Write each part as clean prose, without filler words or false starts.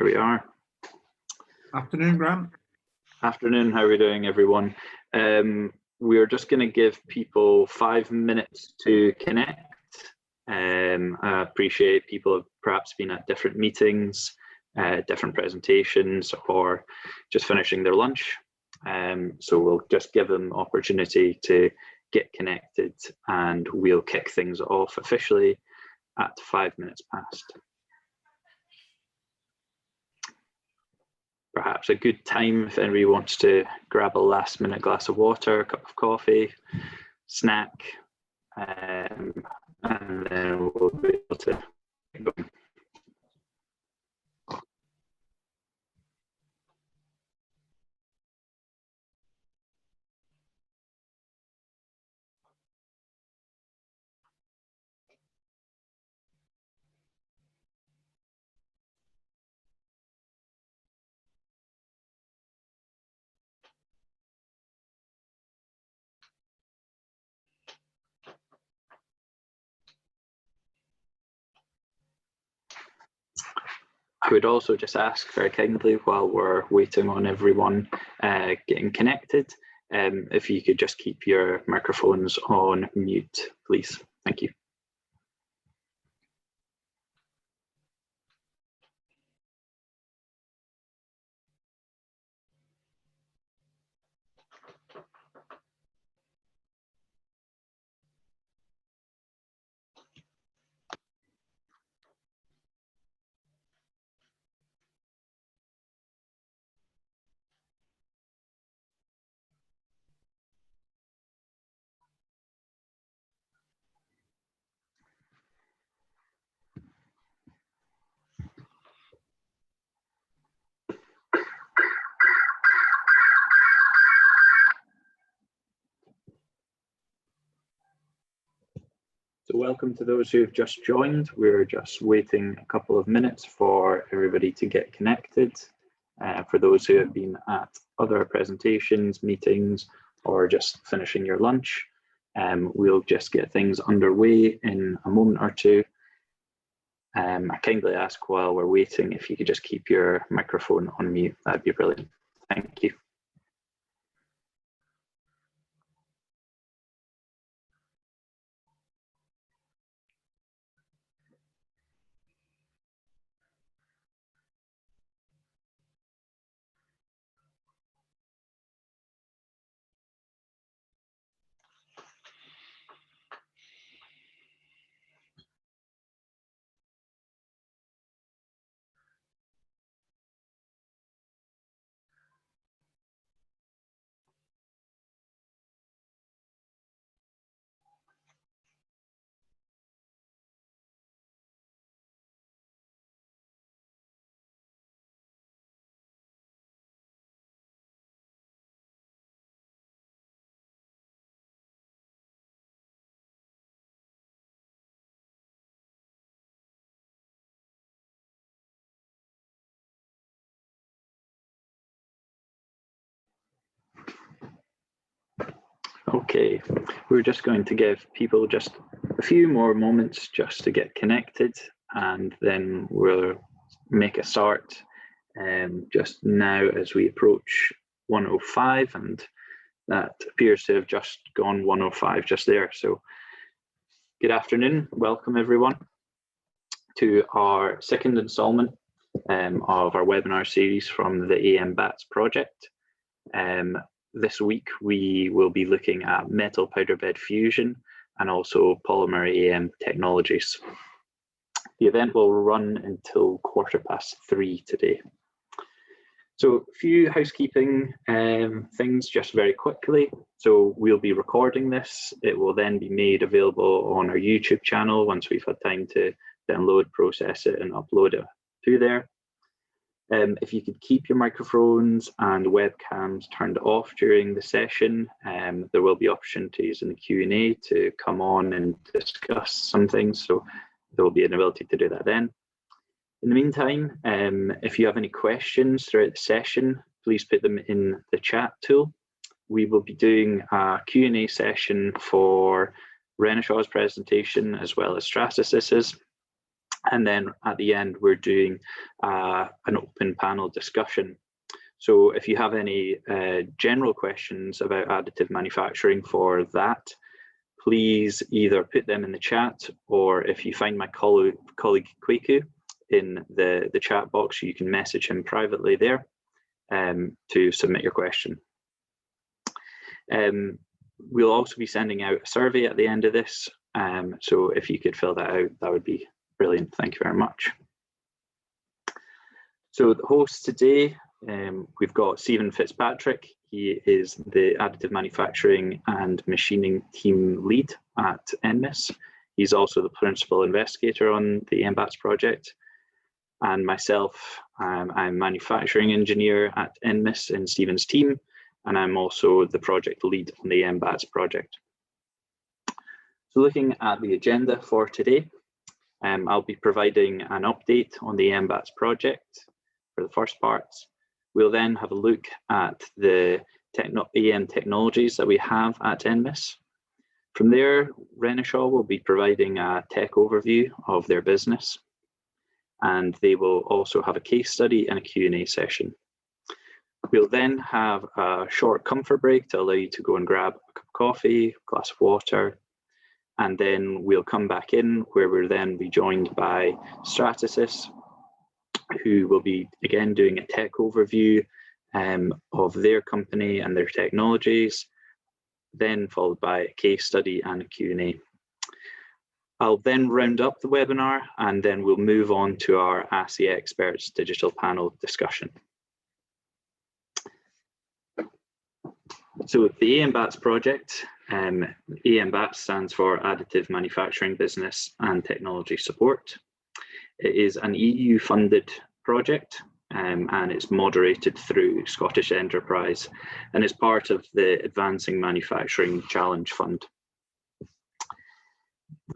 There we are. Afternoon, Grant. Afternoon, how are we doing, everyone? We're just going to give people 5 minutes to connect. I appreciate people have perhaps been at different meetings, different presentations, or just finishing their lunch. So we'll just give them opportunity to get connected, and we'll kick things off officially at 5 minutes past. Perhaps a good time if anybody wants to grab a last-minute glass of water, a cup of coffee, snack, and then we'll be able to get going. I would also just ask very kindly, while we're waiting on everyone getting connected, if you could just keep your microphones on mute, please. Thank you. So welcome to those who have just joined. We're just waiting a couple of minutes for everybody to get connected. For those who have been at other presentations, meetings, or just finishing your lunch, we'll just get things underway in a moment or two. I kindly ask while we're waiting if you could just keep your microphone on mute. That'd be brilliant. Thank you. Okay, we're just going to give people just a few more moments just to get connected, and then we'll make a start just now as we approach 1:05, and that appears to have just gone 1:05 just there. So good afternoon, welcome everyone to our second installment of our webinar series from the AM BATS project. This week we will be looking at metal powder bed fusion and also polymer AM technologies. The event will run until 3:15 today. So a few housekeeping things just very quickly. So we'll be recording this. It will then be made available on our YouTube channel once we've had time to download, process it, and upload it to there. If you could keep your microphones and webcams turned off during the session, there will be opportunities in the Q&A to come on and discuss some things, so there will be an ability to do that then. In the meantime, if you have any questions throughout the session, please put them in the chat tool. We will be doing a Q&A session for Renishaw's presentation as well as Stratasys's. And then at the end, we're doing an open panel discussion. So if you have any general questions about additive manufacturing for that, please either put them in the chat, or if you find my colleague Kweku in the chat box, you can message him privately there to submit your question. We'll also be sending out a survey at the end of this, so if you could fill that out, that would be brilliant. Thank you very much. So the hosts today, we've got Stephen Fitzpatrick. He is the Additive Manufacturing and Machining Team Lead at NMIS. He's also the Principal Investigator on the MBATS project. And myself, I'm Manufacturing Engineer at NMIS in Stephen's team, and I'm also the Project Lead on the MBATS project. So looking at the agenda for today, I'll be providing an update on the MBATS project for the first parts. We'll then have a look at the AM technologies that we have at NMIS. From there, Renishaw will be providing a tech overview of their business, and they will also have a case study and a Q&A session. We'll then have a short comfort break to allow you to go and grab a cup of coffee, a glass of water, and then we'll come back in where we'll then be joined by Stratasys, who will be again doing a tech overview of their company and their technologies, then followed by a case study and a Q&A. I'll then round up the webinar, and then we'll move on to our ASSI Experts digital panel discussion. So the AMBATS project, AMBATS stands for Additive Manufacturing Business and Technology Support. It is an EU-funded project, and it's moderated through Scottish Enterprise, and is part of the Advancing Manufacturing Challenge Fund.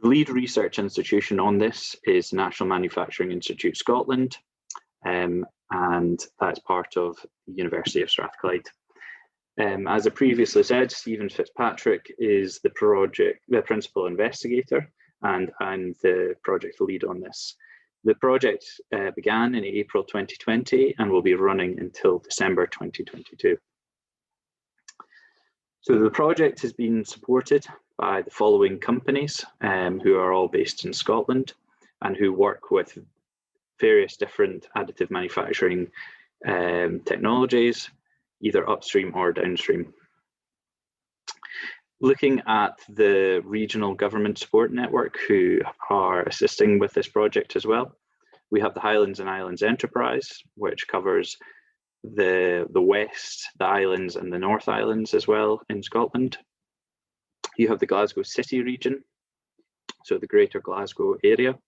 The lead research institution on this is National Manufacturing Institute Scotland, and that's part of the University of Strathclyde. As I previously said, Stephen Fitzpatrick is the principal investigator, and I'm the project lead on this. The project began in April 2020 and will be running until December 2022. So the project has been supported by the following companies who are all based in Scotland and who work with various different additive manufacturing technologies, either upstream or downstream. Looking at the regional government support network who are assisting with this project as well, we have the Highlands and Islands Enterprise, which covers the West, the Islands and the North Islands as well in Scotland. You have the Glasgow City region, so the Greater Glasgow area,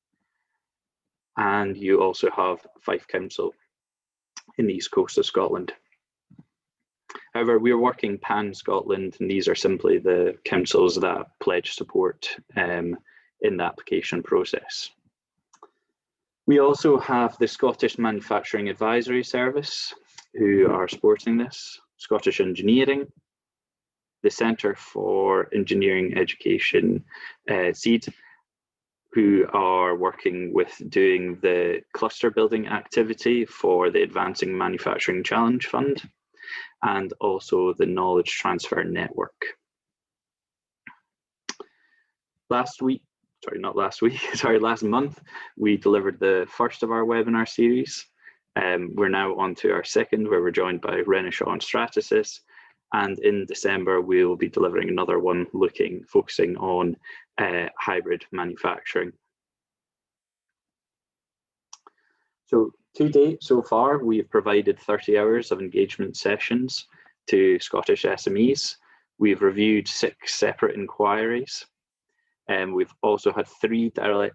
and you also have Fife Council in the east coast of Scotland. However, we're working pan-Scotland, and these are simply the councils that pledge support in the application process. We also have the Scottish Manufacturing Advisory Service, who are supporting this, Scottish Engineering, the Centre for Engineering Education, SEED, who are working with doing the cluster building activity for the Advancing Manufacturing Challenge Fund, and also the Knowledge Transfer Network. Last month, we delivered the first of our webinar series. We're now on to our second, where we're joined by Renishaw and Stratasys. And in December, we will be delivering another one focusing on hybrid manufacturing. So to date, so far, we've provided 30 hours of engagement sessions to Scottish SMEs. We've reviewed 6 separate inquiries. And we've also had 3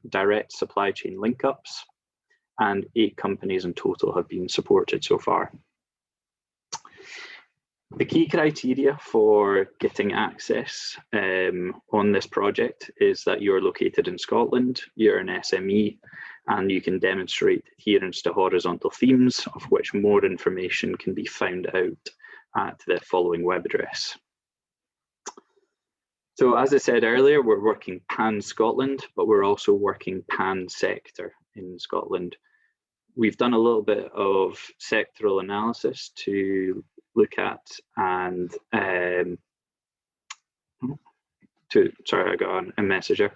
direct supply chain link-ups, and 8 companies in total have been supported so far. The key criteria for getting access on this project is that you're located in Scotland, you're an SME, and you can demonstrate adherence to horizontal themes, of which more information can be found out at the following web address. So as I said earlier, we're working pan-Scotland, but we're also working pan-sector in Scotland. We've done a little bit of sectoral analysis to look at and sorry, I got a message there,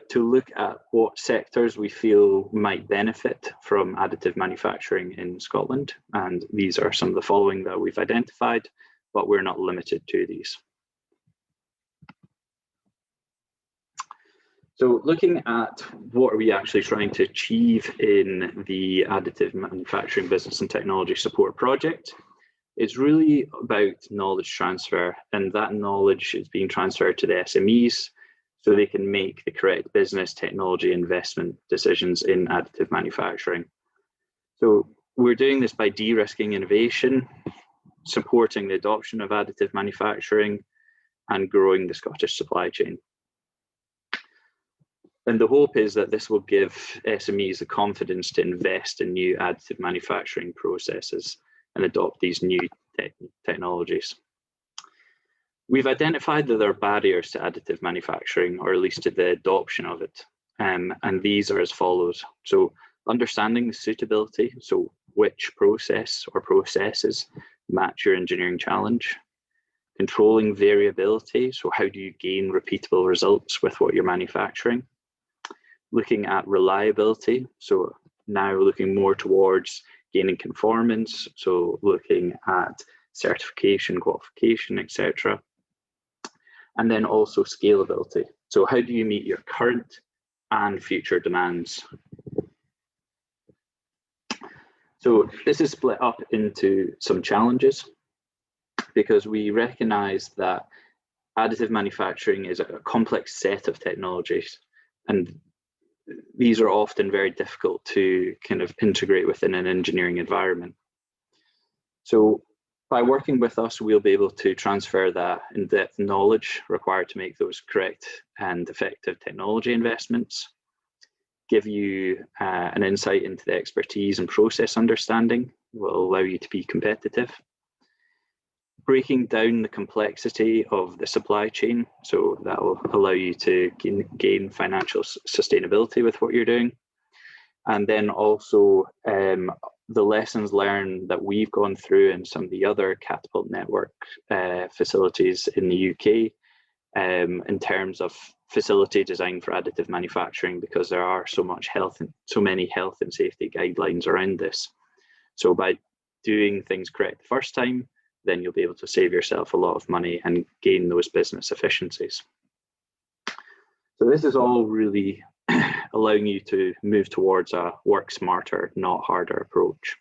to look at what sectors we feel might benefit from additive manufacturing in Scotland. And these are some of the following that we've identified, but we're not limited to these. So looking at what are we actually trying to achieve in the additive manufacturing business and technology support project, it's really about knowledge transfer, and that knowledge is being transferred to the SMEs so they can make the correct business technology investment decisions in additive manufacturing. So we're doing this by de-risking innovation, supporting the adoption of additive manufacturing, and growing the Scottish supply chain. And the hope is that this will give SMEs the confidence to invest in new additive manufacturing processes and adopt these new technologies. We've identified that there are barriers to additive manufacturing, or at least to the adoption of it. And these are as follows. So understanding the suitability, so which process or processes match your engineering challenge. Controlling variability, so how do you gain repeatable results with what you're manufacturing. Looking at reliability, so now looking more towards gaining conformance, so looking at certification, qualification, etc. And then also scalability. So how do you meet your current and future demands? So this is split up into some challenges because we recognize that additive manufacturing is a complex set of technologies, and these are often very difficult to kind of integrate within an engineering environment. So by working with us, we'll be able to transfer that in-depth knowledge required to make those correct and effective technology investments, give you an insight into the expertise and process understanding, will allow you to be competitive. Breaking down the complexity of the supply chain, so that will allow you to gain financial sustainability with what you're doing. And then also the lessons learned that we've gone through in some of the other Catapult Network facilities in the UK in terms of facility design for additive manufacturing, because there are so many health and safety guidelines around this. So by doing things correct the first time, then you'll be able to save yourself a lot of money and gain those business efficiencies. So this is all really allowing you to move towards a work smarter, not harder approach.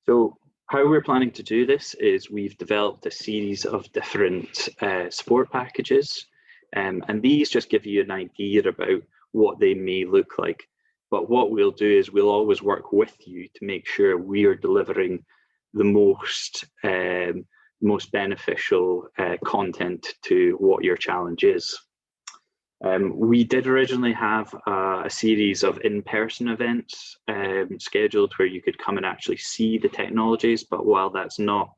So how we're planning to do this is we've developed a series of different support packages, and these just give you an idea about what they may look like. But what we'll do is we'll always work with you to make sure we are delivering the most beneficial content to what your challenge is. We did originally have a series of in-person events scheduled where you could come and actually see the technologies, but while that's not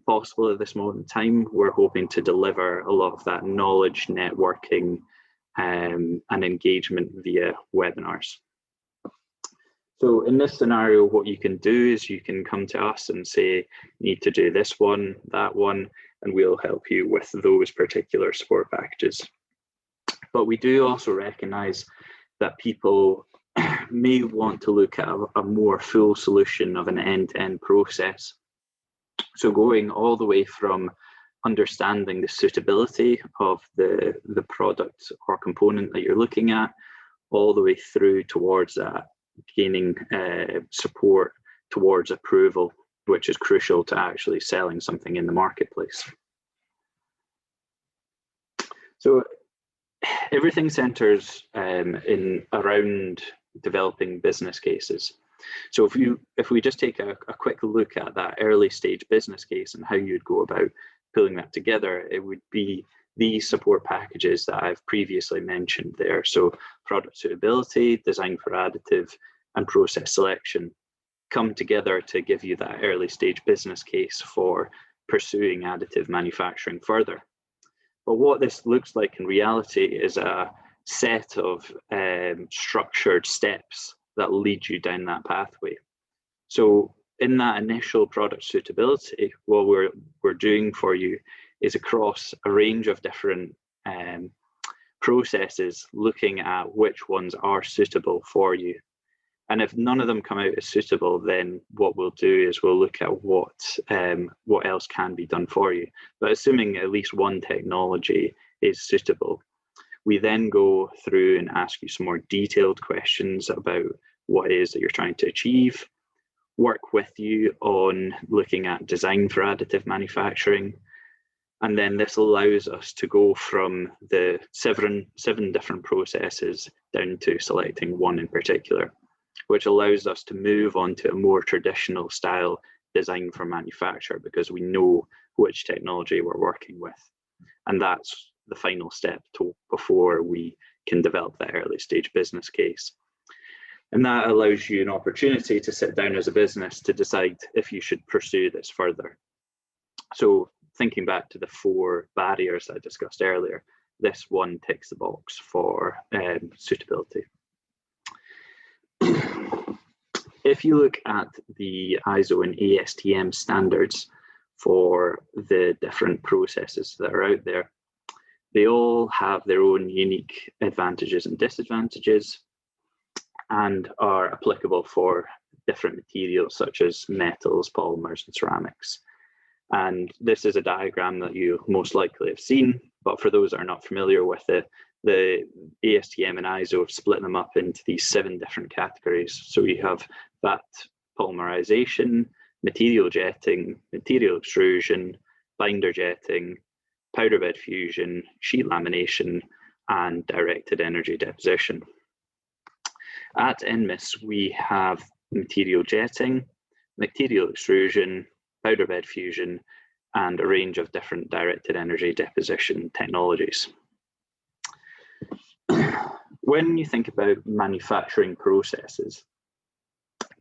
possible at this moment in time, we're hoping to deliver a lot of that knowledge, networking, and engagement via webinars. So in this scenario, what you can do is you can come to us and say, you need to do this one, that one, and we'll help you with those particular support packages. But we do also recognize that people may want to look at a more full solution of an end-to-end process. So going all the way from understanding the suitability of the product or component that you're looking at, all the way through towards that, gaining support towards approval, which is crucial to actually selling something in the marketplace. So everything centers around developing business cases. So if we just take a quick look at that early stage business case and how you'd go about pulling that together, it would be these support packages that I've previously mentioned there. So product suitability, design for additive, and process selection come together to give you that early stage business case for pursuing additive manufacturing further. But what this looks like in reality is a set of structured steps that lead you down that pathway. So in that initial product suitability, what we're doing for you is across a range of different processes, looking at which ones are suitable for you. And if none of them come out as suitable, then what we'll do is we'll look at what else can be done for you. But assuming at least one technology is suitable, we then go through and ask you some more detailed questions about what it is that you're trying to achieve, work with you on looking at design for additive manufacturing. And then this allows us to go from the seven different processes down to selecting one in particular, which allows us to move on to a more traditional style design for manufacture, because we know which technology we're working with. And that's the final step before we can develop that early stage business case. And that allows you an opportunity to sit down as a business to decide if you should pursue this further. So thinking back to the 4 barriers I discussed earlier, this one ticks the box for suitability. If you look at the ISO and ASTM standards for the different processes that are out there, they all have their own unique advantages and disadvantages and are applicable for different materials such as metals, polymers, and ceramics. And this is a diagram that you most likely have seen, but for those that are not familiar with it, the ASTM and ISO have split them up into these 7 different categories. So you have that polymerization, material jetting, material extrusion, binder jetting, powder bed fusion, sheet lamination, and directed energy deposition. At NMIS, we have material jetting, material extrusion, powder bed fusion, and a range of different directed energy deposition technologies. When you think about manufacturing processes,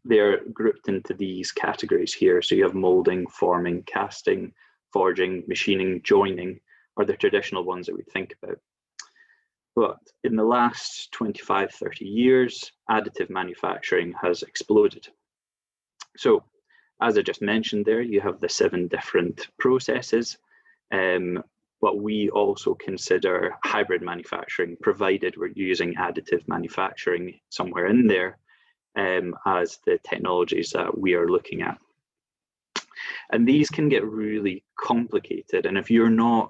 they're grouped into these categories here. So you have molding, forming, casting, forging, machining, joining are the traditional ones that we think about. But in the last 25, 30 years, additive manufacturing has exploded. So as I just mentioned there, you have the 7 different processes, but we also consider hybrid manufacturing, provided we're using additive manufacturing somewhere in there as the technologies that we are looking at. And these can get really complicated. And if you're not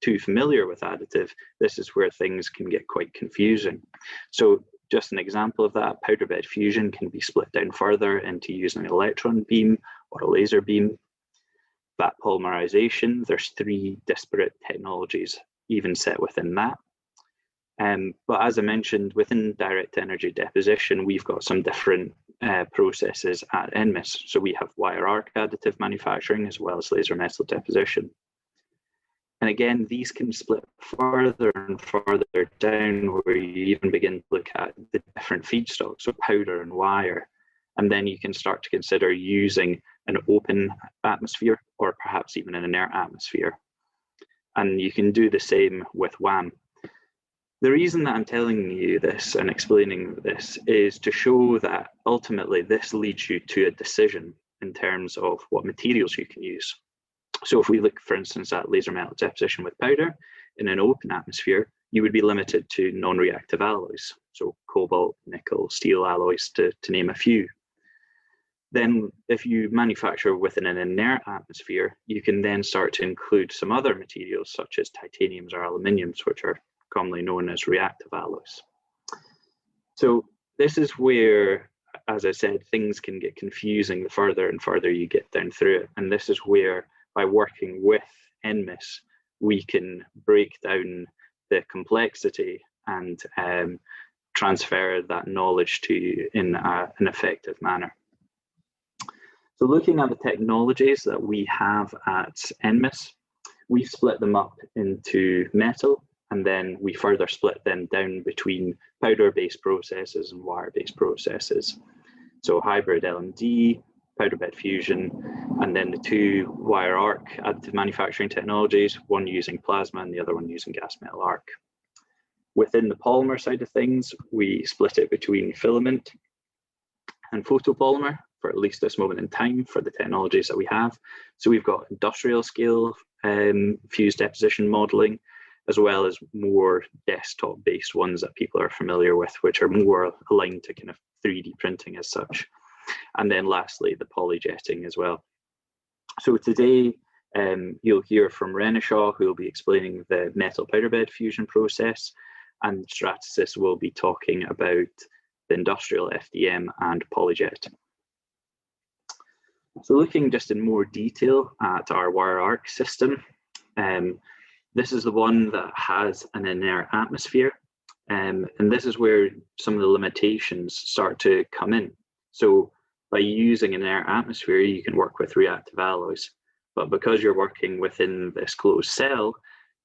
too familiar with additive, this is where things can get quite confusing. So just an example of that, powder bed fusion can be split down further into using an electron beam or a laser beam. That polymerization, there's 3 disparate technologies even set within that. But as I mentioned, within direct energy deposition, we've got some different processes at NMIS. So we have wire arc additive manufacturing as well as laser metal deposition. And again, these can split further and further down, where you even begin to look at the different feedstocks, so powder and wire. And then you can start to consider using an open atmosphere or perhaps even an inert atmosphere. And you can do the same with WAM. The reason that I'm telling you this and explaining this is to show that ultimately this leads you to a decision in terms of what materials you can use. So if we look, for instance, at laser metal deposition with powder in an open atmosphere, you would be limited to non-reactive alloys. So cobalt, nickel, steel alloys, to name a few. Then if you manufacture within an inert atmosphere, you can then start to include some other materials such as titaniums or aluminiums, which are commonly known as reactive alloys. So this is where, as I said, things can get confusing the further and further you get down through it. And this is where, by working with NMIS, we can break down the complexity and transfer that knowledge to you in an effective manner. So looking at the technologies that we have at NMIS, we've split them up into metal, and then we further split them down between powder-based processes and wire-based processes. So hybrid LMD, powder bed fusion, and then the 2 wire arc additive manufacturing technologies, one using plasma and the other one using gas metal arc. Within the polymer side of things, we split it between filament and photopolymer for at least this moment in time for the technologies that we have. So we've got industrial scale fused deposition modeling, as well as more desktop based ones that people are familiar with, which are more aligned to kind of 3D printing as such. And then lastly, the PolyJetting as well. So today, you'll hear from Renishaw, who will be explaining the metal powder bed fusion process, and Stratasys will be talking about the industrial FDM and PolyJet. So looking just in more detail at our wire arc system, this is the one that has an inert atmosphere, and this is where some of the limitations start to come in. So by using an inert atmosphere, you can work with reactive alloys, but because you're working within this closed cell,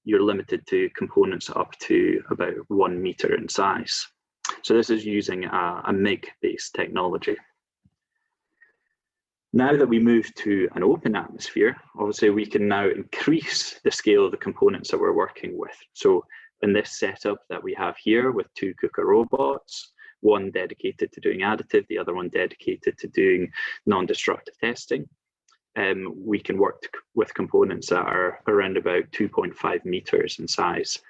you're limited to components up to about 1 meter in size. So this is using a MIG-based technology. Now that we move to an open atmosphere, obviously we can now increase the scale of the components that we're working with. So in this setup that we have here with 2 KUKA robots, one dedicated to doing additive, the other one dedicated to doing non-destructive testing, we can work with components that are around about 2.5 meters in size.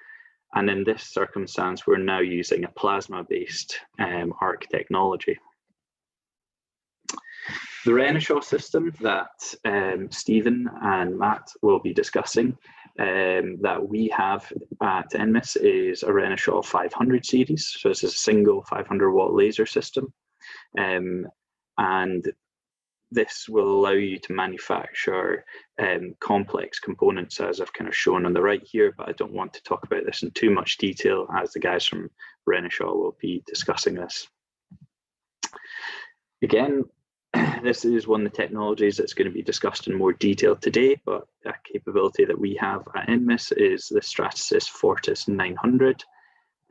And in this circumstance, we're now using a plasma-based arc technology. The Renishaw system that Stephen and Matt will be discussing that we have at NMIS is a Renishaw 500 series. So this is a single 500 watt laser system. And this will allow you to manufacture complex components, as I've kind of shown on the right here, but I don't want to talk about this in too much detail as the guys from Renishaw will be discussing this. Again, this is one of the technologies that's going to be discussed in more detail today, but a capability that we have at NMIS is the Stratasys Fortis 900,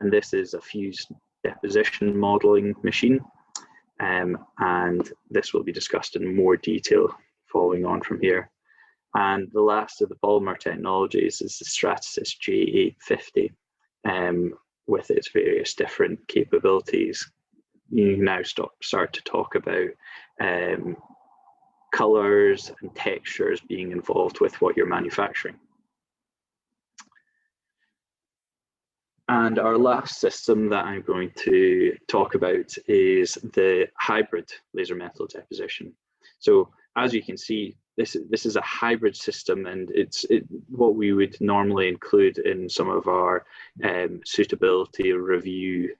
and this is a fused deposition modeling machine, and this will be discussed in more detail following on from here. And the last of the polymer technologies is the Stratasys J850, with its various different capabilities. You now start to talk about colors and textures being involved with what you're manufacturing. And our last system that I'm going to talk about is the hybrid laser metal deposition. So as you can see, this is a hybrid system, and it's what we would normally include in some of our suitability review,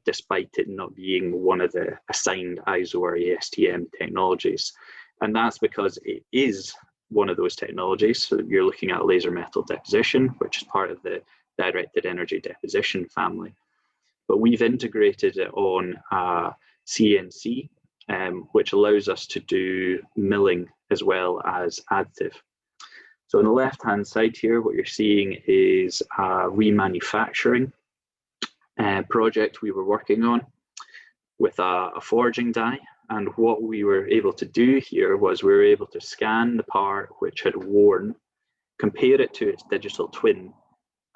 despite it not being one of the assigned ISO or ASTM technologies. And that's because it is one of those technologies. So you're looking at laser metal deposition, which is part of the directed energy deposition family. But we've integrated it on CNC, which allows us to do milling as well as additive. So on the left-hand side here, what you're seeing is a remanufacturing project we were working on with a forging die. And what we were able to do here was we were able to scan the part which had worn, compare it to its digital twin,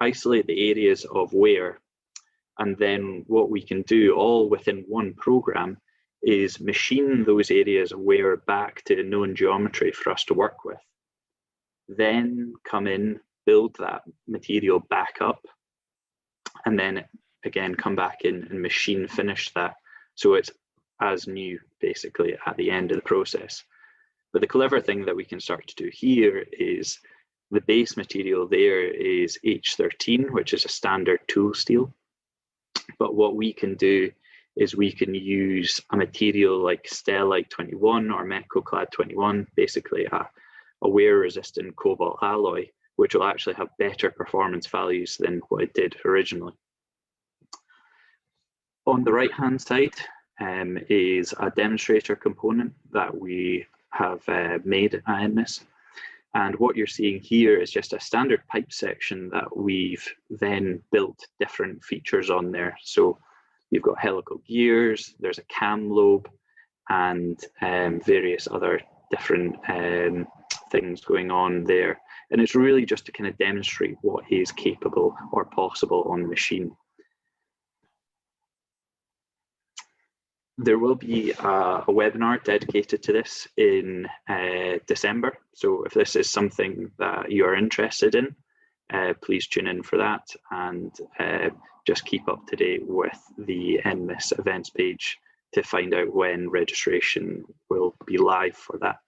isolate the areas of wear, and then what we can do all within one program is machine those areas of wear back to known geometry for us to work with. Then come in, build that material back up, and then again come back in and machine finish that so it's as new basically at the end of the process. But the clever thing that we can start to do here is the base material there is H13, which is a standard tool steel. But what we can do is we can use a material like Stellite 21 or Metcoclad 21, basically a wear-resistant cobalt alloy, which will actually have better performance values than what it did originally. On the right-hand side is a demonstrator component that we have made at NMIS. And what you're seeing here is just a standard pipe section that we've then built different features on there. So you've got helical gears, there's a cam lobe, and various other different things going on there. And it's really just to kind of demonstrate what is capable or possible on the machine. There will be a webinar dedicated to this in December. So if this is something that you are interested in, please tune in for that, and just keep up to date with the NMIS events page to find out when registration will be live for that.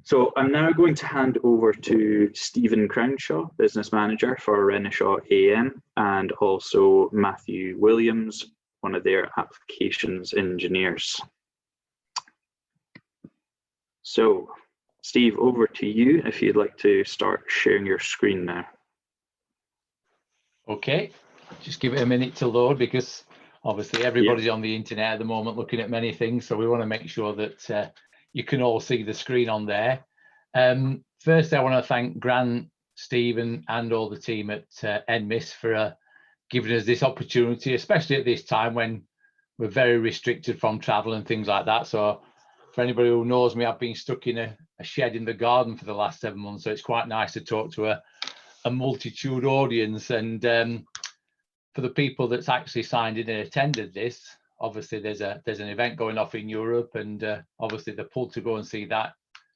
So I'm now going to hand over to Stephen Crownshaw, Business Manager for Renishaw AM, and also Matthew Williams, one of their applications engineers. So, Steve, over to you if you'd like to start sharing your screen now. Okay, just give it a minute to load, because obviously everybody's on the internet at the moment looking at many things, so we want to make sure that you can all see the screen on there. First, I want to thank Grant, Stephen, and all the team at NMIS for giving us this opportunity, especially at this time when we're very restricted from travel and things like that. So for anybody who knows me, I've been stuck in a shed in the garden for the last 7 months, so it's quite nice to talk to a multitude audience. And for the people that's actually signed in and attended this, obviously there's an event going off in Europe, and obviously the pull to go and see that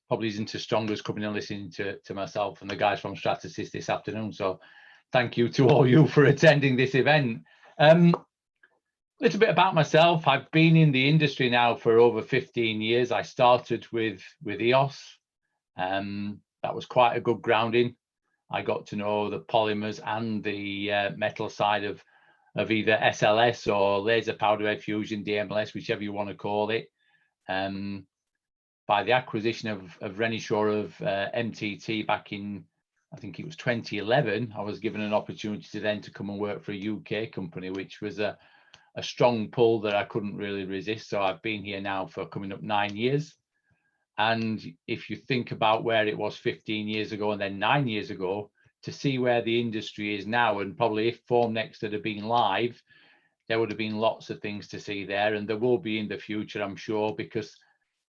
probably isn't as strong as coming and listening to myself and the guys from Stratasys this afternoon. So thank you to all you for attending this event. A little bit about myself. I've been in the industry now for over 15 years. I started with EOS. That was quite a good grounding. I got to know the polymers and the metal side of either SLS or laser powder bed fusion, DMLS, whichever you want to call it. By the acquisition of Renishaw of MTT back in, I think it was 2011, I was given an opportunity to come and work for a UK company, which was a strong pull that I couldn't really resist. So I've been here now for coming up 9 years. And if you think about where it was 15 years ago and then 9 years ago, to see where the industry is now, and probably if Formnext had been live, there would have been lots of things to see there, and there will be in the future, I'm sure, because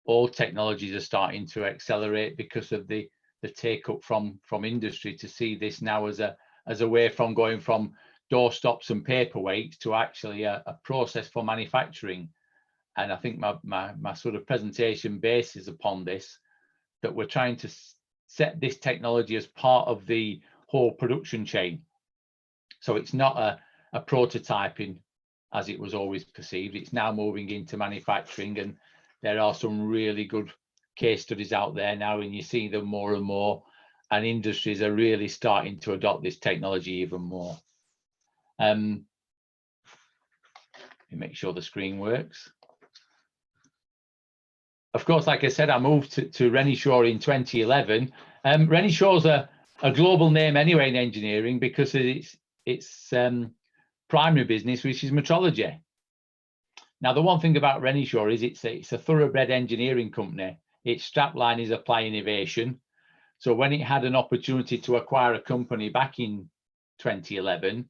all technologies are starting to accelerate because of the take up from industry. To see this now as a way from going from doorstops and paperweight to actually a process for manufacturing. And I think my sort of presentation bases upon this, that we're trying to set this technology as part of the whole production chain. So it's not a prototyping as it was always perceived. It's now moving into manufacturing, and there are some really good case studies out there now, and you see them more and more, and industries are really starting to adopt this technology even more. Let me make sure the screen works. Of course, like I said, I moved to Renishaw in 2011. Renishaw's a global name anyway in engineering, because it's primary business, which is metrology. Now, the one thing about Renishaw is it's a thoroughbred engineering company. Its strapline is apply innovation. So when it had an opportunity to acquire a company back in 2011,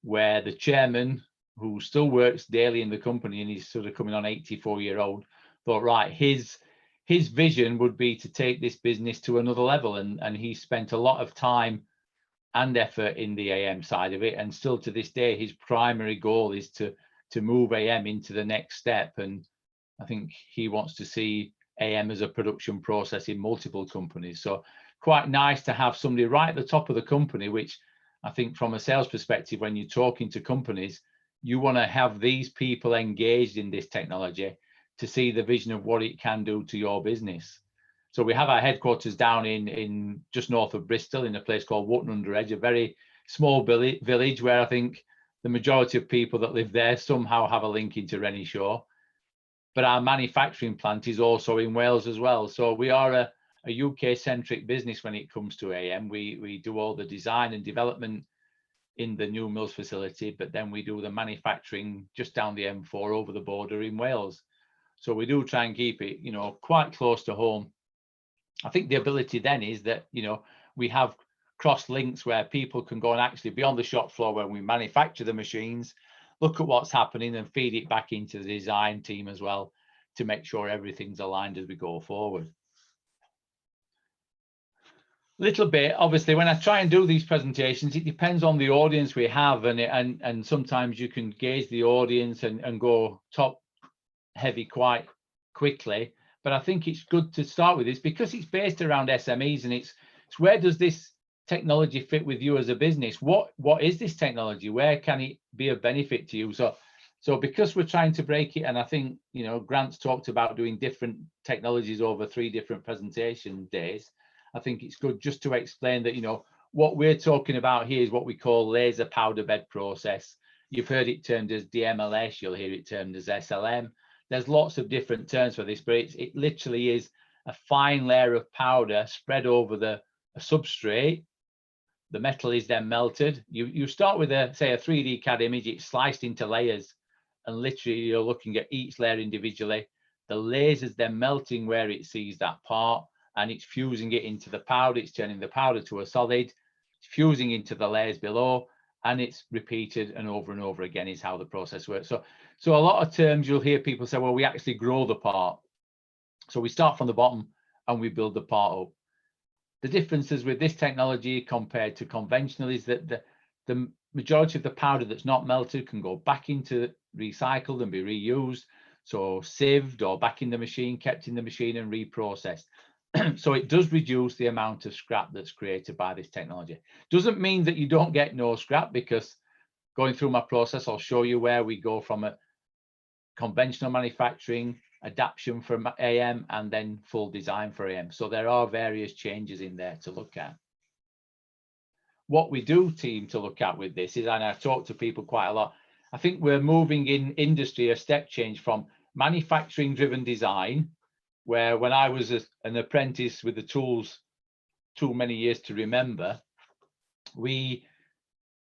where the chairman, who still works daily in the company and he's sort of coming on 84-year-old, thought, right, his vision would be to take this business to another level. And he spent a lot of time and effort in the AM side of it. And still to this day, his primary goal is to move AM into the next step. And I think he wants to see AM as a production process in multiple companies. So quite nice to have somebody right at the top of the company, which I think from a sales perspective, when you're talking to companies, you want to have these people engaged in this technology to see the vision of what it can do to your business. So we have our headquarters down in just north of Bristol, in a place called Wotton-under-Edge, a very small village where I think the majority of people that live there somehow have a link into Renishaw. But our manufacturing plant is also in Wales as well. So we are a UK-centric business when it comes to AM. We do all the design and development in the new Mills facility, but then we do the manufacturing just down the M4 over the border in Wales. So we do try and keep it, quite close to home. I think the ability then is that, we have cross links where people can go and actually be on the shop floor when we manufacture the machines, look at what's happening and feed it back into the design team as well to make sure everything's aligned as we go forward. Little bit. Obviously, when I try and do these presentations, it depends on the audience we have, and sometimes you can gauge the audience and go top heavy quite quickly. But I think it's good to start with this because it's based around SMEs, and it's where does this technology fit with you as a business? What is this technology? Where can it be of benefit to you? So because we're trying to break it, and I think, you know, Grant's talked about doing different technologies over 3 different presentation days. I think it's good just to explain that, you know, what we're talking about here is what we call laser powder bed process. You've heard it termed as DMLS, you'll hear it termed as SLM. There's lots of different terms for this, but it literally is a fine layer of powder spread over a substrate. The metal is then melted. You start with say a 3D CAD image, it's sliced into layers, and literally you're looking at each layer individually. The laser's then melting where it sees that part, and it's fusing it into the powder. It's turning the powder to a solid, it's fusing into the layers below, and it's repeated and over again is how the process works. So a lot of terms you'll hear people say, well, we actually grow the part. So we start from the bottom and we build the part up. The differences with this technology compared to conventional is that the majority of the powder that's not melted can go back into recycled and be reused. So sieved or back in the machine, kept in the machine and reprocessed. So it does reduce the amount of scrap that's created by this technology. Doesn't mean that you don't get no scrap, because going through my process, I'll show you where we go from a conventional manufacturing, adaptation from AM, and then full design for AM. So there are various changes in there to look at. What we do team to look at with this is, and I talk to people quite a lot, I think we're moving in industry a step change from manufacturing driven design, where when I was an apprentice with the tools too many years to remember, we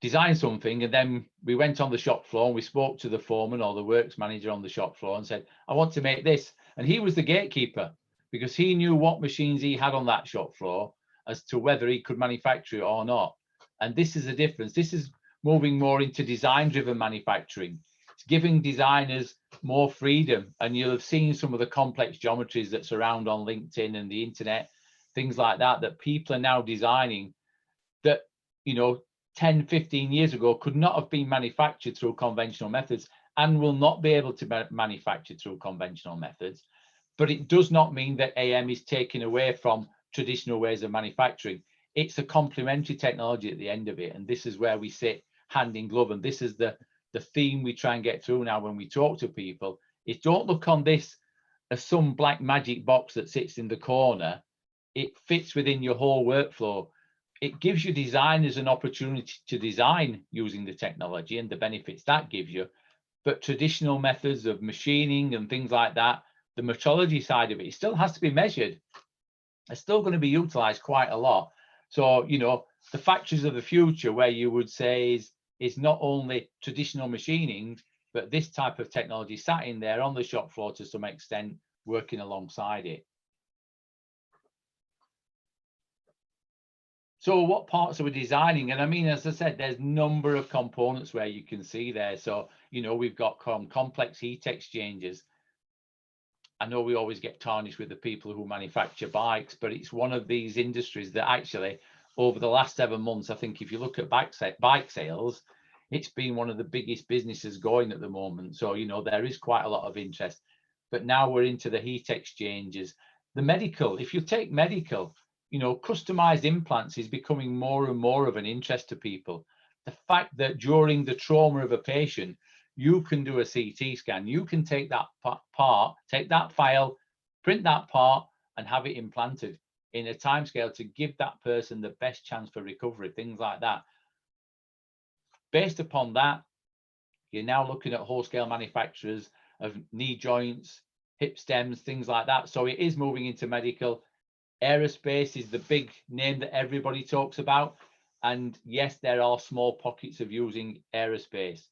designed something and then we went on the shop floor and we spoke to the foreman or the works manager on the shop floor and said, I want to make this. And he was the gatekeeper because he knew what machines he had on that shop floor as to whether he could manufacture it or not. And this is the difference. This is moving more into design driven manufacturing. It's giving designers more freedom, and you'll have seen some of the complex geometries that surround on LinkedIn and the internet, things like that, that people are now designing that, you know, 10, 15 years ago could not have been manufactured through conventional methods and will not be able to be manufactured through conventional methods. But it does not mean that AM is taken away from traditional ways of manufacturing. It's a complementary technology at the end of it, and this is where we sit hand in glove, and this is the theme we try and get through now when we talk to people, is don't look on this as some black magic box that sits in the corner. It fits within your whole workflow. It gives you designers an opportunity to design using the technology and the benefits that gives you, but traditional methods of machining and things like that, the metrology side of it still has to be measured. It's still going to be utilized quite a lot. So, you know, the factories of the future, where you would say is not only traditional machining, but this type of technology sat in there on the shop floor to some extent, working alongside it. So what parts are we designing? And I mean, as I said, there's a number of components where you can see there. So, you know, we've got complex heat exchangers. I know we always get tarnished with the people who manufacture bikes, but it's one of these industries that actually over the last 7 months, I think if you look at bike sales, it's been one of the biggest businesses going at the moment. So, you know, there is quite a lot of interest, but now we're into the heat exchangers. The medical, if you take medical, you know, customized implants is becoming more and more of an interest to people. The fact that during the trauma of a patient, you can do a CT scan, you can take that part, take that file, print that part and have it implanted in a timescale to give that person the best chance for recovery, things like that. Based upon that, you're now looking at whole-scale manufacturers of knee joints, hip stems, things like that. So it is moving into medical. Aerospace is the big name that everybody talks about. And yes, there are small pockets of using aerospace,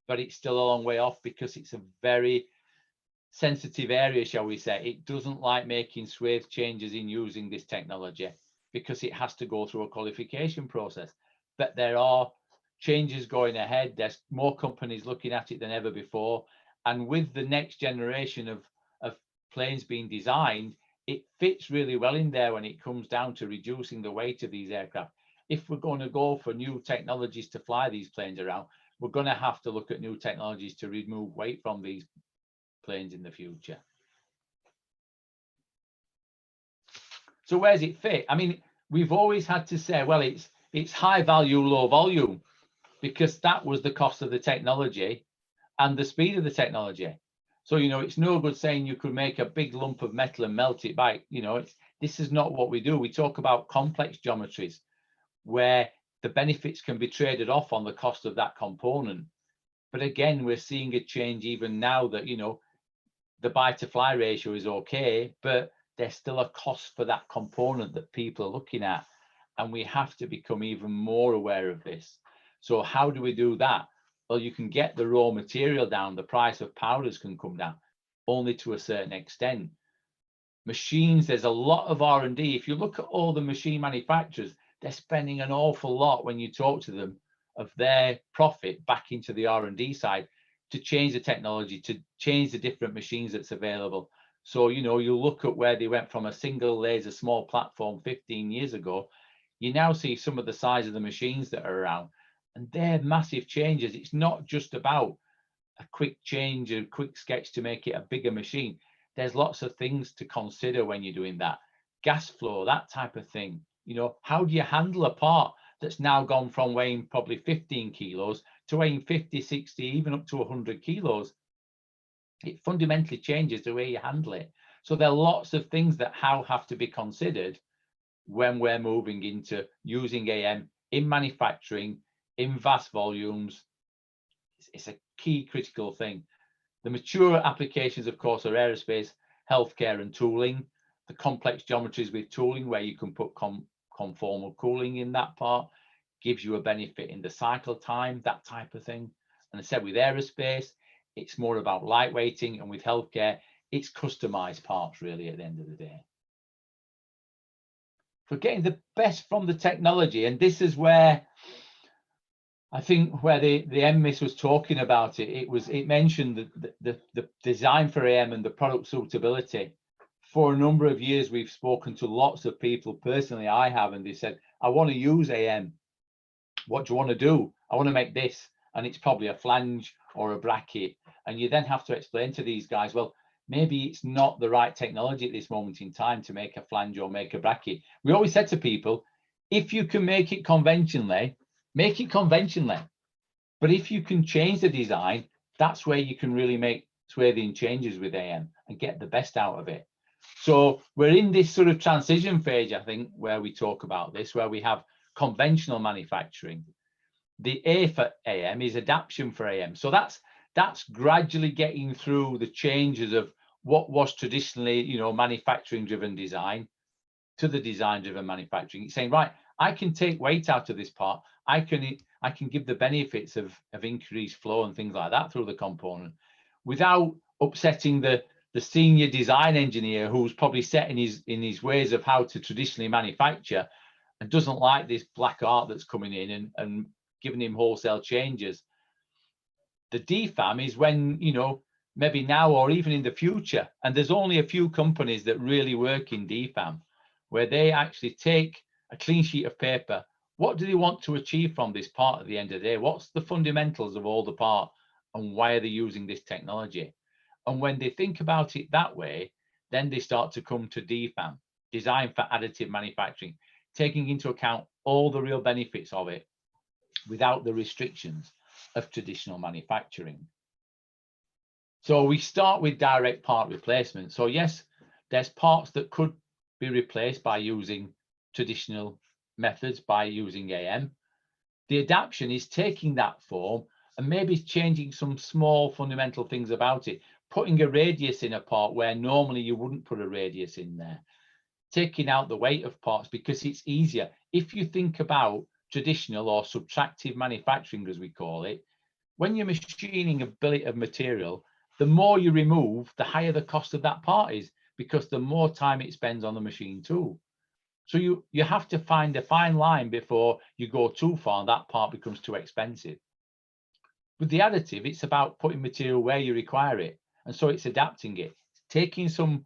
but it's still a long way off because it's a very sensitive area, shall we say. It doesn't like making swathe changes in using this technology because it has to go through a qualification process. But there are changes going ahead. There's more companies looking at it than ever before. And with the next generation of planes being designed, it fits really well in there when it comes down to reducing the weight of these aircraft. If we're going to go for new technologies to fly these planes around, we're going to have to look at new technologies to remove weight from these planes in the future. So where's it fit? I mean, we've always had to say, well, it's high value, low volume, because that was the cost of the technology and the speed of the technology. So, you know, it's no good saying you could make a big lump of metal and melt it by, you know, this is not what we do. We talk about complex geometries where the benefits can be traded off on the cost of that component. But again, we're seeing a change even now that, you know, the buy to fly ratio is okay, but there's still a cost for that component that people are looking at. And we have to become even more aware of this. So how do we do that? Well, you can get the raw material down, the price of powders can come down, only to a certain extent. Machines, there's a lot of R&D. If you look at all the machine manufacturers, they're spending an awful lot when you talk to them of their profit back into the R&D side to change the technology, to change the different machines that's available. So, you know, you look at where they went from a single laser small platform 15 years ago, you now see some of the size of the machines that are around, and they're massive changes. It's not just about a quick change, a quick sketch to make it a bigger machine. There's lots of things to consider when you're doing that. Gas flow, that type of thing. You know, how do you handle a part that's now gone from weighing probably 15 kilos to weighing 50, 60, even up to 100 kilos? It fundamentally changes the way you handle it. So there are lots of things that have to be considered when we're moving into using AM in manufacturing, in vast volumes. It's a key critical thing. The mature applications, of course, are aerospace, healthcare, and tooling. The complex geometries with tooling, where you can put conformal cooling in that part, gives you a benefit in the cycle time, that type of thing. And I said with aerospace, it's more about lightweighting, and with healthcare, it's customized parts really at the end of the day. For getting the best from the technology, and this is where I think where the NMIS was talking about it, it mentioned the design for AM and the product suitability. For a number of years, we've spoken to lots of people, personally I have, and they said, I want to use AM. What do you want to do? I want to make this, and it's probably a flange or a bracket. And you then have to explain to these guys, well, maybe it's not the right technology at this moment in time to make a flange or make a bracket. We always said to people, if you can make it conventionally, make it conventionally. But if you can change the design, that's where you can really make swathing changes with AM and get the best out of it. So we're in this sort of transition phase, I think, where we talk about this, where we have conventional manufacturing. The A for AM is adaptation for AM. So that's gradually getting through the changes of what was traditionally, you know, manufacturing driven design to the design driven manufacturing. It's saying, right, I can take weight out of this part. I can give the benefits of increased flow and things like that through the component without upsetting the senior design engineer who's probably set in his ways of how to traditionally manufacture and doesn't like this black art that's coming in and giving him wholesale changes. The DFAM is when, you know, maybe now or even in the future, and there's only a few companies that really work in DFAM, where they actually take a clean sheet of paper. What do they want to achieve from this part at the end of the day? What's the fundamentals of all the part, and why are they using this technology? And when they think about it that way, then they start to come to DFAM, design for additive manufacturing, taking into account all the real benefits of it without the restrictions of traditional manufacturing. So we start with direct part replacement. So yes, there's parts that could be replaced by using traditional methods, by using AM. The adaptation is taking that form and maybe changing some small fundamental things about it, putting a radius in a part where normally you wouldn't put a radius in there, taking out the weight of parts because it's easier. If you think about traditional or subtractive manufacturing, as we call it, when you're machining a billet of material, the more you remove, the higher the cost of that part is, because the more time it spends on the machine tool. So you have to find a fine line before you go too far and that part becomes too expensive. With the additive, it's about putting material where you require it. And so it's adapting it, taking some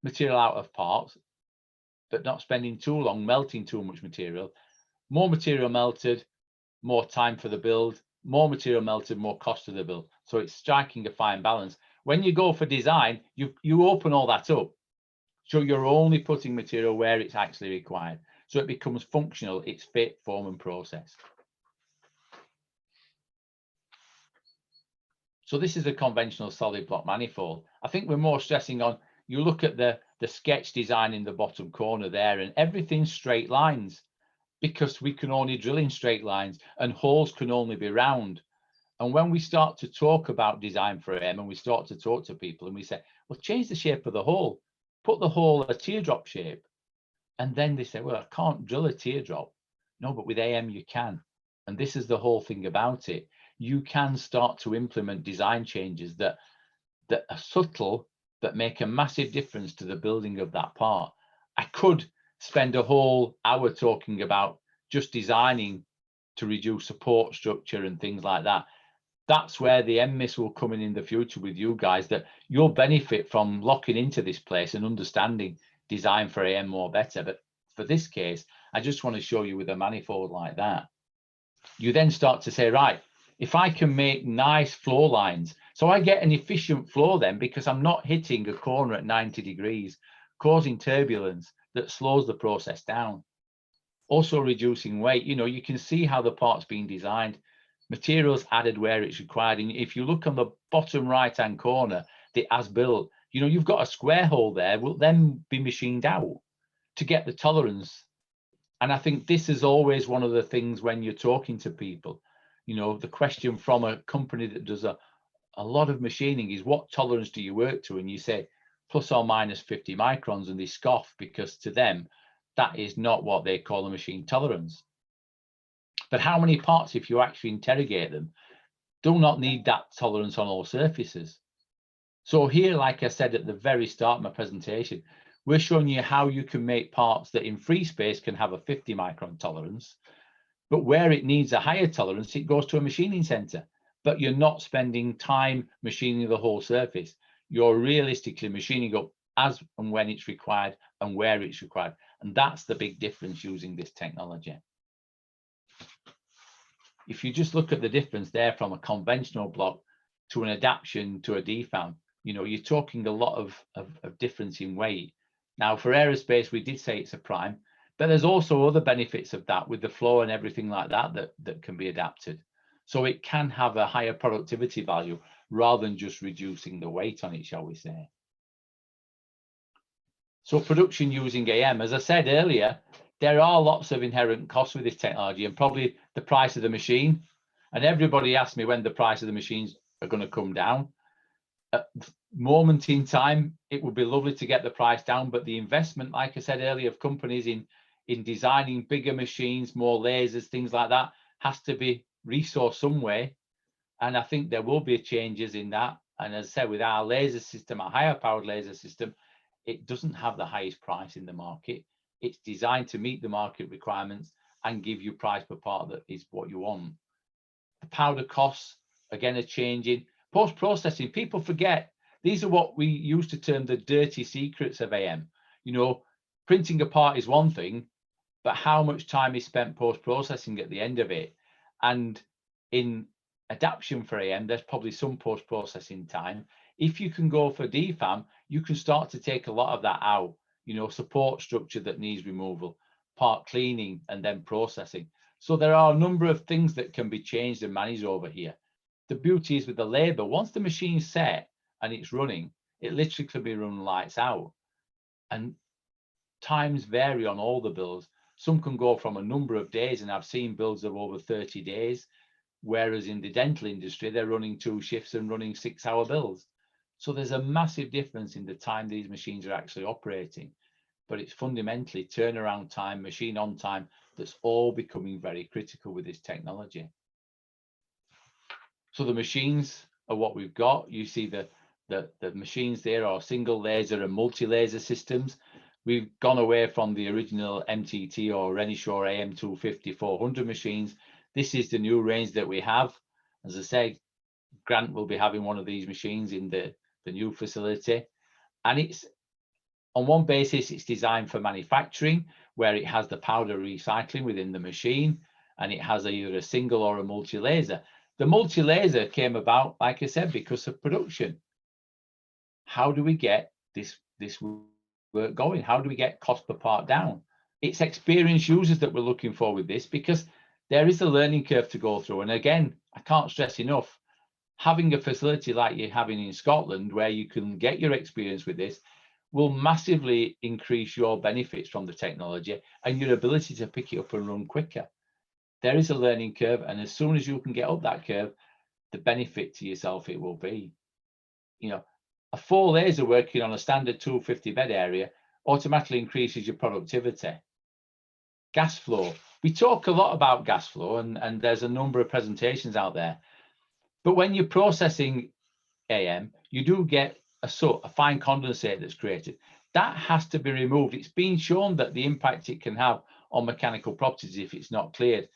material out of parts, but not spending too long melting too much material. More material melted, more time for the build, more material melted, more cost of the build. So it's striking a fine balance. When you go for design, you open all that up. So you're only putting material where it's actually required. So it becomes functional, it's fit, form and process. So this is a conventional solid block manifold. I think we're more stressing on, you look at the sketch design in the bottom corner there, and everything's straight lines, because we can only drill in straight lines and holes can only be round. And when we start to talk about design for AM and we start to talk to people and we say, well, change the shape of the hole, put the hole a teardrop shape. And then they say, well, I can't drill a teardrop. No, but with AM you can. And this is the whole thing about it. You can start to implement design changes that are subtle, but make a massive difference to the building of that part. I could spend a whole hour talking about just designing to reduce support structure and things like that. That's where the NMIS will come in the future with you guys, that you'll benefit from locking into this place and understanding design for AM more better. But for this case, I just want to show you with a manifold like that. You then start to say, right, if I can make nice flow lines, so I get an efficient flow then, because I'm not hitting a corner at 90 degrees, causing turbulence that slows the process down. Also reducing weight. You know, you can see how the part's being designed. Materials added where it's required. And if you look on the bottom right-hand corner, the as built, you know, you've got a square hole there, will then be machined out to get the tolerance. And I think this is always one of the things when you're talking to people, you know, the question from a company that does a lot of machining is, what tolerance do you work to? And you say plus or minus 50 microns, and they scoff, because to them, that is not what they call a machine tolerance. But how many parts, if you actually interrogate them, do not need that tolerance on all surfaces? So here, like I said at the very start of my presentation, we're showing you how you can make parts that in free space can have a 50 micron tolerance, but where it needs a higher tolerance, it goes to a machining center. But you're not spending time machining the whole surface. You're realistically machining up as and when it's required and where it's required. And that's the big difference using this technology. If you just look at the difference there from a conventional block to an adaptation to a DFAM, you know, you're talking a lot of difference in weight. Now for aerospace, we did say it's a prime, but there's also other benefits of that with the flow and everything like that that can be adapted. So it can have a higher productivity value rather than just reducing the weight on it, shall we say. So production using AM, as I said earlier, there are lots of inherent costs with this technology, and probably the price of the machine. And everybody asks me when the price of the machines are going to come down. At the moment in time, it would be lovely to get the price down, but the investment, like I said earlier, of companies in designing bigger machines, more lasers, things like that, has to be resourced some way. And I think there will be changes in that. And as I said, with our laser system, our higher powered laser system, it doesn't have the highest price in the market. It's designed to meet the market requirements and give you price per part that is what you want. The powder costs, again, are changing. Post-processing, people forget, these are what we used to term the dirty secrets of AM. You know, printing a part is one thing, but how much time is spent post-processing at the end of it? And in adaptation for AM, there's probably some post-processing time. If you can go for DFAM, you can start to take a lot of that out, you know, support structure that needs removal, part cleaning, and then processing. So there are a number of things that can be changed and managed over here. The beauty is with the labor, once the machine's set and it's running, it literally can be run lights out. And times vary on all the builds. Some can go from a number of days, and I've seen builds of over 30 days, whereas in the dental industry, they're running 2 shifts and running 6-hour builds. So there's a massive difference in the time these machines are actually operating, but it's fundamentally turnaround time, machine on time, that's all becoming very critical with this technology. So the machines are what we've got. You see the machines there are single laser and multi-laser systems. We've gone away from the original MTT or Renishaw AM250-400 machines. This is the new range that we have. As I say, Grant will be having one of these machines in the new facility. And On one basis, it's designed for manufacturing, where it has the powder recycling within the machine, and it has either a single or a multi-laser. The multi-laser came about, like I said, because of production. How do we get this work going? How do we get cost per part down? It's experienced users that we're looking for with this, because there is a learning curve to go through. And again, I can't stress enough, having a facility like you're having in Scotland, where you can get your experience with this, will massively increase your benefits from the technology and your ability to pick it up and run quicker. There is a learning curve, and as soon as you can get up that curve, the benefit to yourself it will be. You know, a 4 laser working on a standard 250 bed area automatically increases your productivity. Gas flow. We talk a lot about gas flow, and there's a number of presentations out there. But when you're processing AM, you do get a fine condensate that's created. That has to be removed. It's been shown that the impact it can have on mechanical properties if it's not cleared.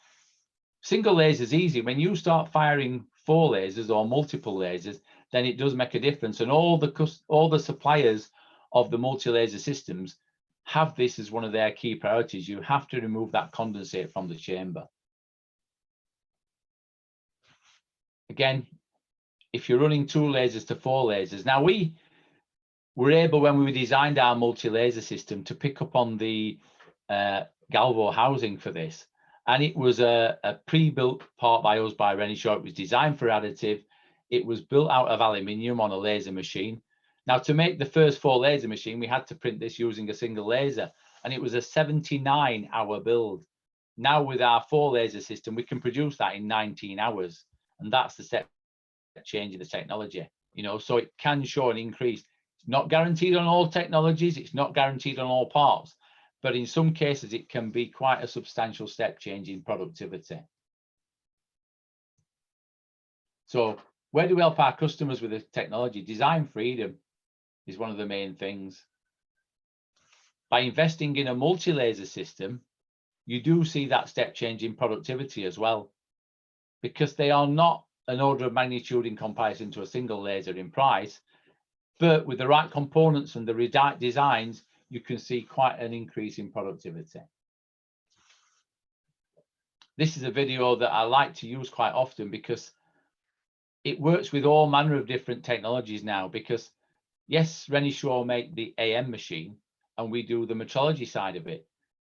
Single laser is easy. When you start firing 4 lasers or multiple lasers, then it does make a difference. And all the suppliers of the multi-laser systems have this as one of their key priorities. You have to remove that condensate from the chamber. Again, if you're running 2 lasers to 4 lasers. Now, we were able, when we designed our multi-laser system, to pick up on the galvo housing for this. And it was a pre-built part by us, by Renishaw. It was designed for additive. It was built out of aluminium on a laser machine. Now, to make the first 4 laser machine, we had to print this using a single laser, and it was a 79-hour build. Now, with our 4 laser system, we can produce that in 19 hours. And that's the step change in the technology, you know, so it can show an increase. It's not guaranteed on all technologies, it's not guaranteed on all parts, but in some cases it can be quite a substantial step change in productivity. So where do we help our customers with the technology? Design freedom is one of the main things. By investing in a multi-laser system, you do see that step change in productivity as well, because they are not an order of magnitude in comparison to a single laser in price, but with the right components and the right designs, you can see quite an increase in productivity. This is a video that I like to use quite often because it works with all manner of different technologies now, because yes, Renishaw make the AM machine and we do the metrology side of it,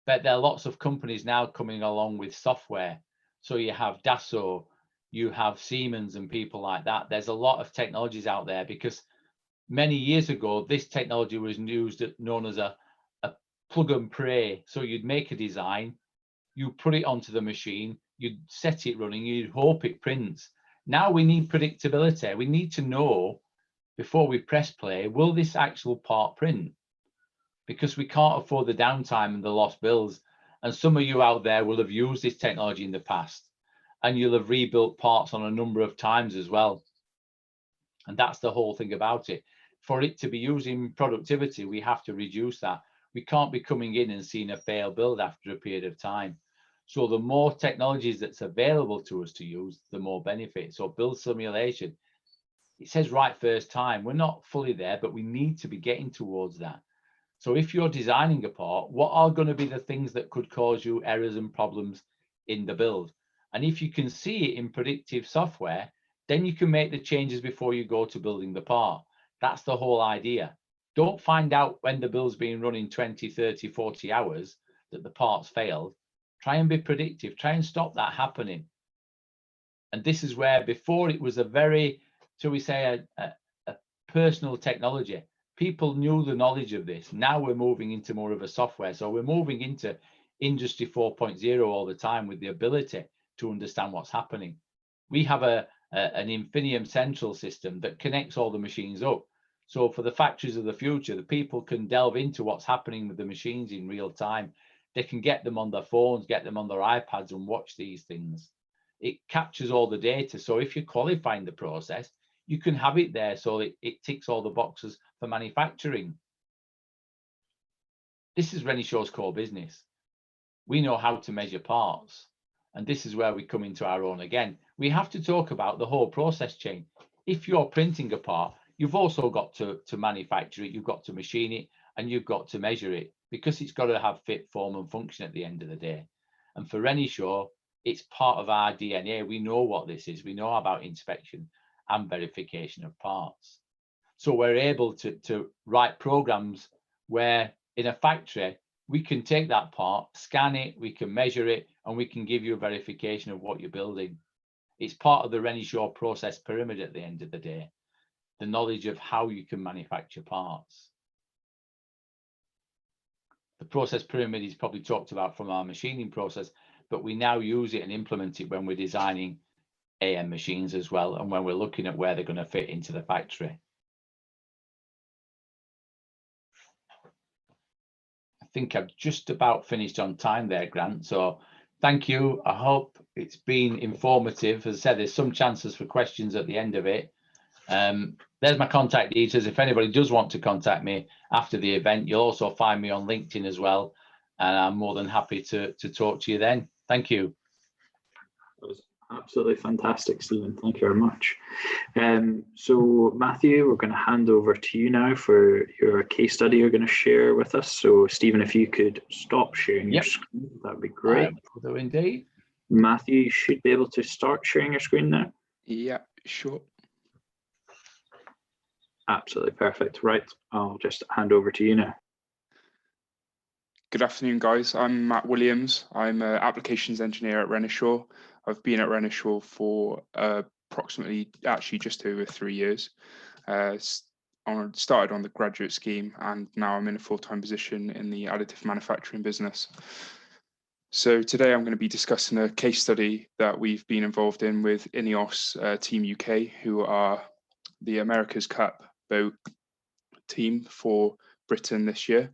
but there are lots of companies now coming along with software. So you have Dassault, you have Siemens and people like that. There's a lot of technologies out there, because many years ago, this technology was used known as a plug and pray. So you'd make a design, you put it onto the machine, you'd set it running, you'd hope it prints. Now we need predictability. We need to know before we press play, will this actual part print? Because we can't afford the downtime and the lost bills. And some of you out there will have used this technology in the past, and you'll have rebuilt parts on a number of times as well. And that's the whole thing about it. For it to be using productivity, we have to reduce that. We can't be coming in and seeing a failed build after a period of time. So the more technologies that's available to us to use, the more benefit. So build simulation, it says right first time. We're not fully there, but we need to be getting towards that. So if you're designing a part, what are going to be the things that could cause you errors and problems in the build? And if you can see it in predictive software, then you can make the changes before you go to building the part. That's the whole idea. Don't find out when the build's been running 20, 30, 40 hours that the part's failed. Try and be predictive. Try and stop that happening. And this is where before it was a very, shall we say, a personal technology. People knew the knowledge of this. Now we're moving into more of a software. So we're moving into Industry 4.0 all the time with the ability to understand what's happening. We have an Infinium Central system that connects all the machines up. So for the factories of the future, the people can delve into what's happening with the machines in real time. They can get them on their phones, get them on their iPads and watch these things. It captures all the data. So if you're qualifying the process, you can have it there so it ticks all the boxes for manufacturing. This is Renishaw's core business. We know how to measure parts. And this is where we come into our own again. We have to talk about the whole process chain. If you're printing a part, you've also got to manufacture it, you've got to machine it, and you've got to measure it because it's got to have fit, form and function at the end of the day. And for Renishaw, it's part of our DNA. We know what this is. We know about inspection and verification of parts. So we're able to write programs where in a factory, we can take that part, scan it, we can measure it, and we can give you a verification of what you're building. It's part of the Renishaw process pyramid at the end of the day, the knowledge of how you can manufacture parts. The process pyramid is probably talked about from our machining process, but we now use it and implement it when we're designing AM machines as well, and when we're looking at where they're going to fit into the factory. I think I've just about finished on time there, Grant. So thank you. I hope it's been informative. As I said, there's some chances for questions at the end of it. There's my contact details. If anybody does want to contact me after the event, you'll also find me on LinkedIn as well. And I'm more than happy to talk to you then. Thank you. That was absolutely fantastic, Stephen. Thank you very much. So Matthew, we're going to hand over to you now for your case study you're going to share with us. So Stephen, if you could stop sharing your screen, that'd be great. So indeed. Matthew, you should be able to start sharing your screen now. Yeah, sure. Absolutely perfect. Right, I'll just hand over to you now. Good afternoon, guys. I'm Matt Williams. I'm an applications engineer at Renishaw. I've been at Renishaw for approximately, actually just over 3 years. Started on the graduate scheme, and now I'm in a full-time position in the additive manufacturing business. So today I'm going to be discussing a case study that we've been involved in with INEOS Team UK, who are the America's Cup boat team for Britain this year.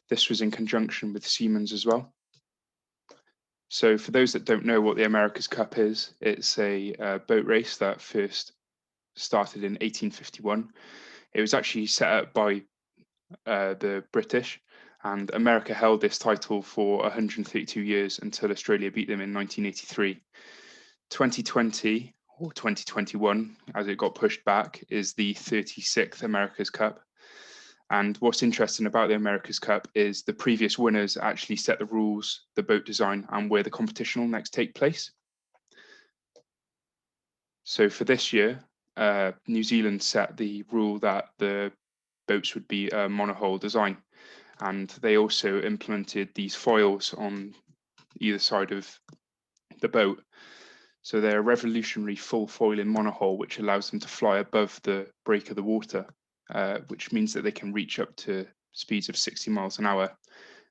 This was in conjunction with Siemens as well. So for those that don't know what the America's Cup is, it's a boat race that first started in 1851. It was actually set up by the British, and America held this title for 132 years until Australia beat them in 1983. 2020 or 2021, as it got pushed back, is the 36th America's Cup. And what's interesting about the America's Cup is the previous winners actually set the rules, the boat design, and where the competition will next take place. So for this year, New Zealand set the rule that the boats would be a monohull design. And they also implemented these foils on either side of the boat. So they're a revolutionary full foiling monohull, which allows them to fly above the break of the water. Which means that they can reach up to speeds of 60 miles an hour.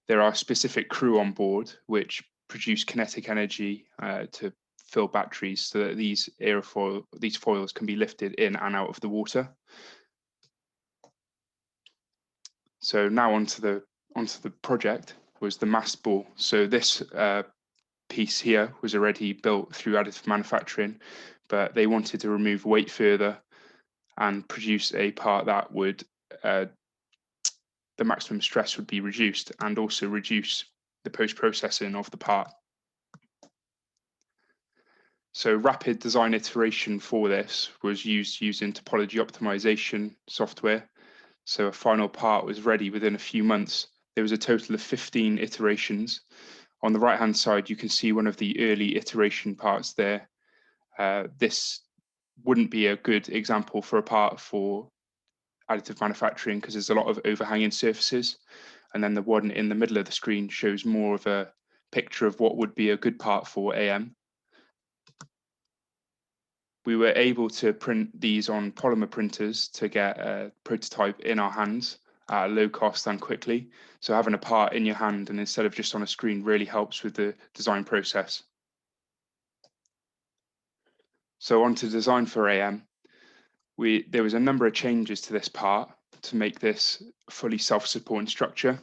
There are specific crew on board which produce kinetic energy to fill batteries so that these foils can be lifted in and out of the water. So now onto the project was the Mast Ball. So this piece here was already built through additive manufacturing, but they wanted to remove weight further and produce a part that would, the maximum stress would be reduced and also reduce the post-processing of the part. So rapid design iteration for this was used using topology optimization software. So a final part was ready within a few months. There was a total of 15 iterations. On the right-hand side, you can see one of the early iteration parts there. This wouldn't be a good example for a part for additive manufacturing because there's a lot of overhanging surfaces. And then the one in the middle of the screen shows more of a picture of what would be a good part for AM. We were able to print these on polymer printers to get a prototype in our hands at a low cost and quickly. So having a part in your hand and instead of just on a screen really helps with the design process. So on to design for AM. There was a number of changes to this part to make this fully self-supporting structure.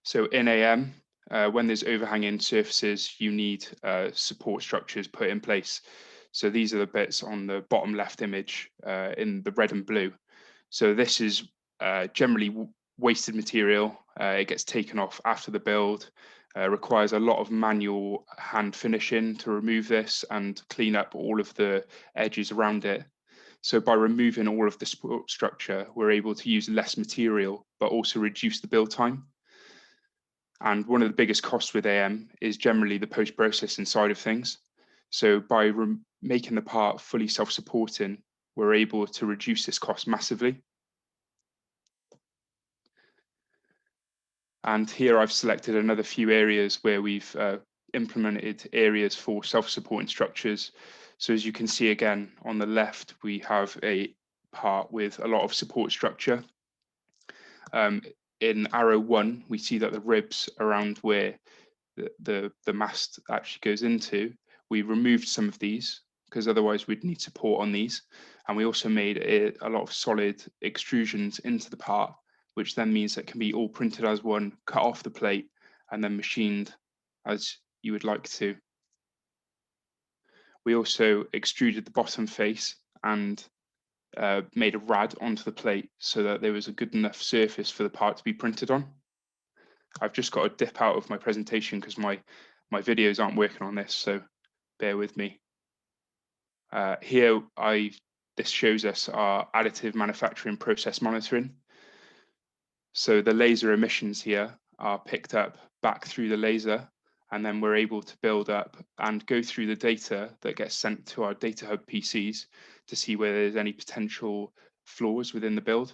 So in AM, when there's overhanging surfaces, you need support structures put in place. So these are the bits on the bottom left image in the red and blue. So this is generally wasted material. It gets taken off after the build, requires a lot of manual hand finishing to remove this and clean up all of the edges around it. So by removing all of the support structure, we're able to use less material, but also reduce the build time. And one of the biggest costs with AM is generally the post-processing side of things. So by making the part fully self-supporting, we're able to reduce this cost massively. And here I've selected another few areas where we've implemented areas for self-supporting structures. So as you can see again, on the left, we have a part with a lot of support structure. In arrow 1, we see that the ribs around where the mast actually goes into, we removed some of these because otherwise we'd need support on these. And we also made a lot of solid extrusions into the part, which then means that can be all printed as one, cut off the plate, and then machined as you would like to. We also extruded the bottom face and made a rad onto the plate so that there was a good enough surface for the part to be printed on. I've just got to dip out of my presentation because my videos aren't working on this, so bear with me. Here, this shows us our additive manufacturing process monitoring. So the laser emissions here are picked up back through the laser, and then we're able to build up and go through the data that gets sent to our data hub PCs to see where there's any potential flaws within the build.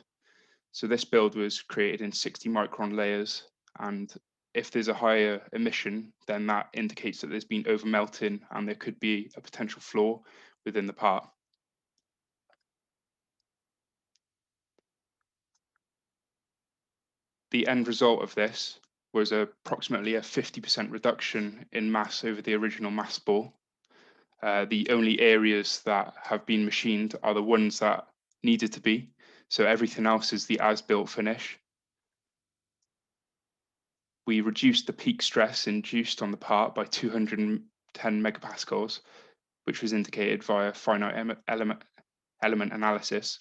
So this build was created in 60 micron layers, and if there's a higher emission, then that indicates that there's been over melting and there could be a potential flaw within the part. The end result of this was approximately a 50% reduction in mass over the original Mast Ball. The only areas that have been machined are the ones that needed to be. So everything else is the as-built finish. We reduced the peak stress induced on the part by 210 megapascals, which was indicated via finite element analysis.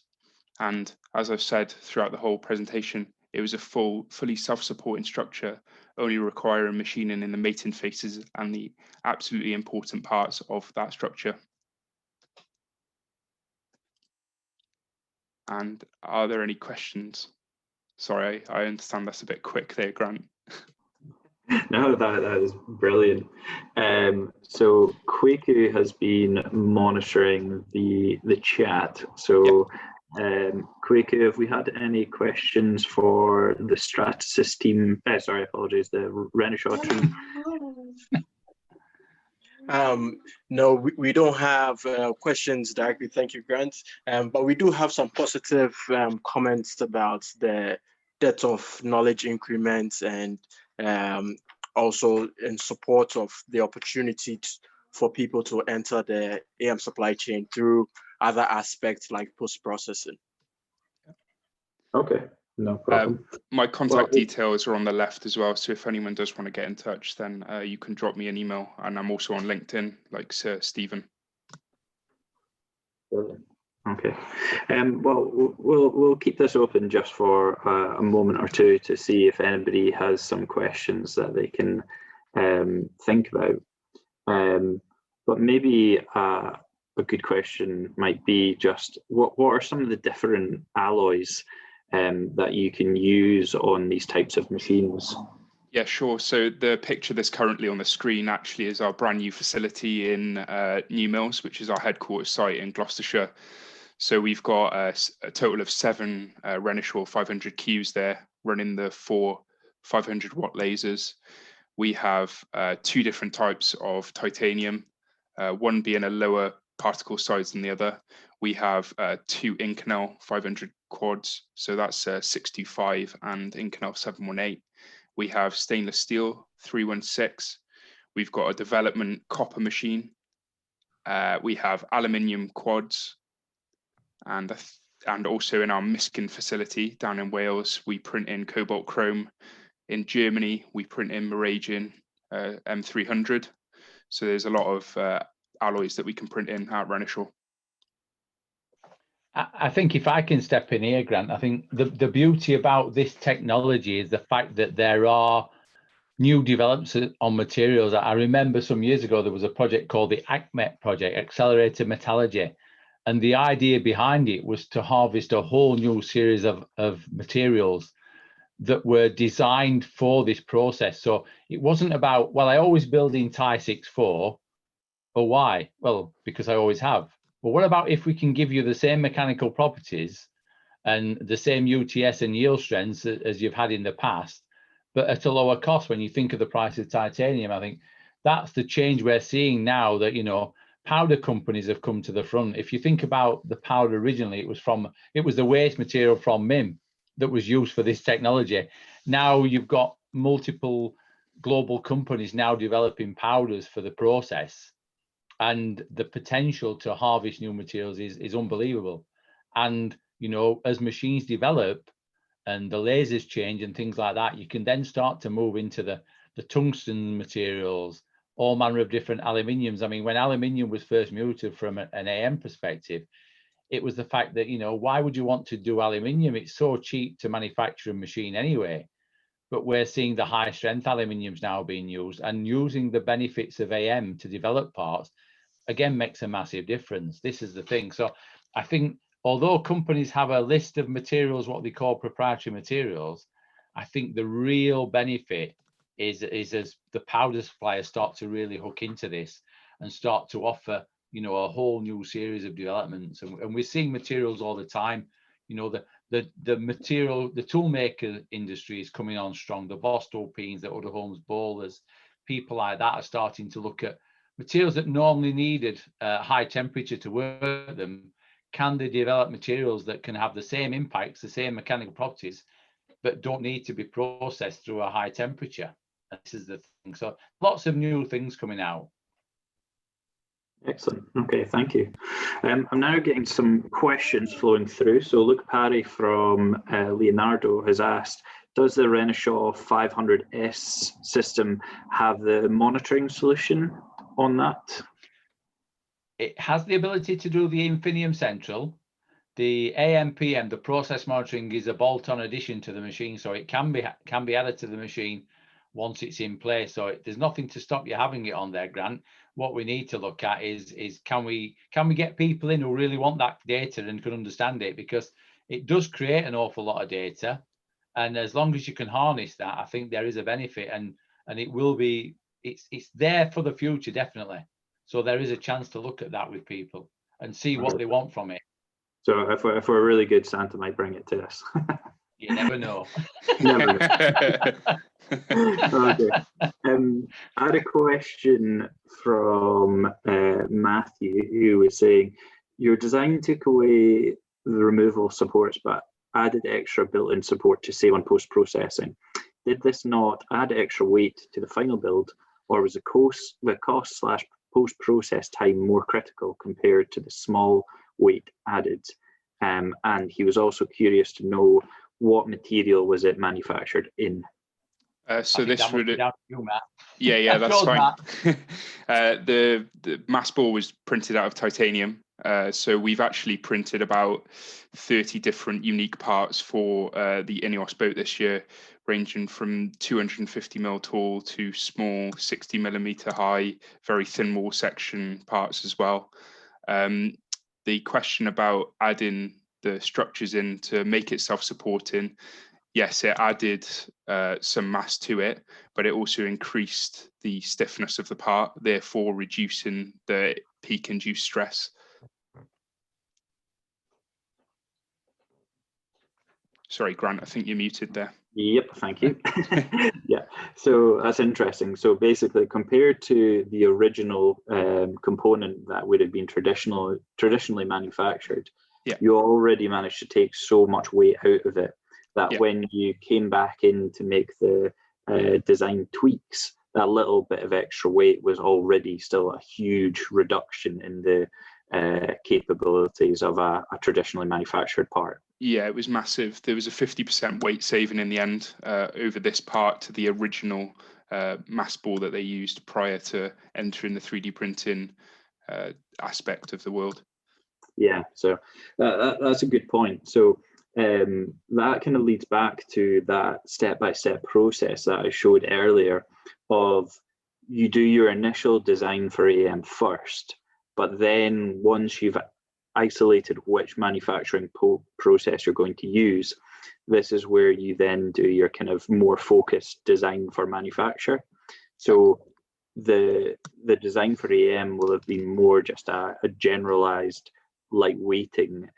And as I've said throughout the whole presentation, it was a fully self-supporting structure, only requiring machining in the mating faces and the absolutely important parts of that structure. And are there any questions? Sorry, I understand that's a bit quick there, Grant. No, that is brilliant. So Kwaku has been monitoring the chat. So Kwaku, have we had any questions for the Stratasys team? Sorry, apologies, the Renishaw team. No, we don't have questions directly. Thank you, Grant. But we do have some positive comments about the depth of knowledge increments and also in support of the opportunity for people to enter the AM supply chain through other aspects like post-processing. Okay, no problem. My contact details are on the left as well, so if anyone does want to get in touch, then you can drop me an email, and I'm also on LinkedIn, like Sir Stephen. Brilliant. Okay, well, we'll keep this open just for a moment or two to see if anybody has some questions that they can think about. But maybe a good question might be just what are some of the different alloys that you can use on these types of machines? Yeah, sure. So the picture that's currently on the screen actually is our brand new facility in New Mills, which is our headquarters site in Gloucestershire. So we've got a total of 7 Renishaw 500 Qs there running the 4 500-watt lasers. We have 2 different types of titanium, one being a lower particle size than the other. We have 2 Inconel 500 quads, so that's 625 and Inconel 718. We have stainless steel 316. We've got a development copper machine. We have aluminium quads, and also in our Miskin facility down in Wales, we print in cobalt chrome. In Germany, we print in Moragian M300. So there's a lot of alloys that we can print in at Renishaw. I think if I can step in here, Grant, I think the beauty about this technology is the fact that there are new developments on materials. I remember some years ago, there was a project called the ACMET project, Accelerated Metallurgy. And the idea behind it was to harvest a whole new series of materials that were designed for this process. So it wasn't about, well, I always build in tie 6.4. Or why? Well, because I always have. But what about if we can give you the same mechanical properties and the same UTS and yield strengths as you've had in the past, but at a lower cost? When you think of the price of titanium, I think that's the change we're seeing now, that, you know, powder companies have come to the front. If you think about the powder originally, it was the waste material from MIM that was used for this technology. Now you've got multiple global companies now developing powders for the process, and the potential to harvest new materials is unbelievable. And, you know, as machines develop and the lasers change and things like that, you can then start to move into the tungsten materials, all manner of different aluminiums. I mean, when aluminium was first muted from an AM perspective, it was the fact that, you know, why would you want to do aluminium? It's so cheap to manufacture a machine anyway. But we're seeing the high strength aluminiums now being used, and using the benefits of AM to develop parts, again, makes a massive difference. This is the thing. So I think although companies have a list of materials, what they call proprietary materials, I think the real benefit is as the powder suppliers start to really hook into this and start to offer, you know, a whole new series of developments. And we're seeing materials all the time. You know, the material, the toolmaker industry is coming on strong. The Voestalpines, the Uddeholms Bowlers, people like that are starting to look at materials that normally needed high temperature to work them. Can they develop materials that can have the same impacts, the same mechanical properties, but don't need to be processed through a high temperature? And this is the thing. So lots of new things coming out. Excellent. Okay, thank you. I'm now getting some questions flowing through. So Luke Parry from Leonardo has asked, does the Renishaw 500S system have the monitoring solution on that? It has the ability to do the Infinium Central. The AMPM, the process monitoring, is a bolt-on addition to the machine, so it can be added to the machine once it's in place. So there's nothing to stop you having it on there, Grant. What we need to look at is can we get people in who really want that data and can understand it, because it does create an awful lot of data, and as long as you can harness that, I think there is a benefit, and it will be, it's there for the future, definitely. So there is a chance to look at that with people and see what they want from it. So if we're really good, Santa might bring it to us. You never know. Never know. Okay. I had a question from Matthew, who was saying, your design took away the removal supports but added extra built-in support to save on post-processing. Did this not add extra weight to the final build, or was the cost / post-process time more critical compared to the small weight added? And he was also curious to know what material was it manufactured in. So this would, you, Matt. yeah, that's fine. The Mast Ball was printed out of titanium. So we've actually printed about 30 different unique parts for the INEOS boat this year, ranging from 250mm tall to small 60mm high, very thin wall section parts as well. The question about adding the structures in to make it self-supporting, yes, it added some mass to it, but it also increased the stiffness of the part, therefore reducing the peak-induced stress. Sorry, Grant, I think you're muted there. Yep, thank you. Yeah, so that's interesting. So basically, compared to the original component that would have been traditionally manufactured, yeah, you already managed to take so much weight out of it that when you came back in to make the design tweaks, that little bit of extra weight was already still a huge reduction in the capabilities of a traditionally manufactured part. Yeah, it was massive. There was a 50% weight saving in the end over this part to the original Mast Ball that they used prior to entering the 3D printing aspect of the world. Yeah, so that's a good point. So that kind of leads back to that step-by-step process that I showed earlier of you do your initial design for AM first, but then once you've isolated which manufacturing process you're going to use, this is where you then do your kind of more focused design for manufacture. So the design for AM will have been more just a generalized lightweighting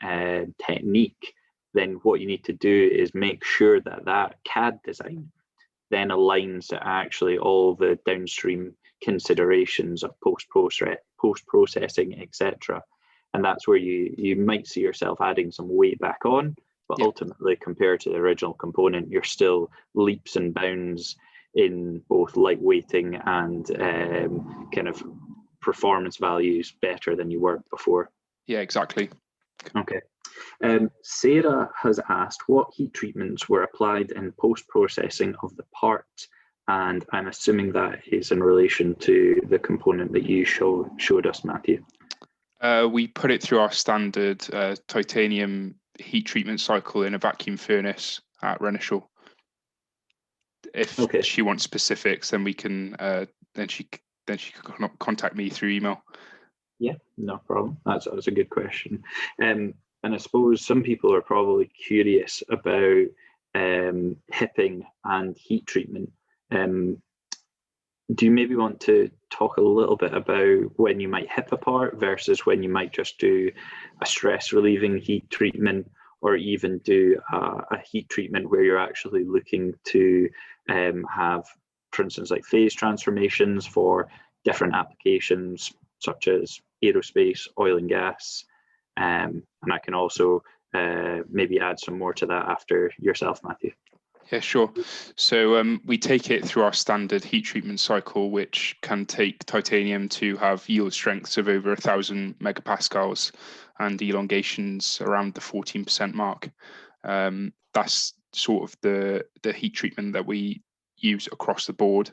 technique. Then what you need to do is make sure that that CAD design then aligns to actually all the downstream considerations of post-processing, etc. And that's where you might see yourself adding some weight back on, but ultimately, compared to the original component, you're still leaps and bounds in both lightweighting and kind of performance values better than you were before. Yeah, exactly. Okay. Sarah has asked what heat treatments were applied in post-processing of the part, and I'm assuming that is in relation to the component that you showed us, Matthew. We put it through our standard titanium heat treatment cycle in a vacuum furnace at Renishaw. If she wants specifics, then we can then she can contact me through email. Yeah, no problem. That's a good question. And I suppose some people are probably curious about hipping and heat treatment. Do you maybe want to talk a little bit about when you might hip a part versus when you might just do a stress relieving heat treatment, or even do a heat treatment where you're actually looking to have, for instance, like phase transformations for different applications such as aerospace, oil and gas, and I can also maybe add some more to that after yourself, Matthew. Yeah, sure. So we take it through our standard heat treatment cycle, which can take titanium to have yield strengths of over 1,000 megapascals and elongations around the 14% mark. That's sort of the heat treatment that we use across the board,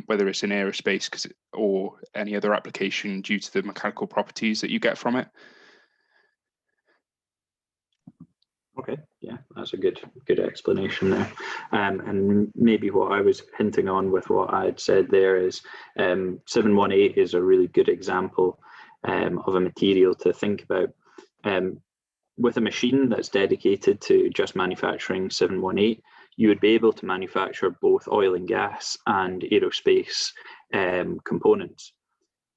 whether it's in aerospace or any other application due to the mechanical properties that you get from it. Okay, yeah, that's a good explanation there. And maybe what I was hinting on with what I had said there is 718 is a really good example of a material to think about. With a machine that's dedicated to just manufacturing 718, you would be able to manufacture both oil and gas and aerospace components.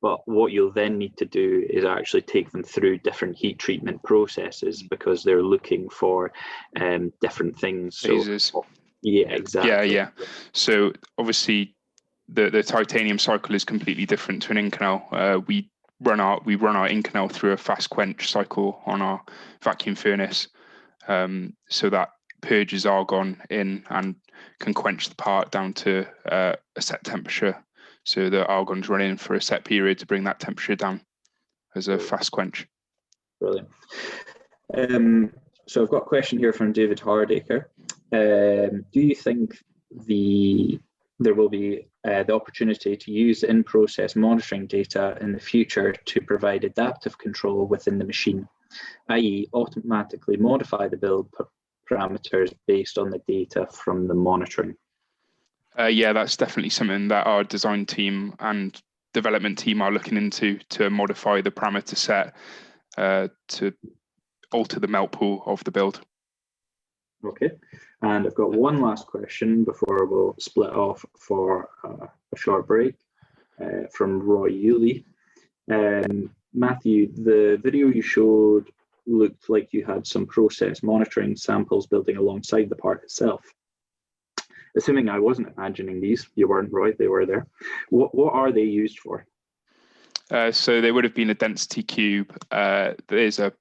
But what you'll then need to do is actually take them through different heat treatment processes because they're looking for different things. Phases. So, yeah, exactly. Yeah. So obviously, the titanium cycle is completely different to an Inconel. We run our Inconel through a fast quench cycle on our vacuum furnace, so that purges argon in and can quench the part down to a set temperature. So the argon's running for a set period to bring that temperature down as a fast quench. Brilliant. So I've got a question here from David Hardacre. Do you think there will be the opportunity to use in-process monitoring data in the future to provide adaptive control within the machine, i.e. automatically modify the build parameters based on the data from the monitoring? Yeah, that's definitely something that our design team and development team are looking into, to modify the parameter set to alter the melt pool of the build. Okay. And I've got one last question before we'll split off for a short break from Roy Yulee. Matthew, the video you showed looked like you had some process monitoring samples building alongside the part itself. Assuming I wasn't imagining these, you weren't, Roy, they were there. What are they used for? So they would have been a density cube. There's a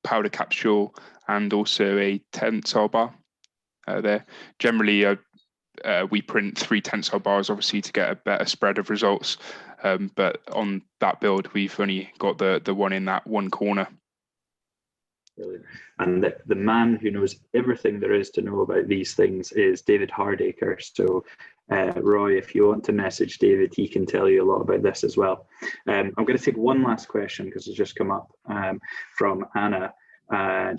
powder capsule and also a tensile bar there. Generally, we print 3 tensile bars, obviously, to get a better spread of results. But on that build, we've only got the one in that one corner. Brilliant. And the man who knows everything there is to know about these things is David Hardacre. So Roy, if you want to message David, he can tell you a lot about this as well. I'm going to take one last question because it's just come up from Anna.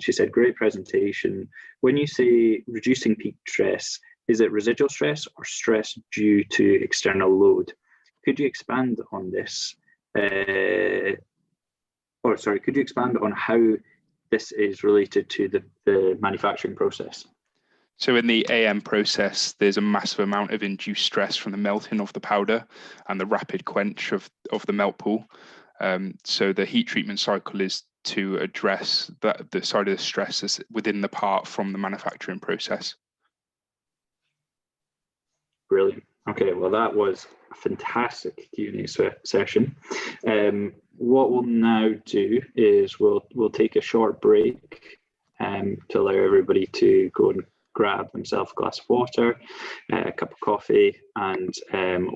She said, great presentation. When you say reducing peak stress, is it residual stress or stress due to external load? Could you expand on this? or sorry, could you expand on how this is related to the manufacturing process? So in the AM process, there's a massive amount of induced stress from the melting of the powder and the rapid quench of the melt pool. So the heat treatment cycle is to address the side of the stress that's within the part from the manufacturing process. Brilliant. Okay, well, that was a fantastic Q&A session. What we'll now do is we'll take a short break to allow everybody to go and grab themselves a glass of water, a cup of coffee, and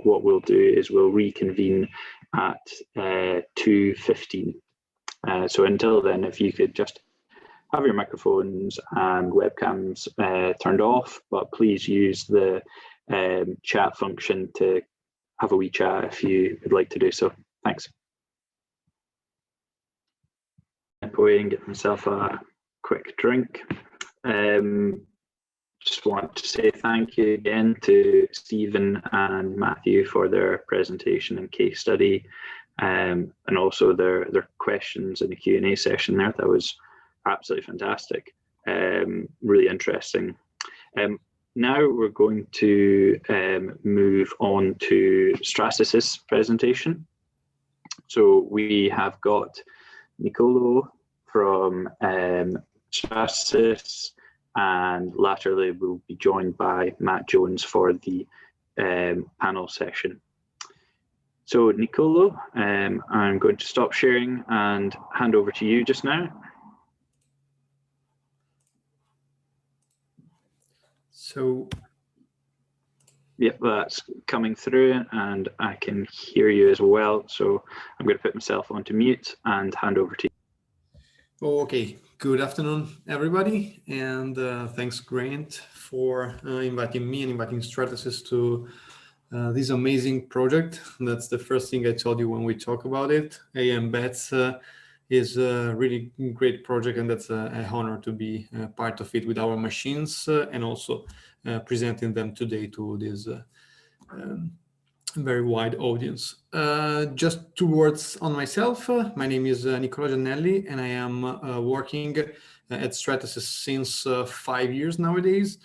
what we'll do is we'll reconvene at 2:15. So until then, if you could just have your microphones and webcams turned off, but please use the chat function to have a wee chat if you would like to do so. Thanks. Step away and get myself a quick drink. Just want to say thank you again to Stephen and Matthew for their presentation and case study, and also their questions in the Q&A session there. That was absolutely fantastic, really interesting. Now we're going to move on to Stratasys' presentation. So we have got Nicolo from Stratasys, and laterally we'll be joined by Matt Jones for the panel session. So Nicolo, I'm going to stop sharing and hand over to you just now. So, yep, that's coming through and I can hear you as well. So I'm going to put myself onto mute and hand over to you. okay, good afternoon, everybody. And thanks, Grant, for inviting me and inviting Stratasys to this amazing project. That's the first thing I told you when we talk about it. AM Bets is a really great project, and that's an honor to be part of it with our machines and also presenting them today to this very wide audience. Just 2 words on myself. My name is Nicola Giannelli, and I am working at Stratasys since 5 years nowadays,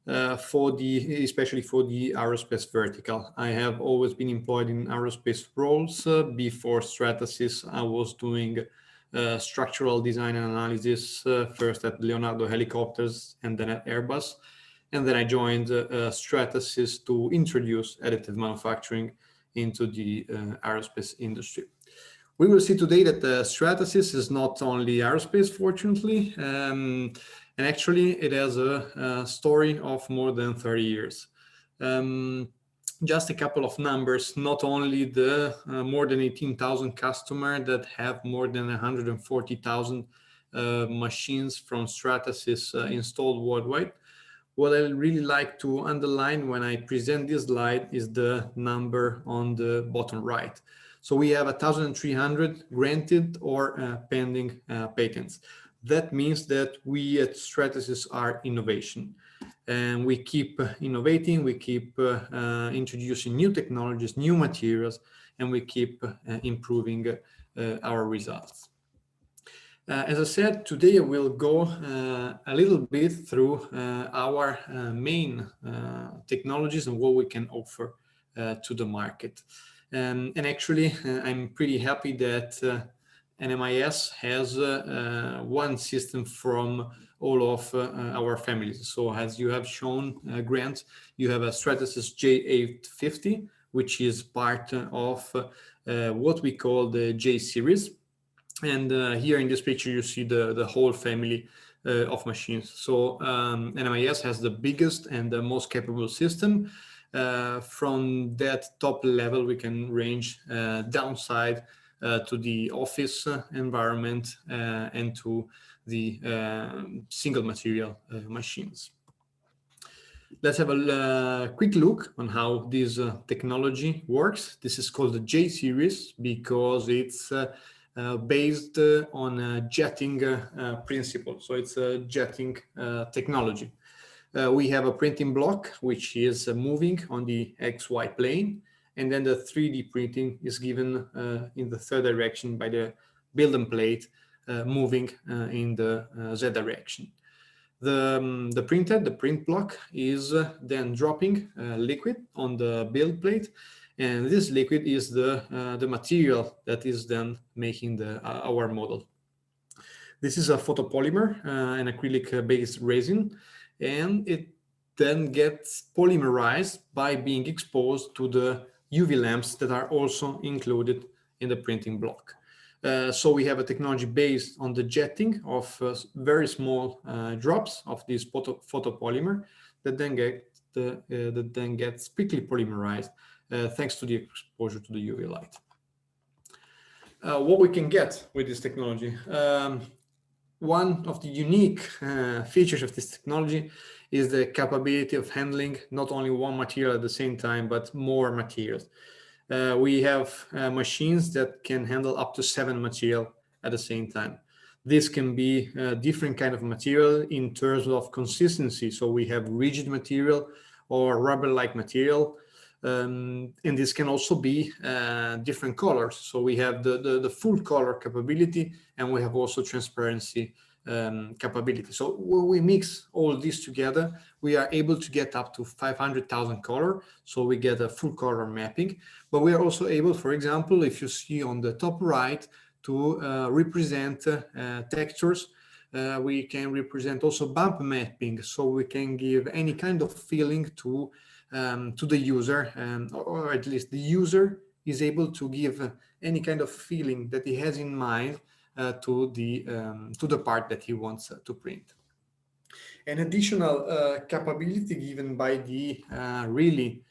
especially for the aerospace vertical. I have always been employed in aerospace roles. Before Stratasys, I was doing structural design and analysis, first at Leonardo Helicopters and then at Airbus. And then I joined Stratasys to introduce additive manufacturing into the aerospace industry. We will see today that Stratasys is not only aerospace, fortunately, and actually it has a story of more than 30 years. Just a couple of numbers, not only the more than 18,000 customers that have more than 140,000 machines from Stratasys installed worldwide. What I really like to underline when I present this slide is the number on the bottom right. So we have 1,300 granted or pending patents. That means that we at Stratasys are innovation. And we keep innovating, we keep introducing new technologies, new materials, and we keep improving our results. As I said, today I will go a little bit through our main technologies and what we can offer to the market. And actually, I'm pretty happy that NMIS has one system from all of our families. So as you have shown, Grant, you have a Stratasys J850, which is part of what we call the J series. And here in this picture, you see the whole family of machines. So NMIS has the biggest and the most capable system. From that top level, we can range downside to the office environment and to the single material machines. Let's have a quick look on how this technology works. This is called the J series because it's based on a jetting principle. So it's a jetting technology. We have a printing block, which is moving on the XY plane. And then the 3D printing is given in the third direction by the building plate moving in the Z direction. The print block is then dropping liquid on the build plate, and this liquid is the material that is then making our model. This is a photopolymer, an acrylic-based resin, and it then gets polymerized by being exposed to the UV lamps that are also included in the printing block. So we have a technology based on the jetting of very small drops of this photopolymer that then gets quickly polymerized thanks to the exposure to the UV light. What we can get with this technology. One of the unique features of this technology is the capability of handling not only one material at the same time, but more materials. We have machines that can handle up to 7 material at the same time. This can be different kind of material in terms of consistency. So we have rigid material or rubber-like material. And this can also be different colors. So we have the full color capability, and we have also transparency capability. So when we mix all this together, we are able to get up to 500,000 color. So we get a full color mapping, but we are also able, for example, if you see on the top right, to represent textures. We can represent also bump mapping. So we can give any kind of feeling to the user, or at least the user is able to give any kind of feeling that he has in mind to the part that he wants to print. An additional capability given by the really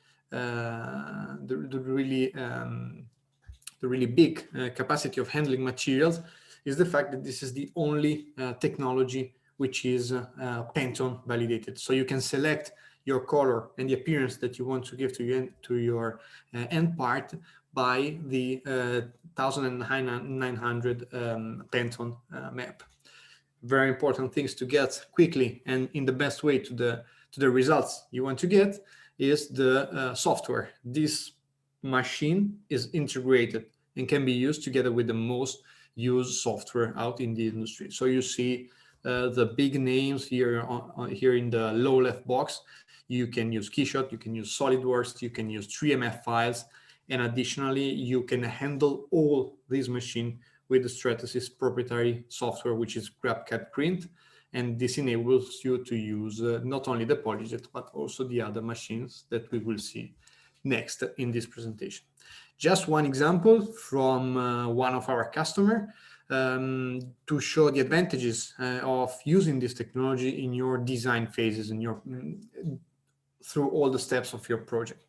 big capacity of handling materials is the fact that this is the only technology which is Pantone validated. So you can select your color and the appearance that you want to give to your end part by the 1900 Pantone map. Very important things to get quickly and in the best way to the results you want to get is the software. This machine is integrated and can be used together with the most used software out in the industry. So you see the big names here here in the low left box. You can use Keyshot, you can use SolidWorks, you can use 3MF files, and additionally, you can handle all these machines with the Stratasys proprietary software, which is GrabCAD Print, and this enables you to use not only the PolyJet, but also the other machines that we will see next in this presentation. Just one example from one of our customers to show the advantages of using this technology in your design phases and through all the steps of your project.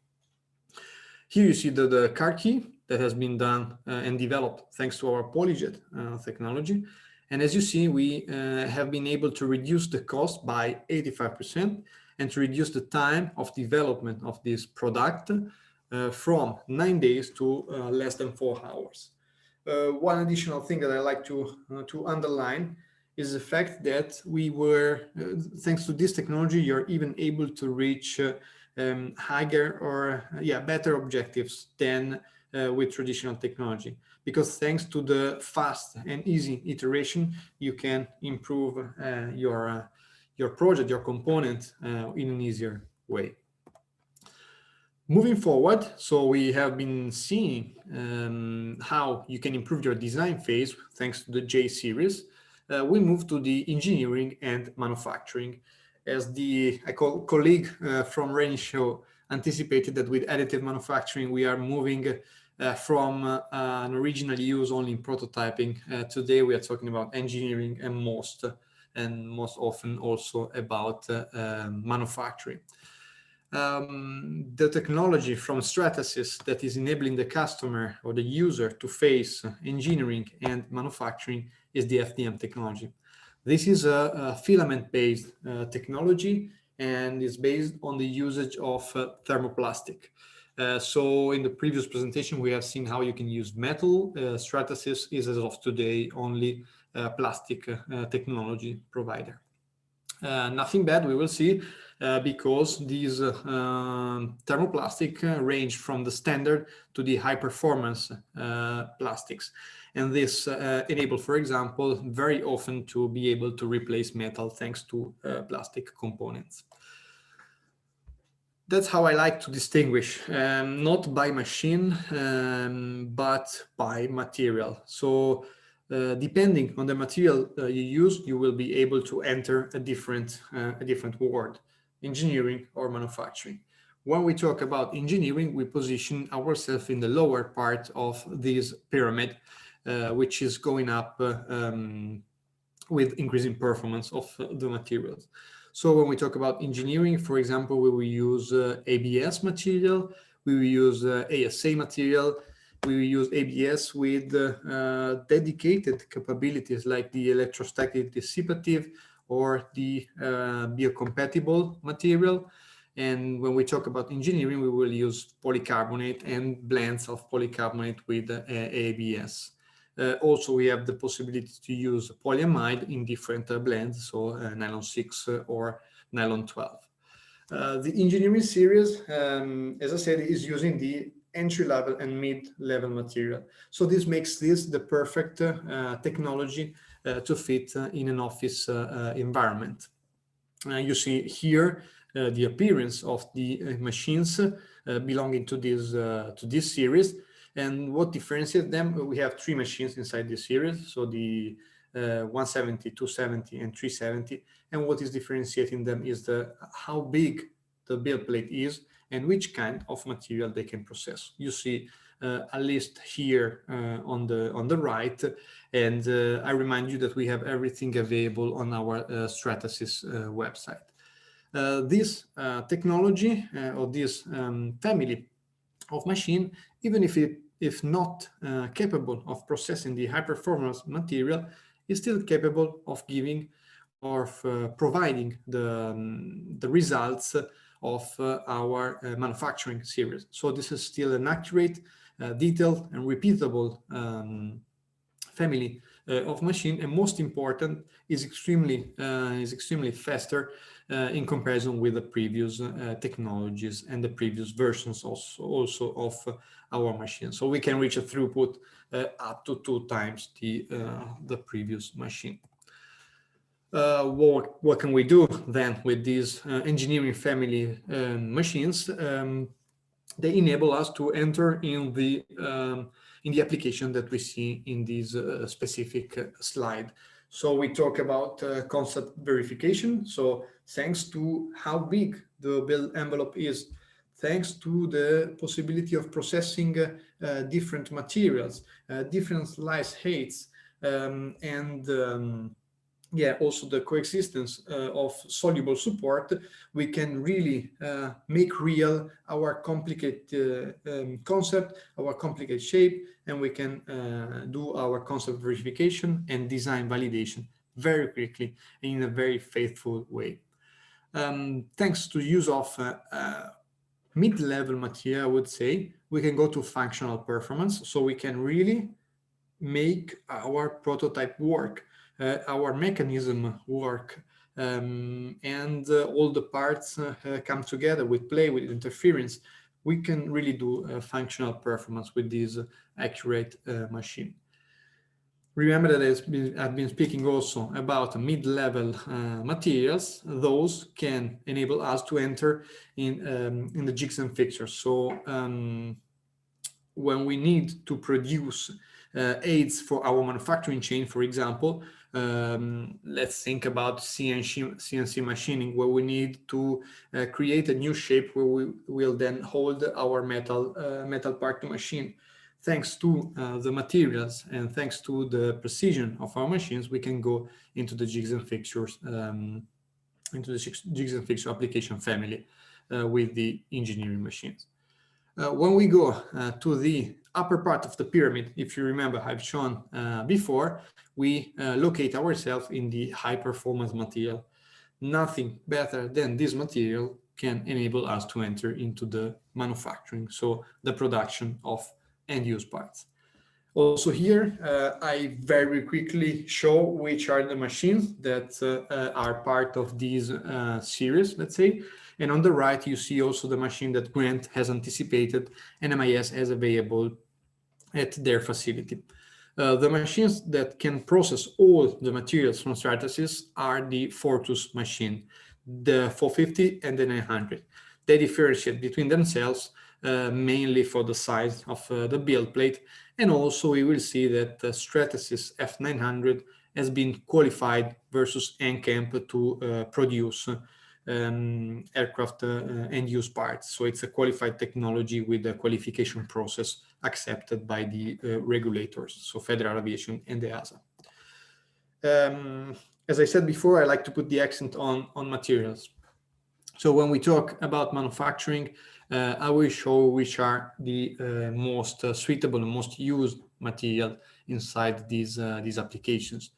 Here you see the card key that has been done and developed thanks to our PolyJet technology. And as you see, we have been able to reduce the cost by 85% and to reduce the time of development of this product from 9 days to less than 4 hours. One additional thing that I like to underline is the fact that we were, thanks to this technology, you're even able to reach higher or better objectives than with traditional technology, because thanks to the fast and easy iteration, you can improve your project, your component in an easier way. Moving forward, so we have been seeing how you can improve your design phase thanks to the J series. We move to the engineering and manufacturing. As the colleague from Renishaw anticipated that with additive manufacturing, we are moving from an original use only in prototyping. Today, we are talking about engineering and most often also about manufacturing. The technology from Stratasys that is enabling the customer or the user to face engineering and manufacturing is the FDM technology. This is a filament-based technology and is based on the usage of thermoplastic. So in the previous presentation, we have seen how you can use metal. Stratasys is, as of today, only a plastic technology provider. Nothing bad, we will see, because these thermoplastic range from the standard to the high performance plastics. And this enable, for example, very often to be able to replace metal thanks to plastic components. That's how I like to distinguish, not by machine, but by material. So depending on the material you use, you will be able to enter a different world, engineering or manufacturing. When we talk about engineering, we position ourselves in the lower part of this pyramid, which is going up with increasing performance of the materials. So when we talk about engineering, for example, we will use ABS material, we will use ASA material, we will use ABS with dedicated capabilities like the electrostatic dissipative or the biocompatible material. And when we talk about engineering, we will use polycarbonate and blends of polycarbonate with ABS. Also, we have the possibility to use polyamide in different blends, so nylon 6 or nylon 12. The engineering series, as I said, is using the entry-level and mid-level material. So this makes this the perfect technology to fit in an office environment. You see here the appearance of the machines belonging to this series. And what differentiates them? We have 3 machines inside this series, so the 170, 270, and 370. And what is differentiating them is how big the build plate is and which kind of material they can process. You see a list here on the right, and I remind you that we have everything available on our Stratasys website. This technology or this family of machine, even if not capable of processing the high performance material, is still capable of giving or providing the results of our manufacturing series. So this is still an accurate, detailed and repeatable family of machine, and most important, is extremely faster in comparison with the previous technologies and the previous versions also of our machine. So we can reach a throughput up to 2 times the previous machine. What can we do then with these engineering family machines? They enable us to enter in the application that we see in this specific slide. So we talk about concept verification. So thanks to how big the build envelope is, thanks to the possibility of processing different materials, different slice heights, and also the coexistence of soluble support, we can really make real our complicated concept, our complicated shape, and we can do our concept verification and design validation very quickly and in a very faithful way. Thanks to use of mid-level material, I would say, we can go to functional performance, so we can really make our prototype work, our mechanism work, and all the parts come together with play, with interference. We can really do functional performance with this accurate machine. Remember that I've been speaking also about mid-level materials. Those can enable us to enter in the jigs and fixtures. So when we need to produce aids for our manufacturing chain, for example, let's think about CNC machining, where we need to create a new shape where we will then hold our metal part to machine. Thanks to the materials and thanks to the precision of our machines, we can go into the jigs and fixtures, application family with the engineering machines. When we go to the upper part of the pyramid, if you remember, I've shown before, we locate ourselves in the high performance material. Nothing better than this material can enable us to enter into the manufacturing, so the production of end-use parts. Also here, I very quickly show which are the machines that are part of this series, let's say. And on the right, you see also the machine that Grant has anticipated NMIS as available at their facility. The machines that can process all the materials from Stratasys are the Fortus machine, the 450 and the 900. They differentiate between themselves mainly for the size of the build plate, and also we will see that the Stratasys F900 has been qualified versus NCAMP to produce aircraft end-use parts. So it's a qualified technology with a qualification process accepted by the regulators, so Federal Aviation and the EASA. As I said before, I like to put the accent on materials. So when we talk about manufacturing, I will show which are the most suitable and most used material inside these applications.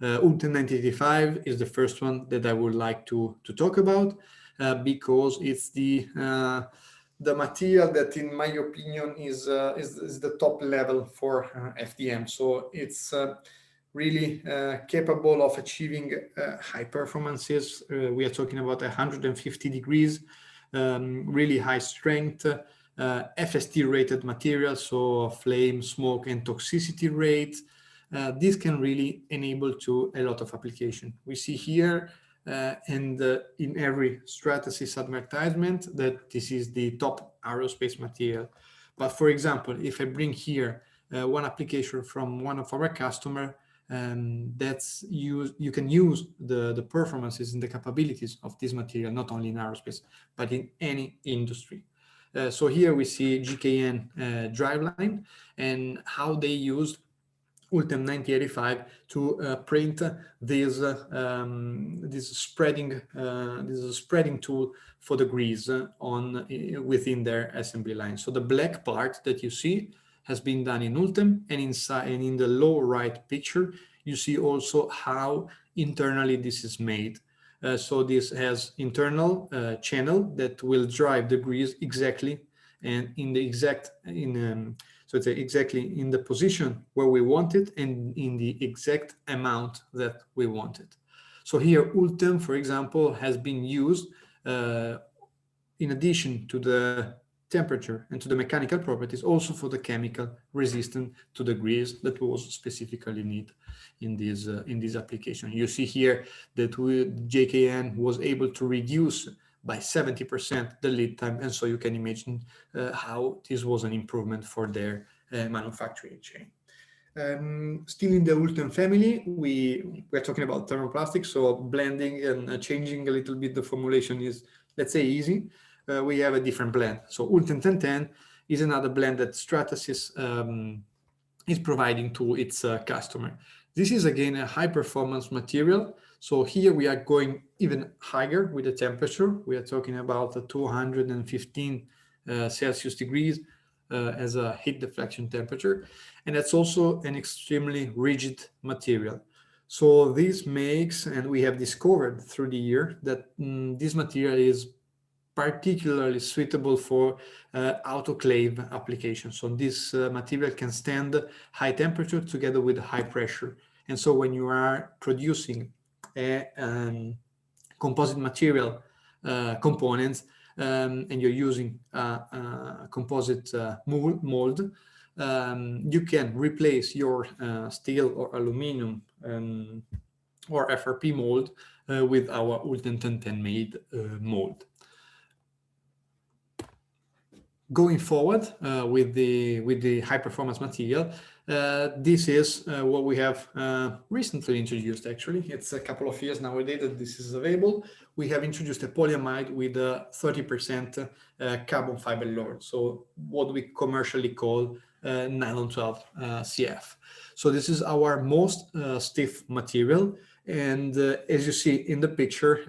ULTEM 9085 is the first one that I would like to talk about because it's the material that, in my opinion, is the top level for FDM. So it's really capable of achieving high performances. We are talking about 150 degrees, really high strength, FST rated materials, so flame, smoke, and toxicity rate. This can really enable to a lot of application. We see here and in every Stratasys advertisement that this is the top aerospace material. But for example, if I bring here one application from one of our customers, you can use the performances and the capabilities of this material not only in aerospace but in any industry. So here we see GKN driveline and how they used ULTEM 9085 to print this spreading tool for the grease within their assembly line. So the black part that you see has been done in ULTEM, and inside and in the lower right picture you see also how internally this is made. So this has internal channel that will drive the grease exactly and so it's exactly in the position where we want it and in the exact amount that we want it. So here ULTEM, for example, has been used in addition to the temperature and to the mechanical properties, also for the chemical resistant to the grease that was specifically needed in this application. You see here that JKN was able to reduce by 70% the lead time, and so you can imagine how this was an improvement for their manufacturing chain. Still in the ULTEM family, we're talking about thermoplastic, so blending and changing a little bit the formulation is, let's say, easy. We have a different blend. So ULTEM 1010 is another blend that Stratasys is providing to its customer. This is again a high performance material. So here we are going even higher with the temperature. We are talking about 215 Celsius degrees as a heat deflection temperature. And that's also an extremely rigid material. So this makes, and we have discovered through the year, that this material is particularly suitable for autoclave applications. So this material can stand high temperature together with high pressure. And so when you are producing a composite material components and you're using a composite mold, you can replace your steel or aluminum or FRP mold with our ULTEM 1010 made mold. Going forward with the high performance material, this is what we have recently introduced. Actually, it's a couple of years nowadays that this is available. We have introduced a polyamide with a 30% carbon fiber load, so what we commercially call nylon 12 CF. So this is our most stiff material, and as you see in the picture,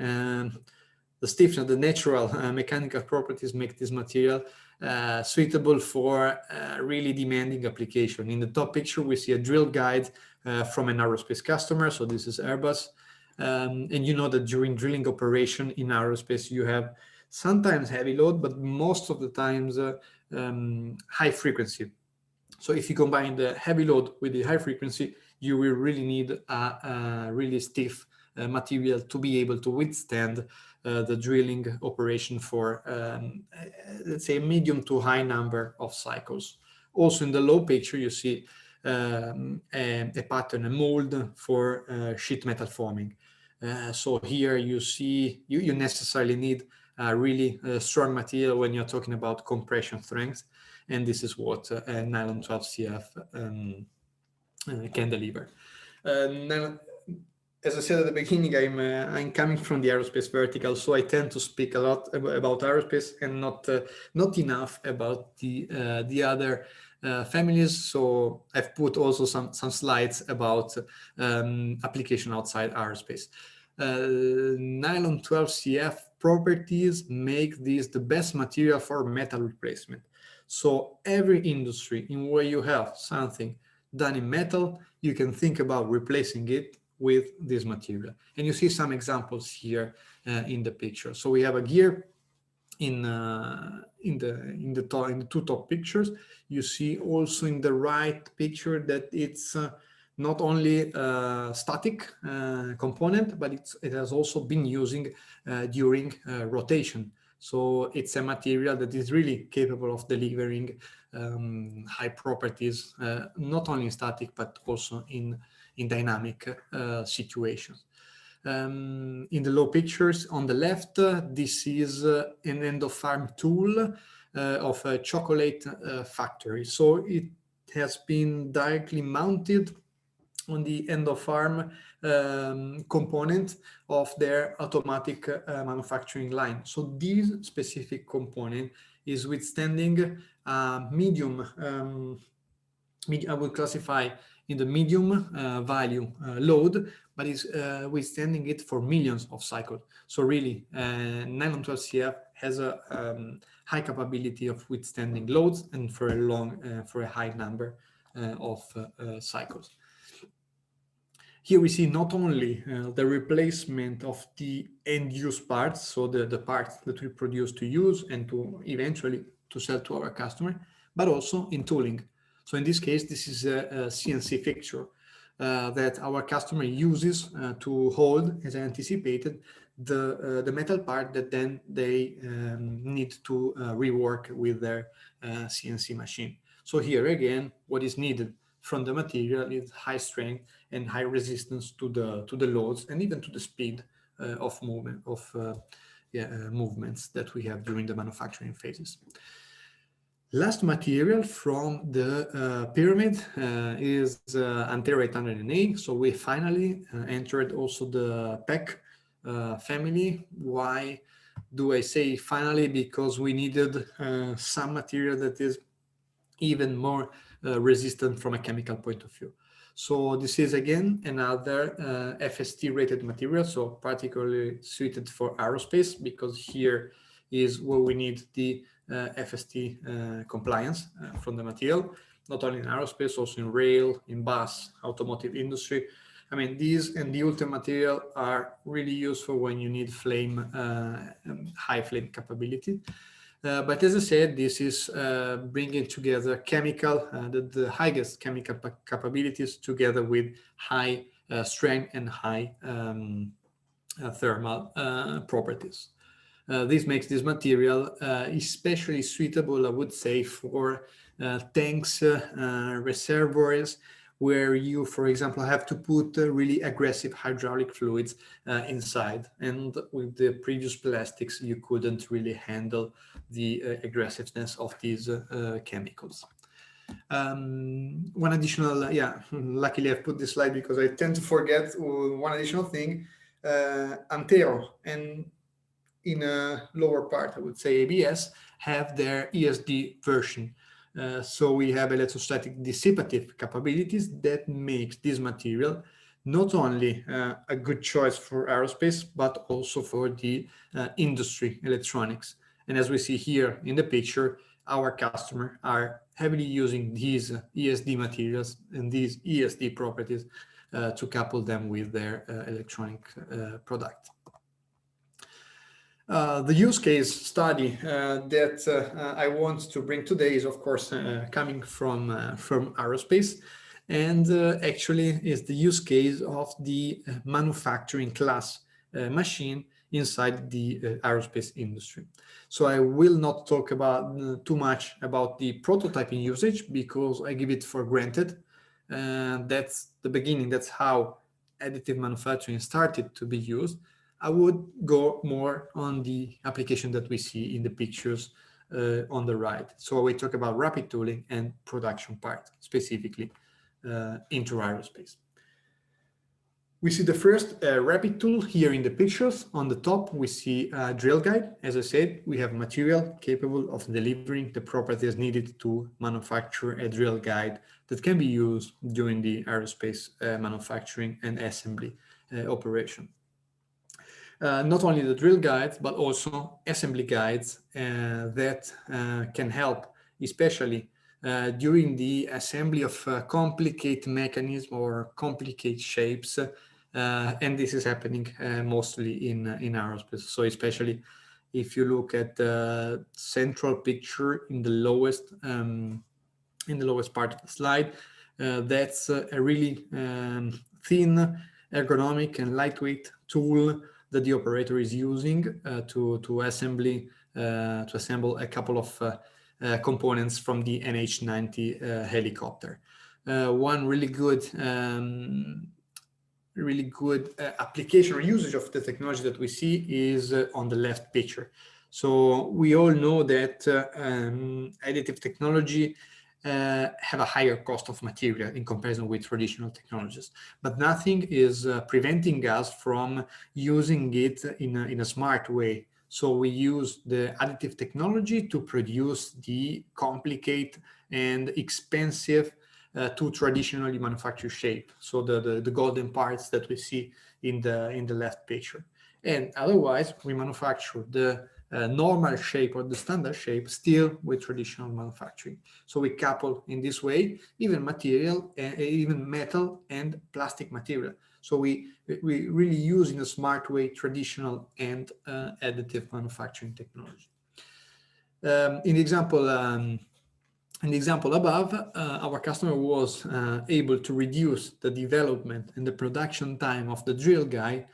the stiffness, the natural mechanical properties make this material suitable for really demanding application. In the top picture, we see a drill guide from an aerospace customer. So this is Airbus. And you know that during drilling operation in aerospace, you have sometimes heavy load, but most of the times high frequency So if you combine the heavy load with the high frequency, you will really need a really stiff material to be able to withstand the drilling operation for, let's say, a medium to high number of cycles. Also in the low picture, you see a pattern, a mold for sheet metal forming. So here you see, you necessarily need a really strong material when you're talking about compression strength. And this is what nylon 12 CF can deliver. Now, as I said at the beginning, I'm coming from the aerospace vertical, so I tend to speak a lot about aerospace and not enough about the other families. So I've put also some slides about application outside aerospace. Nylon 12 CF properties make this the best material for metal replacement. So every industry in where you have something done in metal, you can think about replacing it with this material. And you see some examples here in the picture. So we have a gear in the two top pictures. You see also in the right picture that it's not only a static component, but it has also been using during rotation. So it's a material that is really capable of delivering high properties, not only in static, but also in dynamic situations. In the low pictures on the left, this is an end-of-farm tool of a chocolate factory. So it has been directly mounted on the end-of-farm component of their automatic manufacturing line. So this specific component is withstanding medium, I would classify in the medium value load, but is withstanding it for millions of cycles. So really, nylon 12 CF has a high capability of withstanding loads and for a high number of cycles. Here we see not only the replacement of the end-use parts, so the parts that we produce to use and to eventually to sell to our customer, but also in tooling. So in this case, this is a CNC fixture that our customer uses to hold, as I anticipated, the metal part that then they need to rework with their CNC machine. So here again, what is needed from the material is high strength and high resistance to the loads and even to the speed of movement movements that we have during the manufacturing phases. Last material from the pyramid is Anterior 800NA. So we finally entered also the PEC family. Why do I say finally? Because we needed some material that is even more resistant from a chemical point of view. So this is again another FST rated material, so particularly suited for aerospace, because here is where we need the FST compliance from the material, not only in aerospace, also in rail, in bus, automotive industry. I mean, these and the ultra material are really useful when you need high flame capability. But as I said, this is bringing together the highest chemical capabilities together with high strength and high thermal properties. This makes this material especially suitable, I would say, for tanks, reservoirs, where you, for example, have to put really aggressive hydraulic fluids inside. And with the previous plastics, you couldn't really handle the aggressiveness of these chemicals. One additional, luckily I've put this slide because I tend to forget one additional thing, Antero and in a lower part, I would say ABS, have their ESD version. So we have electrostatic dissipative capabilities that makes this material not only a good choice for aerospace, but also for the industry electronics. And as we see here in the picture, our customers are heavily using these ESD materials and these ESD properties to couple them with their electronic product. The use case study that I want to bring today is, of course, coming from aerospace, and actually is the use case of the manufacturing class machine inside the aerospace industry. So I will not talk about too much about the prototyping usage because I give it for granted. That's the beginning. That's how additive manufacturing started to be used. I would go more on the application that we see in the pictures on the right. So we talk about rapid tooling and production part, specifically into aerospace. We see the first rapid tool here in the pictures. On the top, we see a drill guide. As I said, we have material capable of delivering the properties needed to manufacture a drill guide that can be used during the aerospace manufacturing and assembly operation. Not only the drill guides, but also assembly guides that can help, especially during the assembly of complicated mechanisms or complicated shapes. And this is happening mostly in aerospace. So especially if you look at the central picture in the lowest part of the slide, that's a really thin, ergonomic and lightweight tool that the operator is using to assemble a couple of components from the NH90 helicopter. One really good application or usage of the technology that we see is on the left picture. So we all know that additive technology have a higher cost of material in comparison with traditional technologies, but nothing is preventing us from using it in a smart way. So we use the additive technology to produce the complicated and expensive to traditionally manufactured shape. So the golden parts that we see in the left picture. And otherwise, we manufacture the normal shape or the standard shape still with traditional manufacturing. So we couple in this way even material, even metal and plastic material. So we really use in a smart way traditional and additive manufacturing technology. In the example above, our customer was able to reduce the development and the production time of the drill guide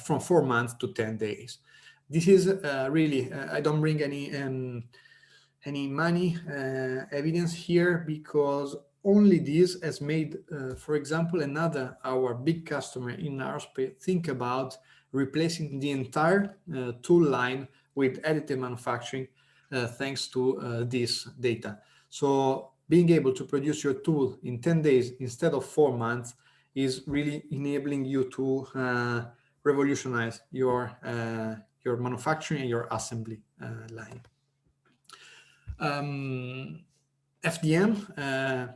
from 4 months to 10 days. This is really, I don't bring any money evidence here because only this has made, for example, our big customer in aerospace think about replacing the entire tool line with additive manufacturing thanks to this data. So being able to produce your tool in 10 days instead of 4 months is really enabling you to revolutionize your manufacturing and your assembly line. FDM,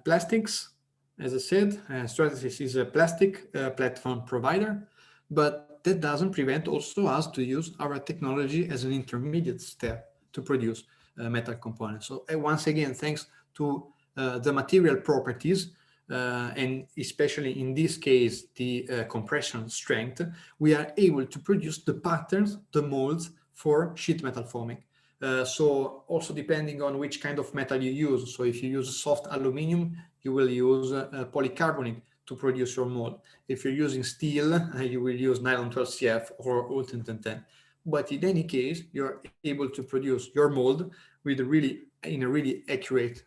plastics, as I said, Stratasys is a plastic platform provider, but that doesn't prevent also us to use our technology as an intermediate step to produce metal components. So once again, thanks to the material properties, and especially in this case, the compression strength, we are able to produce the patterns, the molds for sheet metal forming. So also depending on which kind of metal you use. So if you use soft aluminum, you will use polycarbonate to produce your mold. If you're using steel, you will use nylon 12CF or Ulten 10. But in any case, you're able to produce your mold with in a really accurate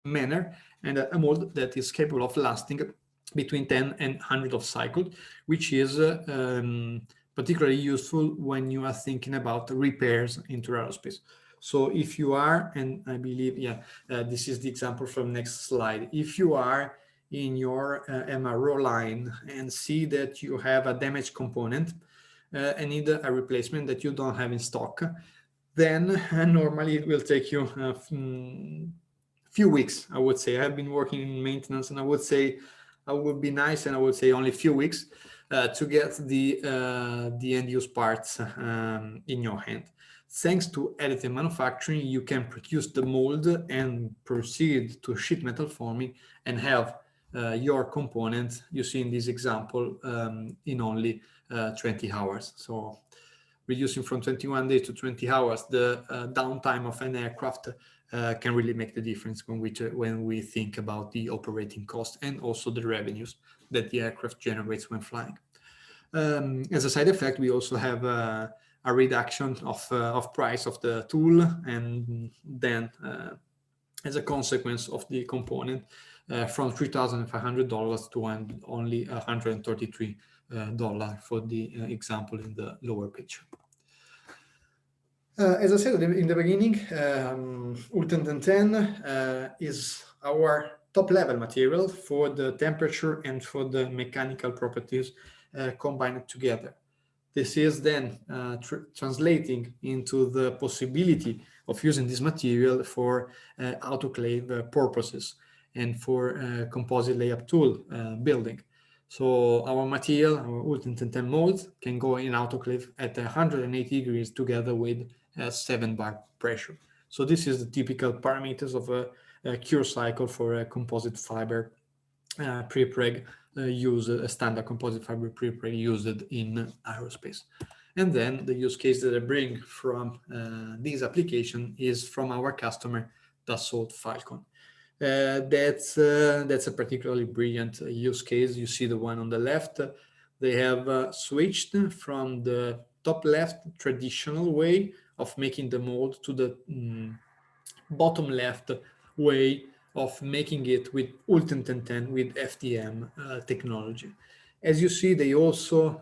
manner, and a mold that is capable of lasting between 10 and 100 of cycles, which is particularly useful when you are thinking about repairs into aerospace. So if you are, and I believe, this is the example from next slide. If you are in your MRO line and see that you have a damaged component and need a replacement that you don't have in stock, then normally it will take you few weeks, I would say. I've been working in maintenance, and I would say I would be nice, and I would say only a few weeks to get the end-use parts in your hand. Thanks to additive manufacturing, you can produce the mold and proceed to sheet metal forming and have your components, you see in this example, in only 20 hours. So reducing from 21 days to 20 hours the downtime of an aircraft can really make the difference when we think about the operating cost and also the revenues that the aircraft generates when flying. As a side effect, we also have a reduction of price of the tool, and then as a consequence of the component from $3,500 to only $133 for the example in the lower picture. As I said in the beginning, ULTEM1010 is our top level material for the temperature and for the mechanical properties combined together. This is then translating into the possibility of using this material for autoclave purposes and for composite layup tool building. So our material, our ULTEM1010 mold, can go in autoclave at 180 degrees together with 7 bar pressure. So this is the typical parameters of a cure cycle for a composite fiber prepreg used, a standard composite fiber prepreg used in aerospace. And then the use case that I bring from this application is from our customer, Dassault Falcon. That's a particularly brilliant use case. You see the one on the left. They have switched from the top left traditional way of making the mold to the bottom left way of making it with ULTEM1010 with FDM technology. As you see, they also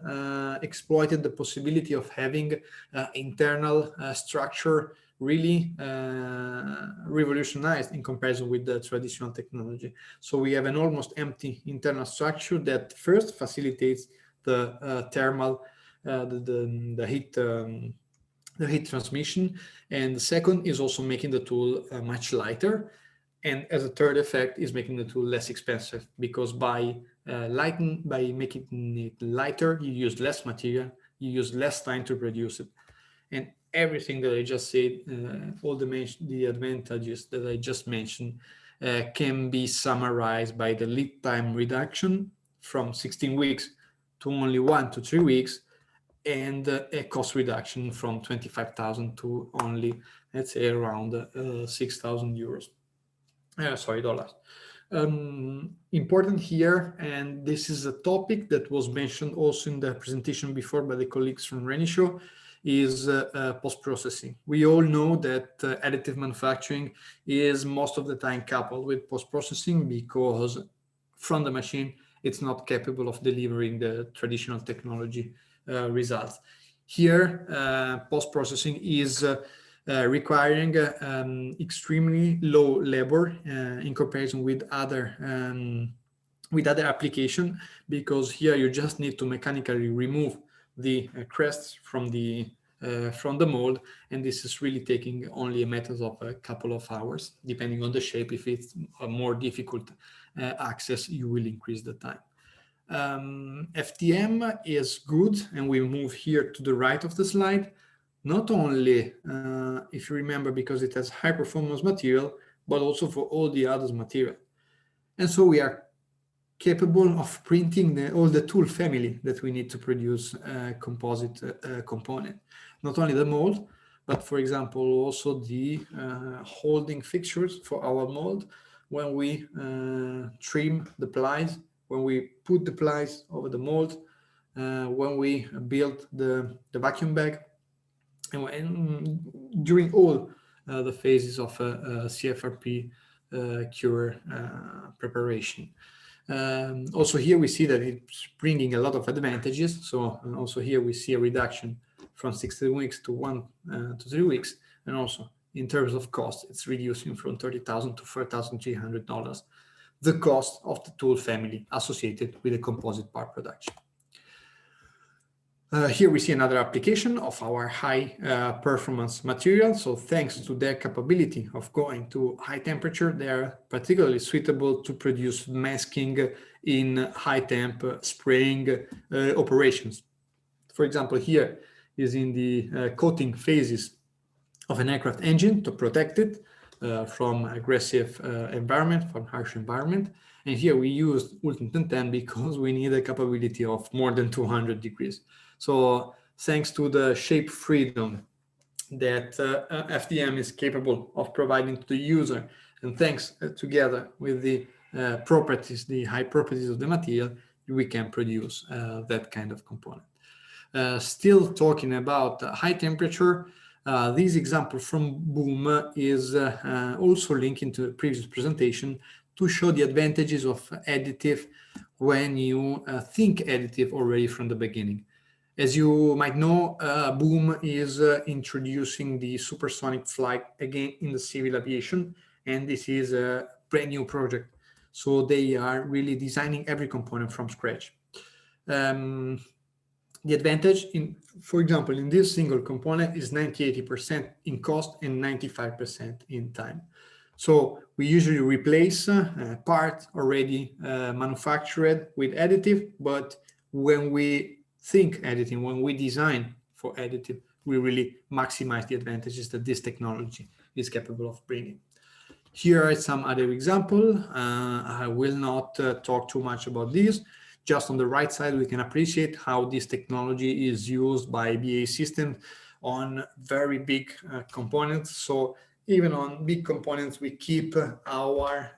exploited the possibility of having internal structure really revolutionized in comparison with the traditional technology. So we have an almost empty internal structure that first facilitates the thermal, the heat transmission, and the second is also making the tool much lighter. And as a third effect is making the tool less expensive, because by making it lighter, you use less material, you use less time to produce it. And everything that I just said, all the advantages that I just mentioned can be summarized by the lead time reduction from 16 weeks to only 1 to 3 weeks, and a cost reduction from 25,000 to only, let's say, around 6,000 euros. Dollars. Important here, and this is a topic that was mentioned also in the presentation before by the colleagues from Renishaw, is post-processing. We all know that additive manufacturing is most of the time coupled with post-processing, because from the machine it's not capable of delivering the traditional technology results. Here, post-processing is requiring extremely low labor in comparison with other application, because here you just need to mechanically remove the crests from the mold, and this is really taking only a matter of a couple of hours. Depending on the shape, if it's a more difficult access, you will increase the time. FDM is good, and we move here to the right of the slide. Not only, if you remember, because it has high performance material, but also for all the others material. And so we are capable of printing all the tool family that we need to produce a composite component. Not only the mold, but for example, also the holding fixtures for our mold. When we trim the plies, when we put the plies over the mold, when we build the vacuum bag, and during all the phases of CFRP cure preparation. Also here we see that it's bringing a lot of advantages. So also here we see a reduction from 16 weeks to 1 to 3 weeks, and also in terms of cost, it's reducing from $30,000 to $4,300 the cost of the tool family associated with the composite part production. Here we see another application of our high performance material. So thanks to their capability of going to high temperature, they are particularly suitable to produce masking in high temp spraying operations. For example, here is in the coating phases of an aircraft engine to protect it from aggressive environment, from harsh environment. And here we used ULTEM1010 because we need a capability of more than 200 degrees. So thanks to the shape freedom that FDM is capable of providing to the user, and thanks together with the properties, the high properties of the material, we can produce that kind of component. Still talking about high temperature, this example from Boom is also linking to the previous presentation to show the advantages of additive when you think additive already from the beginning. As you might know, Boom is introducing the supersonic flight again in the civil aviation, and this is a brand new project. So they are really designing every component from scratch. The advantage, for example, in this single component is 90–80% in cost and 95% in time. So we usually replace a part already manufactured with additive, but when we think additive, when we design for additive, we really maximize the advantages that this technology is capable of bringing. Here are some other examples. I will not talk too much about this. Just on the right side, we can appreciate how this technology is used by BAE Systems on very big components. So even on big components, we keep our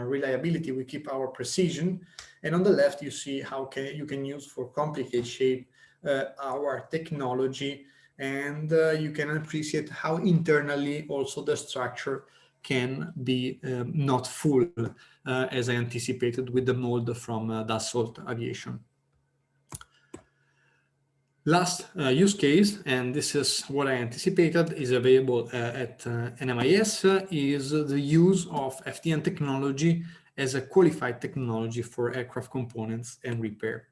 reliability, we keep our precision. And on the left, you see how you can use for complicated shape our technology, and you can appreciate how internally also the structure can be not full, as I anticipated with the mold from Dassault Aviation. Last use case, and this is what I anticipated is available at NMIS, is the use of FDM technology as a qualified technology for aircraft components and repair.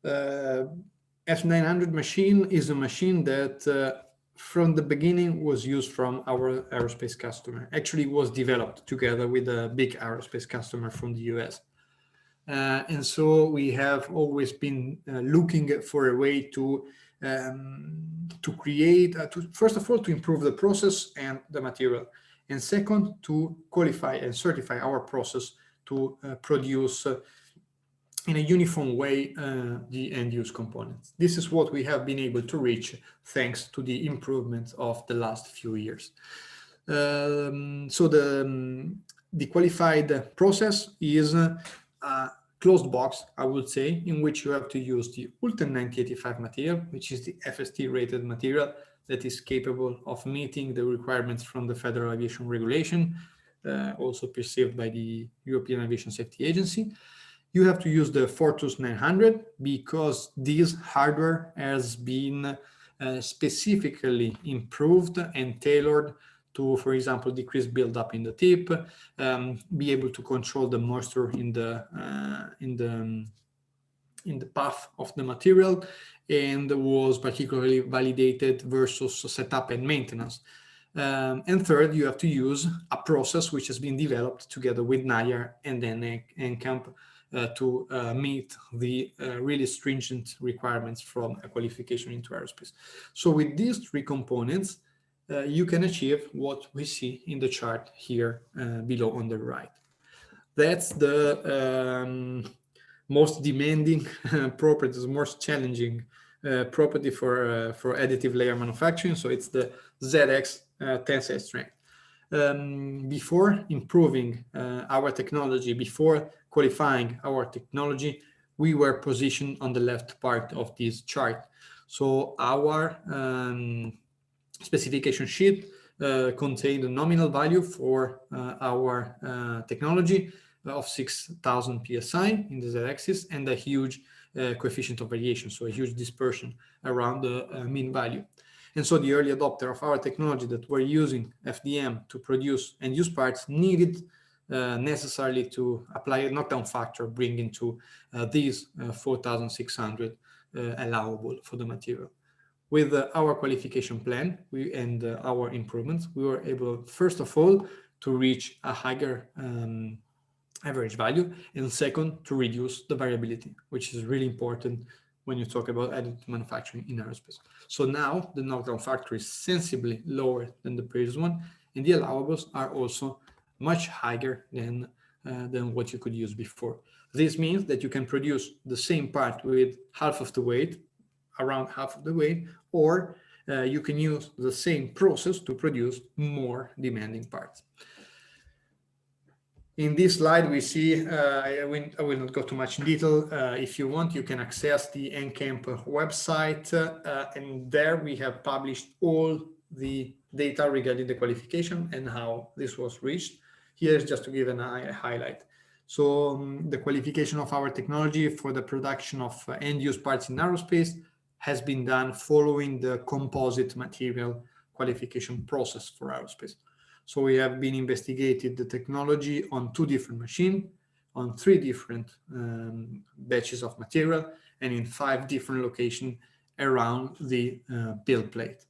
F900 machine is a machine that from the beginning was used from our aerospace customer. Actually, it was developed together with a big aerospace customer from the US. And so we have always been looking for a way to create, first of all, to improve the process and the material, and second, to qualify and certify our process to produce in a uniform way the end-use components. This is what we have been able to reach thanks to the improvements of the last few years. So the qualified process is closed box, I would say, in which you have to use the ULTEM 9085 material, which is the FST rated material that is capable of meeting the requirements from the Federal Aviation Regulation, also perceived by the European Aviation Safety Agency. You have to use the Fortus 900 because this hardware has been specifically improved and tailored to, for example, decrease buildup in the tip, be able to control the moisture in the path of the material, and was particularly validated versus setup and maintenance. And third, you have to use a process which has been developed together with NIAR and then NCAMP to meet the really stringent requirements from a qualification into aerospace. So with these three components, you can achieve what we see in the chart here below on the right. That's the most demanding properties, most challenging property for additive layer manufacturing. So it's the ZX tensile strength. Before improving our technology, before qualifying our technology, we were positioned on the left part of this chart. So our specification sheet contained a nominal value for our technology of 6,000 psi in the z-axis and a huge coefficient of variation, so a huge dispersion around the mean value. And so the early adopter of our technology that were using FDM to produce and use parts needed necessarily to apply a knockdown factor, bringing to these 4,600 allowable for the material. With our qualification plan and our improvements, we were able, first of all, to reach a higher average value, and second, to reduce the variability, which is really important when you talk about additive manufacturing in aerospace. So now the knockdown factor is sensibly lower than the previous one, and the allowables are also much higher than what you could use before. This means that you can produce the same part with half of the weight, around half of the way, or you can use the same process to produce more demanding parts. In this slide, we see, I will not go too much in detail. If you want, you can access the NCAMP website, and there we have published all the data regarding the qualification and how this was reached. Here's just to give a highlight. So the qualification of our technology for the production of end-use parts in aerospace has been done following the composite material qualification process for aerospace. So we have been investigated the technology on 2 different machines, on 3 different batches of material, and in 5 different locations around the build plate.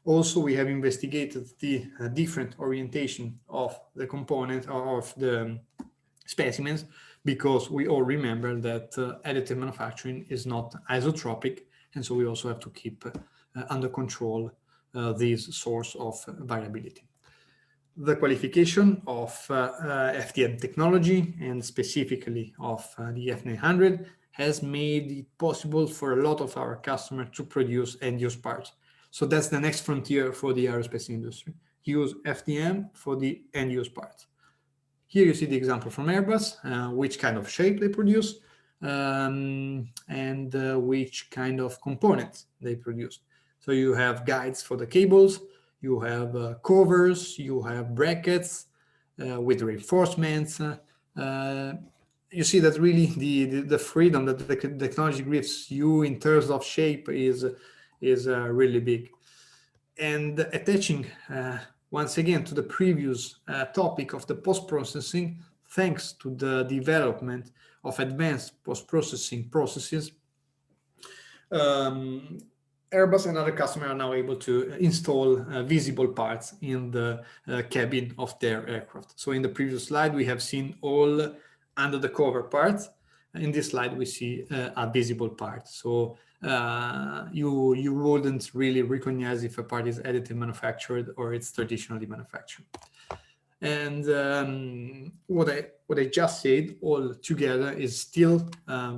Also, we have investigated the different orientation of the component of the specimens, because we all remember that additive manufacturing is not isotropic, and so we also have to keep under control this source of variability. The qualification of FDM technology, and specifically of the F900, has made it possible for a lot of our customers to produce end-use parts. So that's the next frontier for the aerospace industry. Use FDM for the end-use parts. Here you see the example from Airbus, which kind of shape they produce, and which kind of components they produce. So you have guides for the cables, you have covers, you have brackets with reinforcements. You see that really the freedom that the technology gives you in terms of shape is really big. And attaching once again to the previous topic of the post-processing, thanks to the development of advanced post-processing processes, Airbus and other customers are now able to install visible parts in the cabin of their aircraft. So in the previous slide, we have seen all under the cover parts. In this slide, we see a visible part. So you wouldn't really recognize if a part is additive manufactured or it's traditionally manufactured. And what I just said all together is still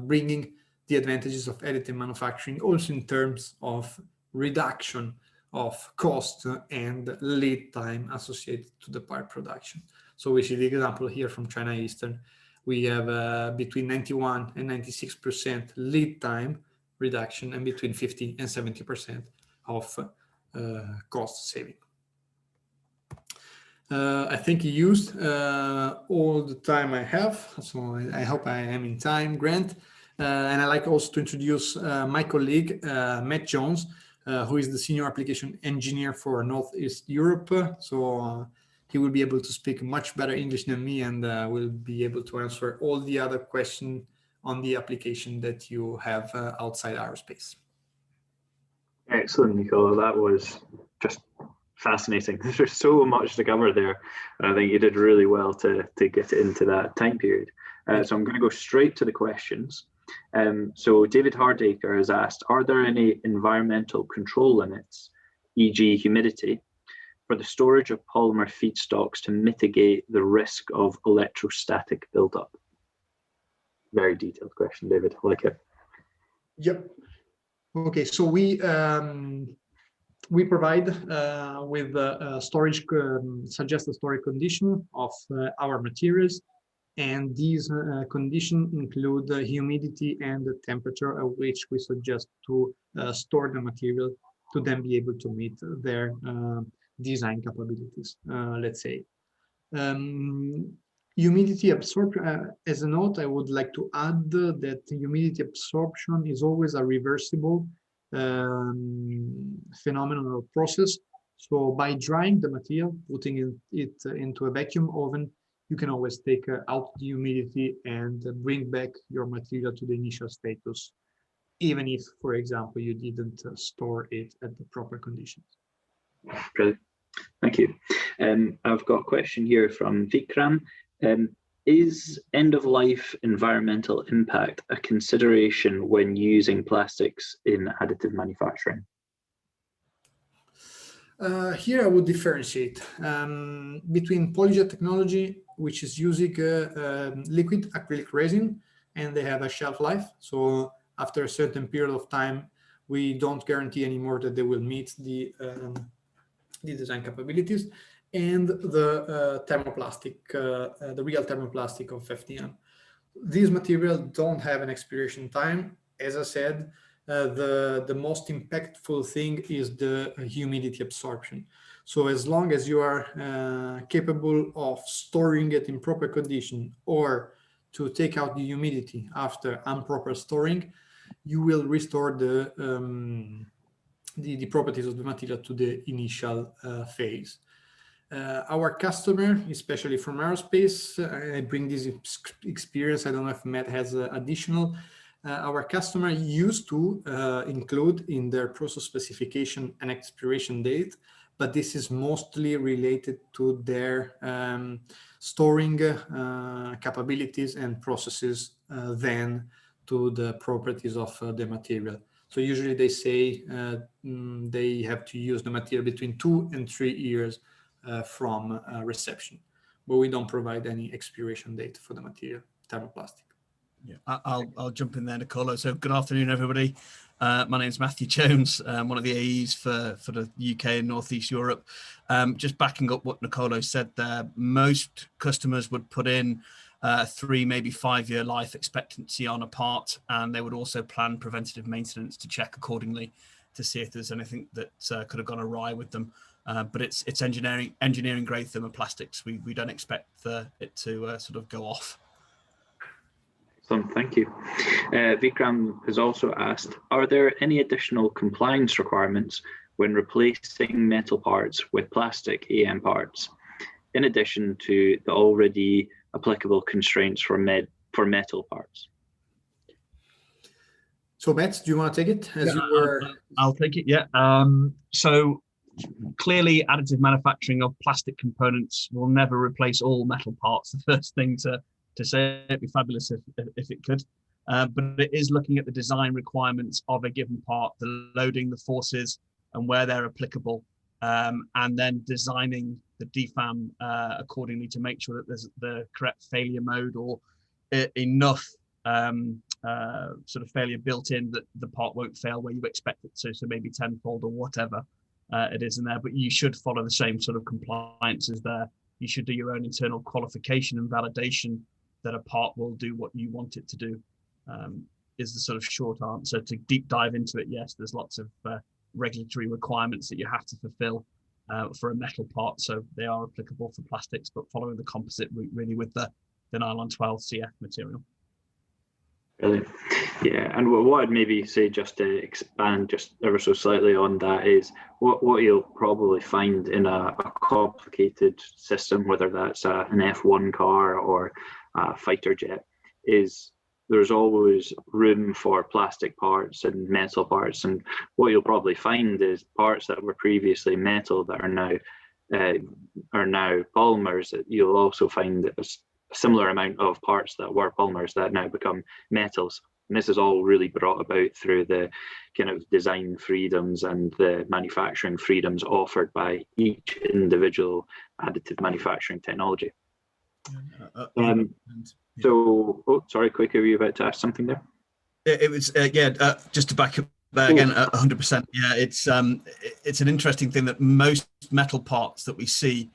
bringing the advantages of additive manufacturing, also in terms of reduction of cost and lead time associated to the part production. So we see the example here from China Eastern. We have between 91 and 96% lead time reduction, and between 50 and 70% of cost saving. I think you used all the time I have, so I hope I am in time, Grant. And I'd like also to introduce my colleague, Matt Jones, who is the Senior Application Engineer for Northeast Europe. So he will be able to speak much better English than me, and will be able to answer all the other questions on the application that you have outside aerospace. Excellent, Nicola. That was just fascinating. There's so much to cover there. I think you did really well to get into that time period. So I'm going to go straight to the questions. So David Hardacre has asked, are there any environmental control limits, e.g. humidity, for the storage of polymer feedstocks to mitigate the risk of electrostatic buildup? Very detailed question, David. I like it. Yep. Okay, so we provide with storage suggested storage condition of our materials, and these conditions include the humidity and the temperature at which we suggest to store the material to then be able to meet their design capabilities, let's say. Humidity absorption, as a note, I would like to add that humidity absorption is always a reversible phenomenon or process. So by drying the material, putting it into a vacuum oven, you can always take out the humidity and bring back your material to the initial status, even if, for example, you didn't store it at the proper conditions. Brilliant. Thank you. I've got a question here from Vikram. Is end-of-life environmental impact a consideration when using plastics in additive manufacturing? Here I would differentiate between PolyJet technology, which is using liquid acrylic resin, and they have a shelf life. So after a certain period of time, we don't guarantee anymore that they will meet the design capabilities, and the thermoplastic, the real thermoplastic of FDM. These materials don't have an expiration time. As I said, the most impactful thing is the humidity absorption. So as long as you are capable of storing it in proper condition, or to take out the humidity after improper storing, you will restore the properties of the material to the initial phase. Our customer, especially from aerospace, I bring this experience, I don't know if Matt has additional, our customer used to include in their process specification an expiration date, but this is mostly related to their storing capabilities and processes than to the properties of the material. So usually they say they have to use the material between 2 and 3 years from reception, but we don't provide any expiration date for the material thermoplastic. Yeah, I'll jump in there, Nicolo. So good afternoon, everybody. My name is Matthew Jones. I'm one of the AEs for the UK and Northeast Europe. Just backing up what Nicolo said there, most customers would put in 3, maybe 5-year life expectancy on a part, and they would also plan preventative maintenance to check accordingly to see if there's anything that could have gone awry with them. But it's engineering grade thermoplastics. We don't expect it to sort of go off. Excellent, thank you. Vikram has also asked, are there any additional compliance requirements when replacing metal parts with plastic AM parts, in addition to the already applicable constraints for metal parts? So Matt, do you want to take it? I'll take it, yeah. So clearly additive manufacturing of plastic components will never replace all metal parts. The first thing to say, it'd be fabulous if it could, but it is looking at the design requirements of a given part, the loading, the forces, and where they're applicable, and then designing the DFAM accordingly to make sure that there's the correct failure mode or enough sort of failure built in that the part won't fail where you expect it to, so maybe tenfold or whatever it is in there. But you should follow the same sort of compliances there. You should do your own internal qualification and validation that a part will do what you want it to do, is the sort of short answer. To deep dive into it, yes, there's lots of regulatory requirements that you have to fulfill for a metal part, so they are applicable for plastics, but following the composite route really with the nylon 12 CF material. Brilliant. Yeah, and what I'd maybe say, just to expand just ever so slightly on that, is what you'll probably find in a complicated system, whether that's an F1 car or a fighter jet, is there's always room for plastic parts and metal parts. And what you'll probably find is parts that were previously metal that are now polymers. That you'll also find a similar amount of parts that were polymers that now become metals. And this is all really brought about through the kind of design freedoms and the manufacturing freedoms offered by each individual additive manufacturing technology. So, oh, sorry, quick, were you about to ask something there? It was, just to back up there again, 100%. Yeah, it's an interesting thing that most metal parts that we see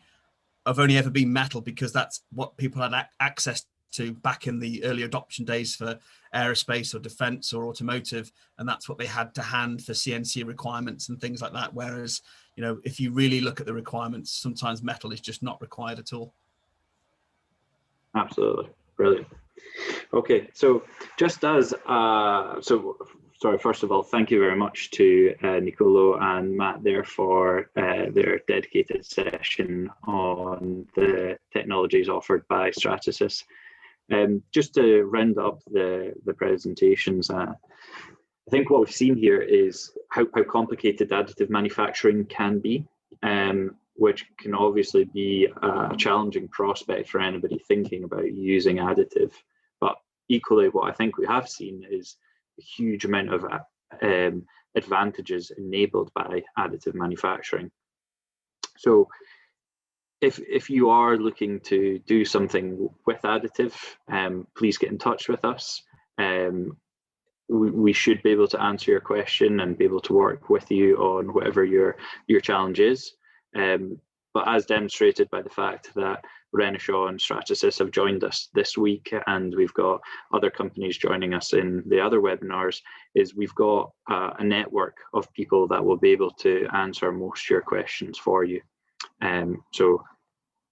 have only ever been metal because that's what people had access to back in the early adoption days for aerospace or defense or automotive, and that's what they had to hand for CNC requirements and things like that. Whereas, you know, if you really look at the requirements, sometimes metal is just not required at all. Absolutely, brilliant. Okay, so just as sorry, first of all, thank you very much to Nicolo and Matt there for their dedicated session on the technologies offered by Stratasys. Just to round up the presentations, I think what we've seen here is how complicated additive manufacturing can be, which can obviously be a challenging prospect for anybody thinking about using additive. But equally, what I think we have seen is a huge amount of advantages enabled by additive manufacturing. So if you are looking to do something with additive, please get in touch with us. we should be able to answer your question and be able to work with you on whatever your challenge is. But as demonstrated by the fact that Renishaw and Stratasys have joined us this week, and we've got other companies joining us in the other webinars, is we've got a network of people that will be able to answer most of your questions for you. So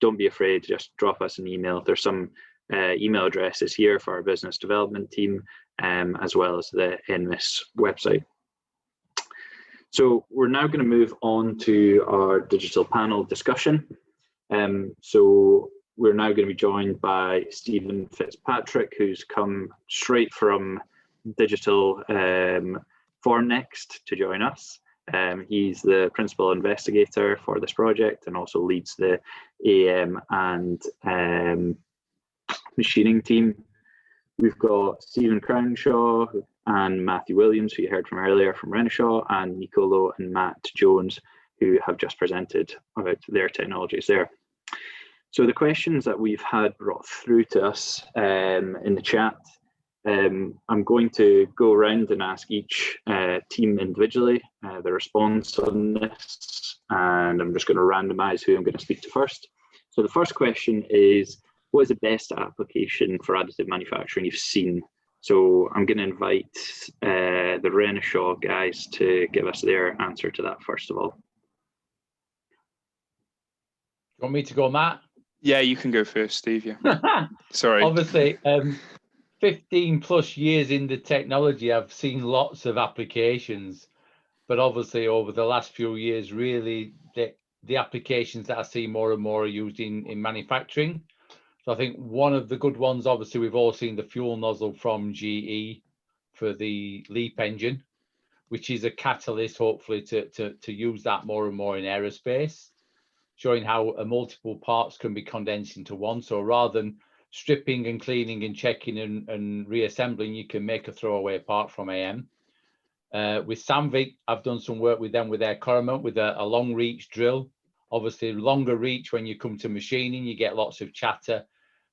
don't be afraid, just drop us an email. There's some email addresses here for our business development team, as well as the NMIS website. So we're now going to move on to our digital panel discussion. So we're now going to be joined by Stephen Fitzpatrick, who's come straight from Digital Formnext to join us. He's the principal investigator for this project and also leads the AM and machining team. We've got Stephen Crownshaw and Matthew Williams, who you heard from earlier from Renishaw, and Nicolo and Matt Jones, who have just presented about their technologies there. So the questions that we've had brought through to us in the chat, I'm going to go around and ask each team individually the response on this, and I'm just going to randomize who I'm going to speak to first. So the first question is, what is the best application for additive manufacturing you've seen? So I'm going to invite the Renishaw guys to give us their answer to that first of all. You want me to go, Matt? Yeah, you can go first, Steve. Yeah. Sorry. Obviously, 15 plus years in the technology, I've seen lots of applications, but obviously over the last few years, really the applications that I see more and more are used in manufacturing. So I think one of the good ones, obviously, we've all seen the fuel nozzle from GE for the LEAP engine, which is a catalyst, hopefully, to use that more and more in aerospace, showing how multiple parts can be condensed into one. So rather than stripping and cleaning and checking and reassembling, you can make a throwaway part from AM. With Sandvik, I've done some work with them with their current, with a long reach drill. Obviously, longer reach when you come to machining, you get lots of chatter.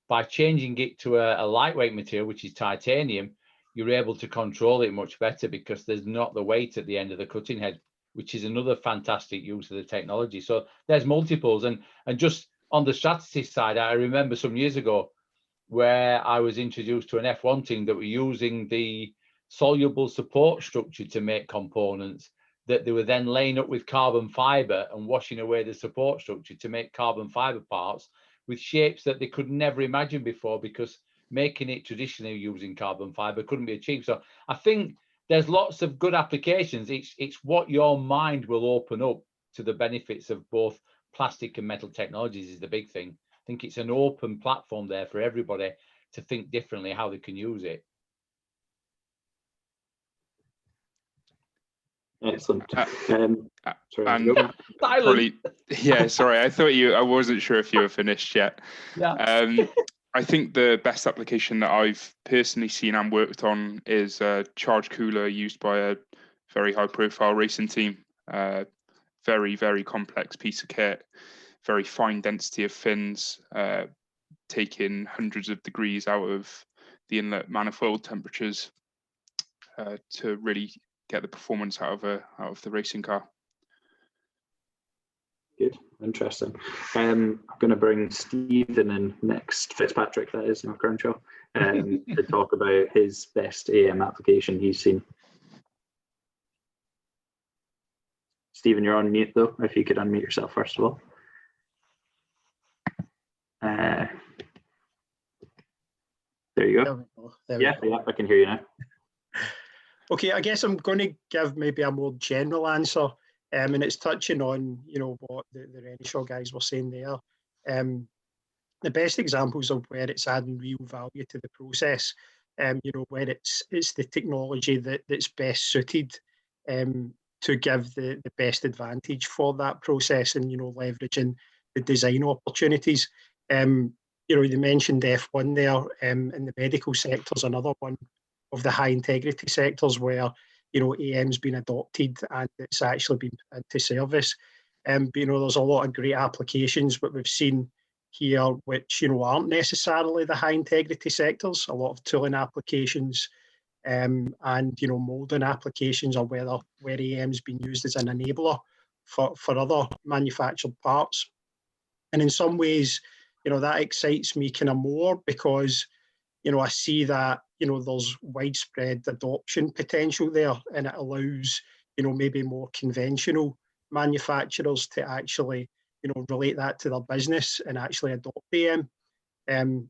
By changing it to a lightweight material, which is titanium, you're able to control it much better because there's not the weight at the end of the cutting head, which is another fantastic use of the technology. So there's multiples. And just on the Stratasys side, I remember some years ago where I was introduced to an F1 team that were using the soluble support structure to make components that they were then laying up with carbon fiber and washing away the support structure to make carbon fiber parts with shapes that they could never imagine before, because making it traditionally using carbon fiber couldn't be achieved. So I think there's lots of good applications. It's what your mind will open up to the benefits of both plastic and metal technologies is the big thing. I think it's an open platform there for everybody to think differently how they can use it. Excellent. And probably, yeah, sorry, I wasn't sure if you were finished yet. Yeah. I think the best application that I've personally seen and worked on is a charge cooler used by a very high profile racing team. Very, very complex piece of kit, very fine density of fins, taking hundreds of degrees out of the inlet manifold temperatures to really get the performance out of the racing car. Good, interesting. I'm going to bring Stephen in next, Fitzpatrick, that is, not Crownshaw, to talk about his best AM application he's seen. Stephen, you're on mute though, if you could unmute yourself first of all. There you go. Yeah, I can hear you now. Okay, I guess I'm going to give maybe a more general answer, and it's touching on, you know, what the Renishaw guys were saying there. The best examples of where it's adding real value to the process, you know, where it's the technology that's best suited to give the best advantage for that process, and, you know, leveraging the design opportunities. You know, you mentioned F1 there, and the medical sector is another one of the high integrity sectors where, you know, AM's been adopted and it's actually been put into service. But, you know, there's a lot of great applications that we've seen here, which, you know, aren't necessarily the high integrity sectors. A lot of tooling applications, and moulding applications, or where AM's been used as an enabler for other manufactured parts. And in some ways, that excites me kind of more, because I see that there's widespread adoption potential there, and it allows maybe more conventional manufacturers to actually relate that to their business and actually adopt AM. And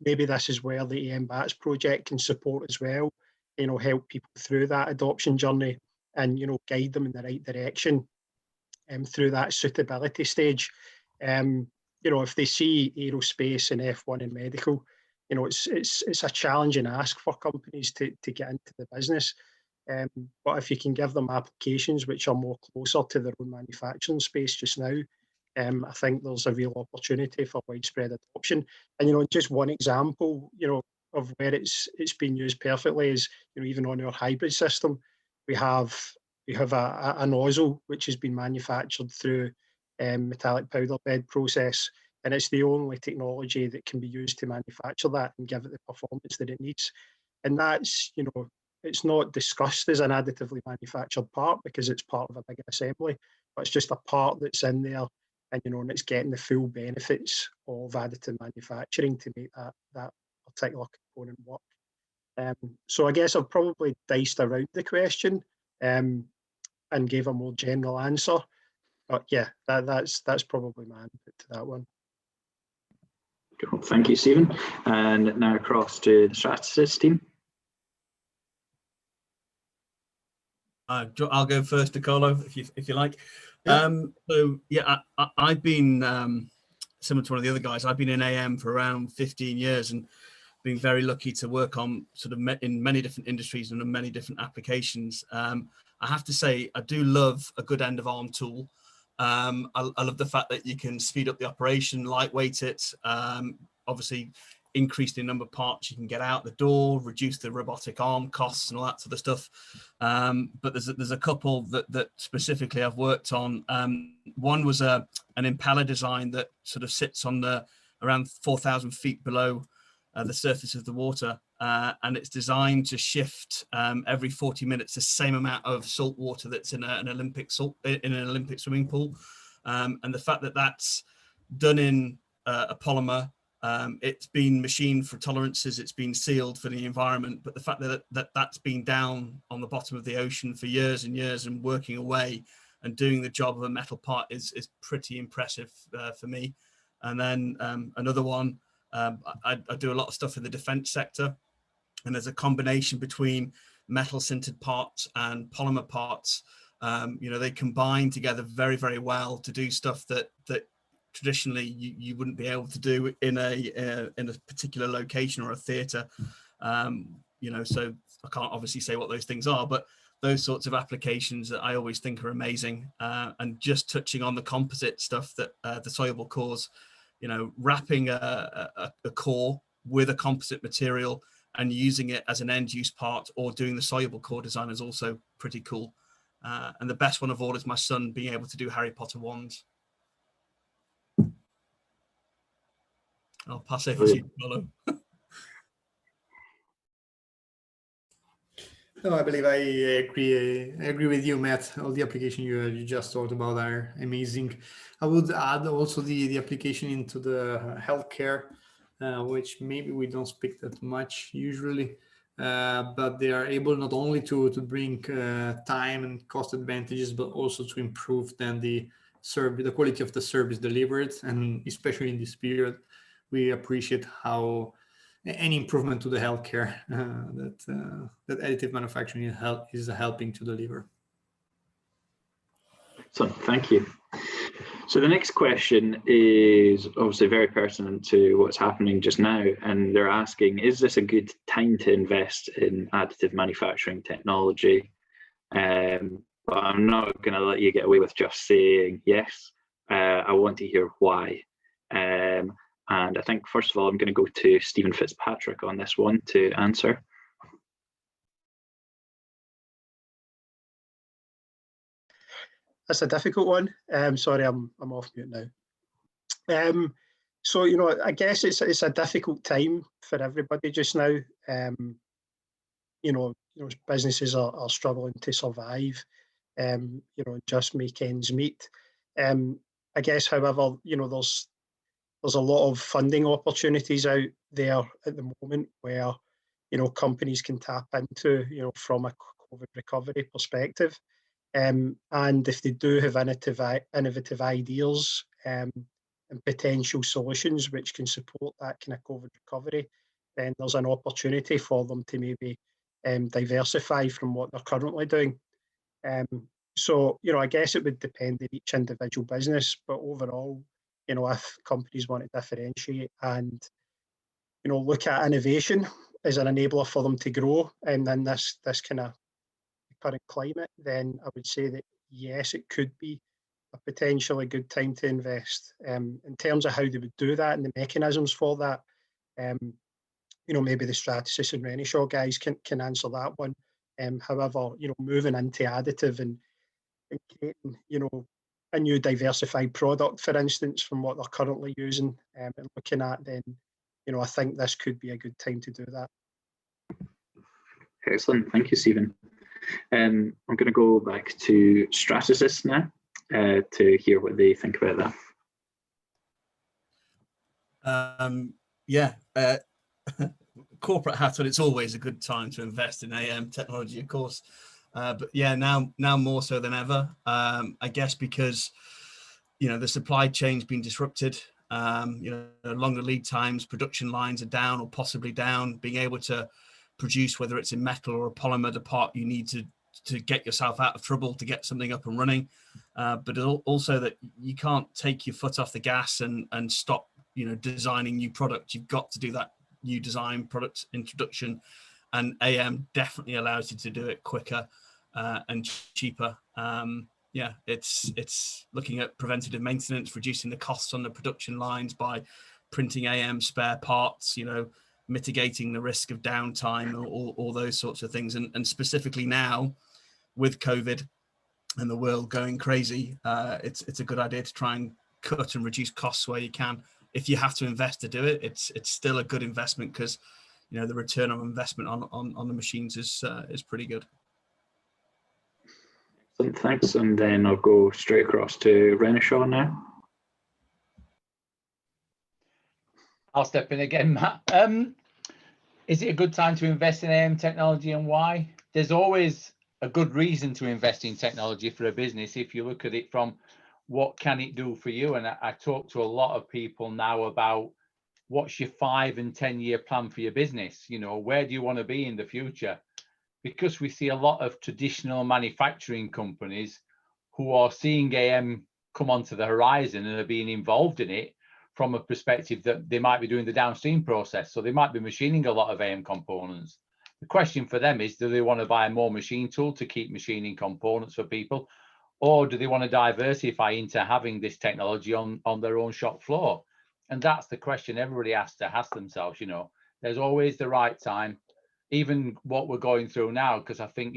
maybe this is where the AM BATS project can support as well, help people through that adoption journey and guide them in the right direction through that suitability stage. If they see aerospace and F1 and medical, it's a challenging ask for companies to get into the business. But if you can give them applications which are more closer to their own manufacturing space just now, I think there's a real opportunity for widespread adoption. And just one example, of where it's been used perfectly is, even on our hybrid system, we have a nozzle which has been manufactured through metallic powder bed process, and it's the only technology that can be used to manufacture that and give it the performance that it needs. And that's, it's not discussed as an additively manufactured part because it's part of a bigger assembly, but it's just a part that's in there, and and it's getting the full benefits of additive manufacturing to make that particular component work. So I guess I've probably diced around the question and gave a more general answer. But yeah, that's probably my input to that one. Cool. Thank you, Stephen. And now across to the Stratasys team. I'll go first, Nicolo, if you like. Yeah. So yeah, I've been similar to one of the other guys. I've been in AM for around 15 years and been very lucky to work on sort of in many different industries and in many different applications. I have to say, I do love a good end of arm tool. I love the fact that you can speed up the operation, lightweight it, obviously increase the number of parts you can get out the door, reduce the robotic arm costs and all that sort of stuff. But there's a couple that specifically I've worked on. One was an impeller design that sort of sits on around 4,000 feet below the surface of the water, and it's designed to shift every 40 minutes the same amount of salt water that's in an Olympic swimming pool. And the fact that that's done in a polymer, it's been machined for tolerances, it's been sealed for the environment, but the fact that that's been down on the bottom of the ocean for years and years and working away and doing the job of a metal part is pretty impressive for me. And then another one, I do a lot of stuff in the defense sector, and there's a combination between metal sintered parts and polymer parts. They combine together very, very well to do stuff that traditionally you wouldn't be able to do in a particular location or a theatre. So I can't obviously say what those things are, but those sorts of applications that I always think are amazing. And just touching on the composite stuff that the soluble cores, wrapping a core with a composite material and using it as an end use part, or doing the soluble core design is also pretty cool. And the best one of all is my son being able to do Harry Potter wands. I'll pass over to you, Paulo. No, I believe I agree with you, Matt. All the application you just talked about are amazing. I would add also the application into the healthcare, which maybe we don't speak that much usually, but they are able not only to bring time and cost advantages, but also to improve then the quality of the service delivered. And especially in this period, we appreciate how any improvement to the healthcare that additive manufacturing is helping to deliver. So thank you. So the next question is obviously very pertinent to what's happening just now, and they're asking, is this a good time to invest in additive manufacturing technology? But I'm not going to let you get away with just saying yes. I want to hear why. And I think, first of all, I'm going to go to Stephen Fitzpatrick on this one to answer. That's a difficult one. Sorry, I'm off mute now. So, I guess it's a difficult time for everybody just now. businesses are struggling to survive, just make ends meet. I guess, however, there's a lot of funding opportunities out there at the moment where, companies can tap into, from a COVID recovery perspective. And if they do have innovative ideas and potential solutions which can support that kind of COVID recovery, then there's an opportunity for them to maybe diversify from what they're currently doing. So, I guess it would depend on each individual business, but overall, if companies want to differentiate and, look at innovation as an enabler for them to grow, and in this kind of current climate, then I would say that yes, it could be a potentially good time to invest. In terms of how they would do that and the mechanisms for that, maybe the Stratasys and Renishaw guys can answer that one. However, moving into additive and creating, a new diversified product, for instance, from what they're currently using and looking at, then, I think this could be a good time to do that. Excellent, thank you, Stephen. I'm going to go back to Stratasys now to hear what they think about that. Corporate hat on, it's always a good time to invest in AM technology, of course. But yeah, now more so than ever, I guess, because, the supply chain's been disrupted, longer lead times, production lines are down or possibly down, being able to produce, whether it's in metal or a polymer, the part you need to get yourself out of trouble to get something up and running. But also that you can't take your foot off the gas and stop, designing new product. You've got to do that new design product introduction, and AM definitely allows you to do it quicker and cheaper. It's looking at preventative maintenance, reducing the costs on the production lines by printing AM spare parts, mitigating the risk of downtime, all those sorts of things. And specifically now with COVID and the world going crazy, it's a good idea to try and cut and reduce costs where you can. If you have to invest to do it, it's still a good investment, because the return on investment on the machines is pretty good. Thanks, and then I'll go straight across to Renishaw now. I'll step in again, Matt. Is it a good time to invest in AM technology, and why? There's always a good reason to invest in technology for a business if you look at it from what can it do for you. And I talk to a lot of people now about what's your 5 and 10 year plan for your business. Where do you want to be in the future? Because we see a lot of traditional manufacturing companies who are seeing AM come onto the horizon and are being involved in it from a perspective that they might be doing the downstream process. So they might be machining a lot of AM components. The question for them is, do they want to buy a more machine tool to keep machining components for people? Or do they want to diversify into having this technology on their own shop floor? And that's the question everybody has to ask themselves. There's always the right time. Even what we're going through now, because I think,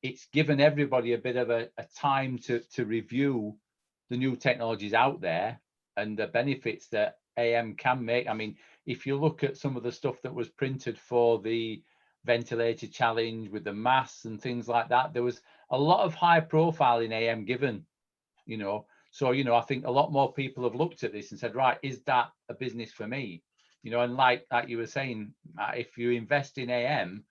it's given everybody a bit of a time to review the new technologies out there and the benefits that AM can make. I mean, if you look at some of the stuff that was printed for the ventilator challenge with the masts and things like that, there was a lot of high profile in AM given, So, I think a lot more people have looked at this and said, right, is that a business for me? And like you were saying, if you invest in AM,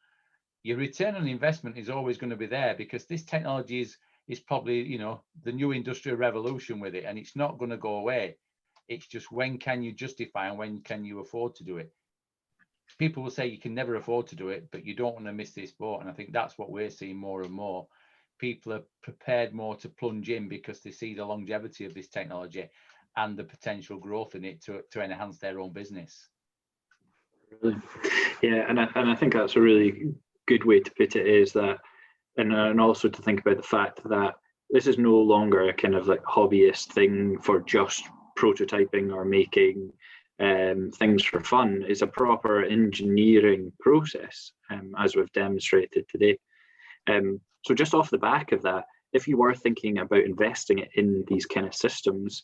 your return on investment is always going to be there, because this technology is probably, the new industrial revolution with it, and it's not going to go away. It's just, when can you justify and when can you afford to do it? People will say you can never afford to do it, but you don't want to miss this boat. And I think that's what we're seeing more and more. People are prepared more to plunge in because they see the longevity of this technology and the potential growth in it to enhance their own business. Yeah, and I think that's a really good way to put it, is that, and also to think about the fact that this is no longer a kind of like hobbyist thing for just prototyping or making things for fun. Is a proper engineering process, as we've demonstrated today. So just off the back of that, if you were thinking about investing in these kind of systems,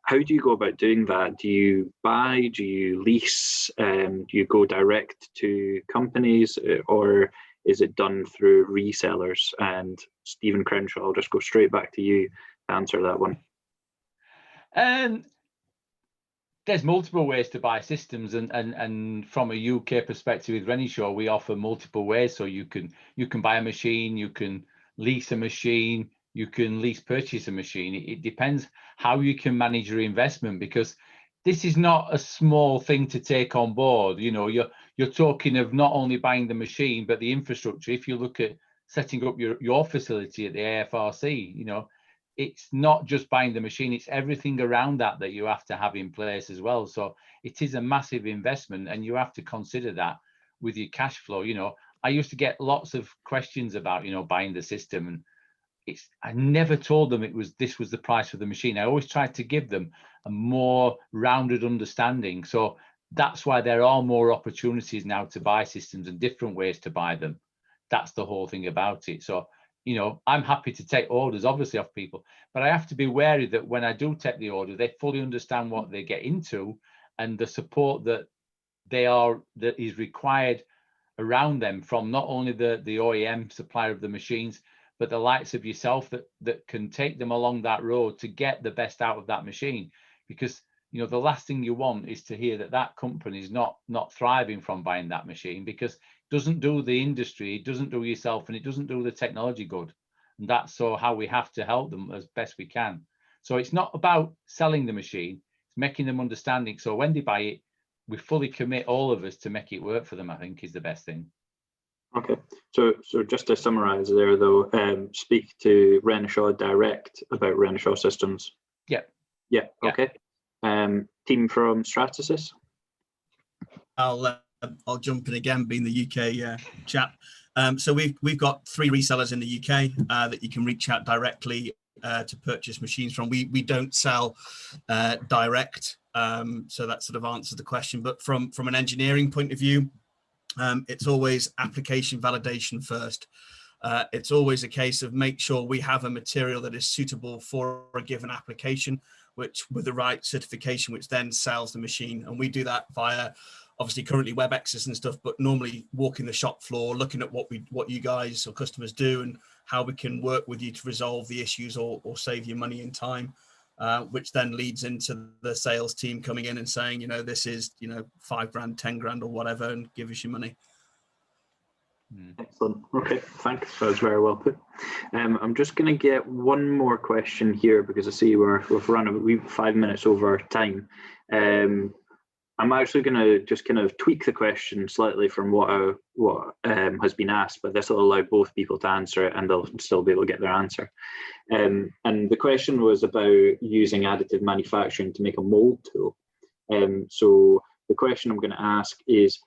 how do you go about doing that? Do you buy? Do you lease? Do you go direct to companies? Or is it done through resellers? And Stephen Crenshaw, I'll just go straight back to you to answer that one. There's multiple ways to buy systems, and from a UK perspective with Renishaw, we offer multiple ways. So you can buy a machine, you can lease a machine, you can lease purchase a machine. It depends how you can manage your investment, because this is not a small thing to take on board. You know, you're talking of not only buying the machine, but the infrastructure. If you look at setting up your facility at the AFRC, you know, it's not just buying the machine, it's everything around that you have to have in place as well. So it is a massive investment, and you have to consider that with your cash flow. You know, I used to get lots of questions about, you know, buying the system, and I never told them this was the price of the machine. I always tried to give them a more rounded understanding. So that's why there are more opportunities now to buy systems and different ways to buy them. That's the whole thing about it. So, you know, I'm happy to take orders, obviously, off people, but I have to be wary that when I do take the order, they fully understand what they get into and the support that is required around them from not only the OEM supplier of the machines, but the likes of yourself that can take them along that road to get the best out of that machine. Because, you know, the last thing you want is to hear that company is not thriving from buying that machine, because it doesn't do the industry, it doesn't do yourself, and it doesn't do the technology good. And that's how we have to help them as best we can. So it's not about selling the machine, it's making them understanding. So when they buy it, we fully commit, all of us, to make it work for them, I think, is the best thing. Okay, so just to summarize there, though, speak to Renishaw direct about Renishaw systems. Yeah. Okay. Team from Stratasys. I'll jump in again, being the UK chap. So we've got 3 resellers in the UK that you can reach out directly to purchase machines from. We don't sell direct, so that sort of answers the question. But from an engineering point of view, it's always application validation first. It's always a case of make sure we have a material that is suitable for a given application, which with the right certification, which then sells the machine. And we do that via, obviously, currently web access and stuff, but normally walking the shop floor, looking at what you guys or customers do and how we can work with you to resolve the issues or save you money and time. Which then leads into the sales team coming in and saying, you know, this is, you know, 5 grand, 10 grand or whatever, and give us your money. Excellent. Okay, thanks. That was very well put. I'm just going to get one more question here, because I see we've run 5 minutes over our time. I'm actually going to just kind of tweak the question slightly from what has been asked, but this will allow both people to answer it, and they'll still be able to get their answer. And the question was about using additive manufacturing to make a mold tool. So the question I'm going to ask is,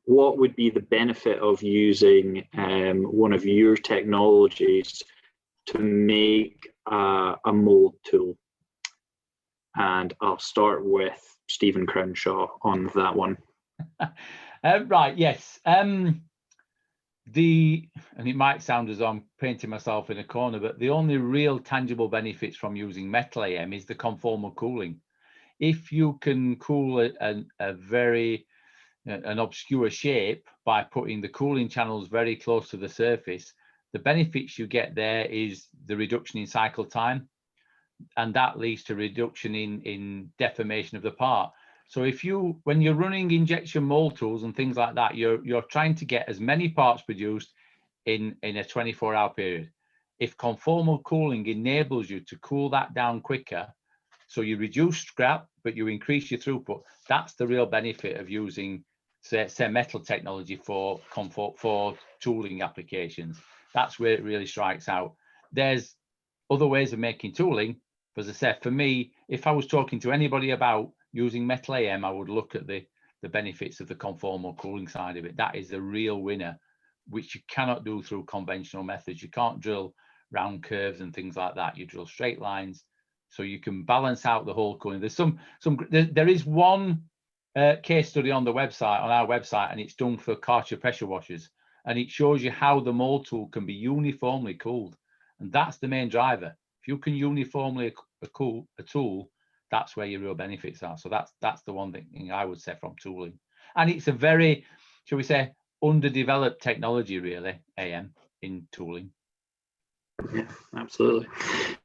what would be the benefit of using one of your technologies to make a mold tool? And I'll start with Stephen Crenshaw on that one. Right, yes. And it might sound as though I'm painting myself in a corner, but the only real tangible benefits from using metal AM is the conformal cooling. If you can cool an obscure shape by putting the cooling channels very close to the surface, the benefits you get there is the reduction in cycle time, and that leads to reduction in deformation of the part. So when you're running injection mold tools and things like that, you're trying to get as many parts produced in a 24-hour period. If conformal cooling enables you to cool that down quicker, so you reduce scrap, but you increase your throughput, that's the real benefit of using, say metal technology for tooling applications. That's where it really strikes out. There's other ways of making tooling. As I said, for me, if I was talking to anybody about using metal AM, I would look at the benefits of the conformal cooling side of it. That is the real winner, which you cannot do through conventional methods. You can't drill round curves and things like that. You drill straight lines, so you can balance out the whole cooling. There is one case study on our website, and it's done for Karcher pressure washers, and it shows you how the mold tool can be uniformly cooled, and that's the main driver. If you can uniformly cool a tool, that's where your real benefits are. So that's the one thing I would say from tooling. And it's a very, shall we say, underdeveloped technology, really, AM in tooling. Yeah, absolutely.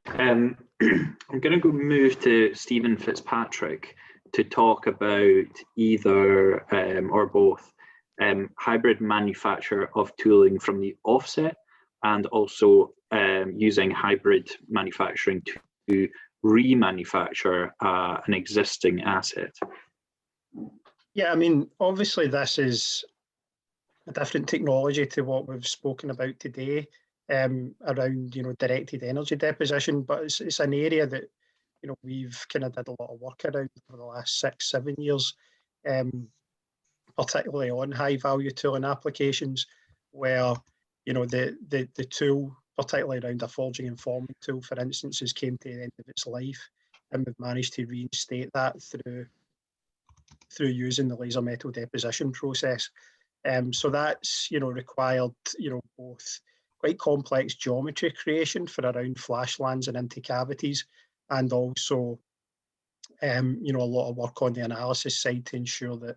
I'm going to go move to Stephen Fitzpatrick to talk about either or both hybrid manufacture of tooling from the offset, and also using hybrid manufacturing to remanufacture an existing asset. Yeah, I mean, obviously this is a different technology to what we've spoken about today around, directed energy deposition, but it's an area that, we've kind of did a lot of work around for the last 6-7 years, particularly on high value tooling applications where, the tool, particularly around a forging and forming tool, for instance, has came to the end of its life, and we've managed to reinstate that through using the laser metal deposition process. So that's, required, both quite complex geometry creation for around flashlands and into cavities, and also, a lot of work on the analysis side to ensure that,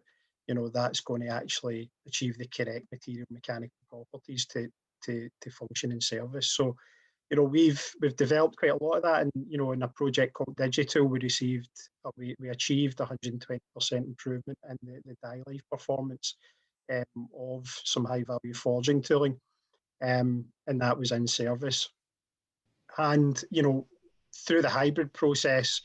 that's going to actually achieve the correct material mechanical properties to function in service. So, we've developed quite a lot of that, and in a project called Digital, we achieved 120% improvement in the die life performance of some high value forging tooling, and that was in service. And through the hybrid process,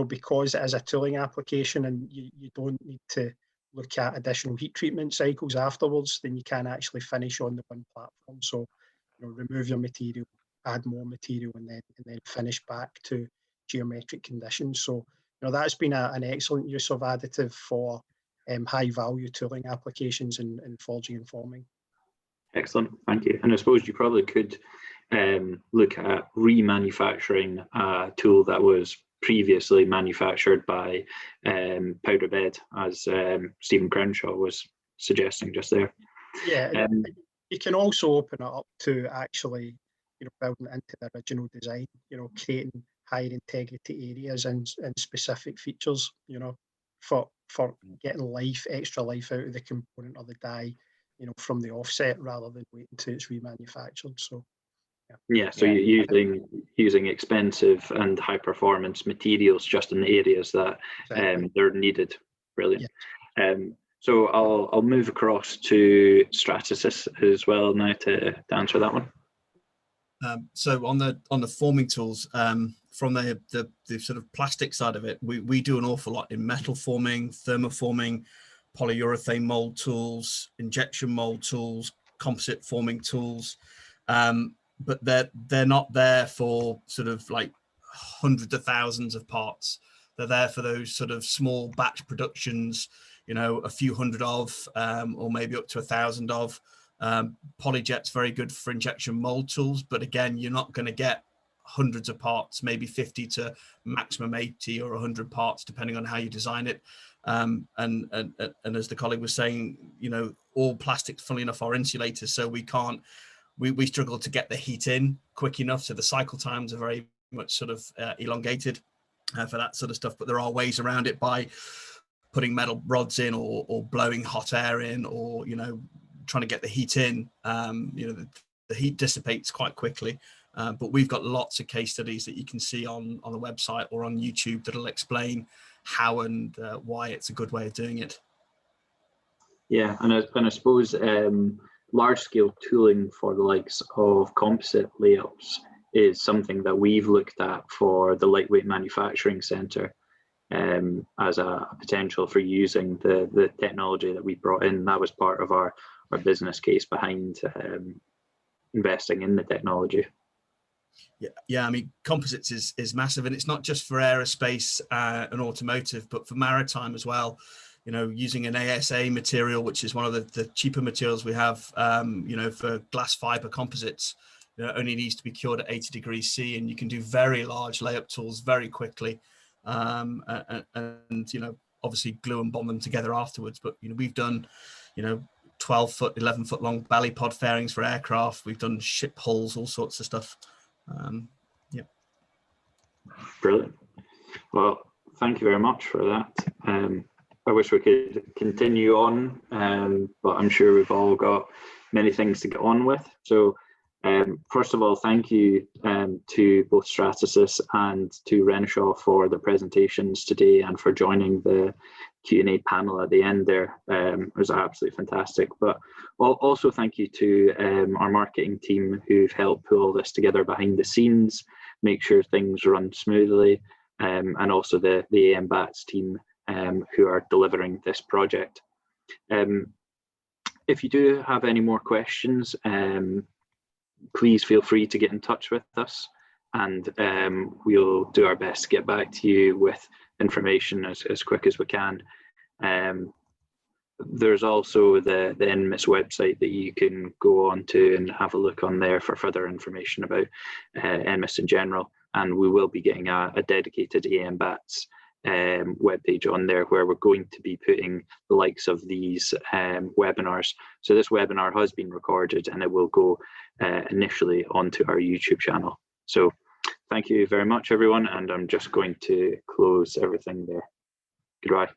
because it is a tooling application and you don't need to look at additional heat treatment cycles afterwards, then you can actually finish on the one platform. So remove your material, add more material, and then finish back to geometric conditions. So that's been an excellent use of additive for high value tooling applications in forging and forming. Excellent, thank you. And I suppose you probably could look at remanufacturing a tool that was previously manufactured by powder bed, as Stephen Crenshaw was suggesting just there. Yeah, you can also open it up to actually, building it into the original design, creating higher integrity areas and specific features, for getting extra life out of the component or the die, from the offset rather than waiting until it's remanufactured. So yeah, so you're using expensive and high performance materials just in the areas that they're needed. Brilliant. Yeah. So I'll move across to Stratasys as well now to answer that one. So on the forming tools, from the sort of plastic side of it, we do an awful lot in metal forming, thermoforming, polyurethane mold tools, injection mold tools, composite forming tools, but they're not there for sort of like hundreds of thousands of parts. They're there for those sort of small batch productions, a few hundred of, or maybe up to 1,000 of. PolyJet's very good for injection mold tools, but again, you're not going to get hundreds of parts, maybe 50 to maximum 80 or 100 parts, depending on how you design it. And as the colleague was saying, all plastics, funnily enough, are insulators, so we struggle to get the heat in quick enough, so the cycle times are very much sort of elongated for that sort of stuff. But there are ways around it by putting metal rods in, or blowing hot air in, or trying to get the heat in. The heat dissipates quite quickly. But we've got lots of case studies that you can see on the website or on YouTube that'll explain how and why it's a good way of doing it. Yeah, and I suppose large-scale tooling for the likes of composite layups is something that we've looked at for the Lightweight Manufacturing Centre as a potential for using the technology that we brought in. That was part of our business case behind investing in the technology. Yeah. I mean, composites is massive, and it's not just for aerospace and automotive, but for maritime as well. Using an ASA material, which is one of the cheaper materials we have, for glass fiber composites, only needs to be cured at 80 degrees C, and you can do very large layup tools very quickly, and obviously glue and bond them together afterwards. But we've done 12-foot, 11-foot long belly pod fairings for aircraft. We've done ship hulls, all sorts of stuff. Yeah. Brilliant. Well, thank you very much for that. I wish we could continue on, but I'm sure we've all got many things to get on with. So first of all, thank you to both Stratasys and to Renishaw for the presentations today and for joining the Q&A panel at the end there. It was absolutely fantastic. But also thank you to our marketing team who've helped pull all this together behind the scenes, make sure things run smoothly, and also the AM BATS team who are delivering this project. If you do have any more questions, please feel free to get in touch with us, and we'll do our best to get back to you with information as quick as we can. There's also the NMIS website that you can go on to and have a look on there for further information about NMIS in general, and we will be getting a dedicated AM BATS webpage on there where we're going to be putting the likes of these webinars. So this webinar has been recorded and it will go initially onto our YouTube channel. So thank you very much, everyone, and I'm just going to close everything there. Goodbye.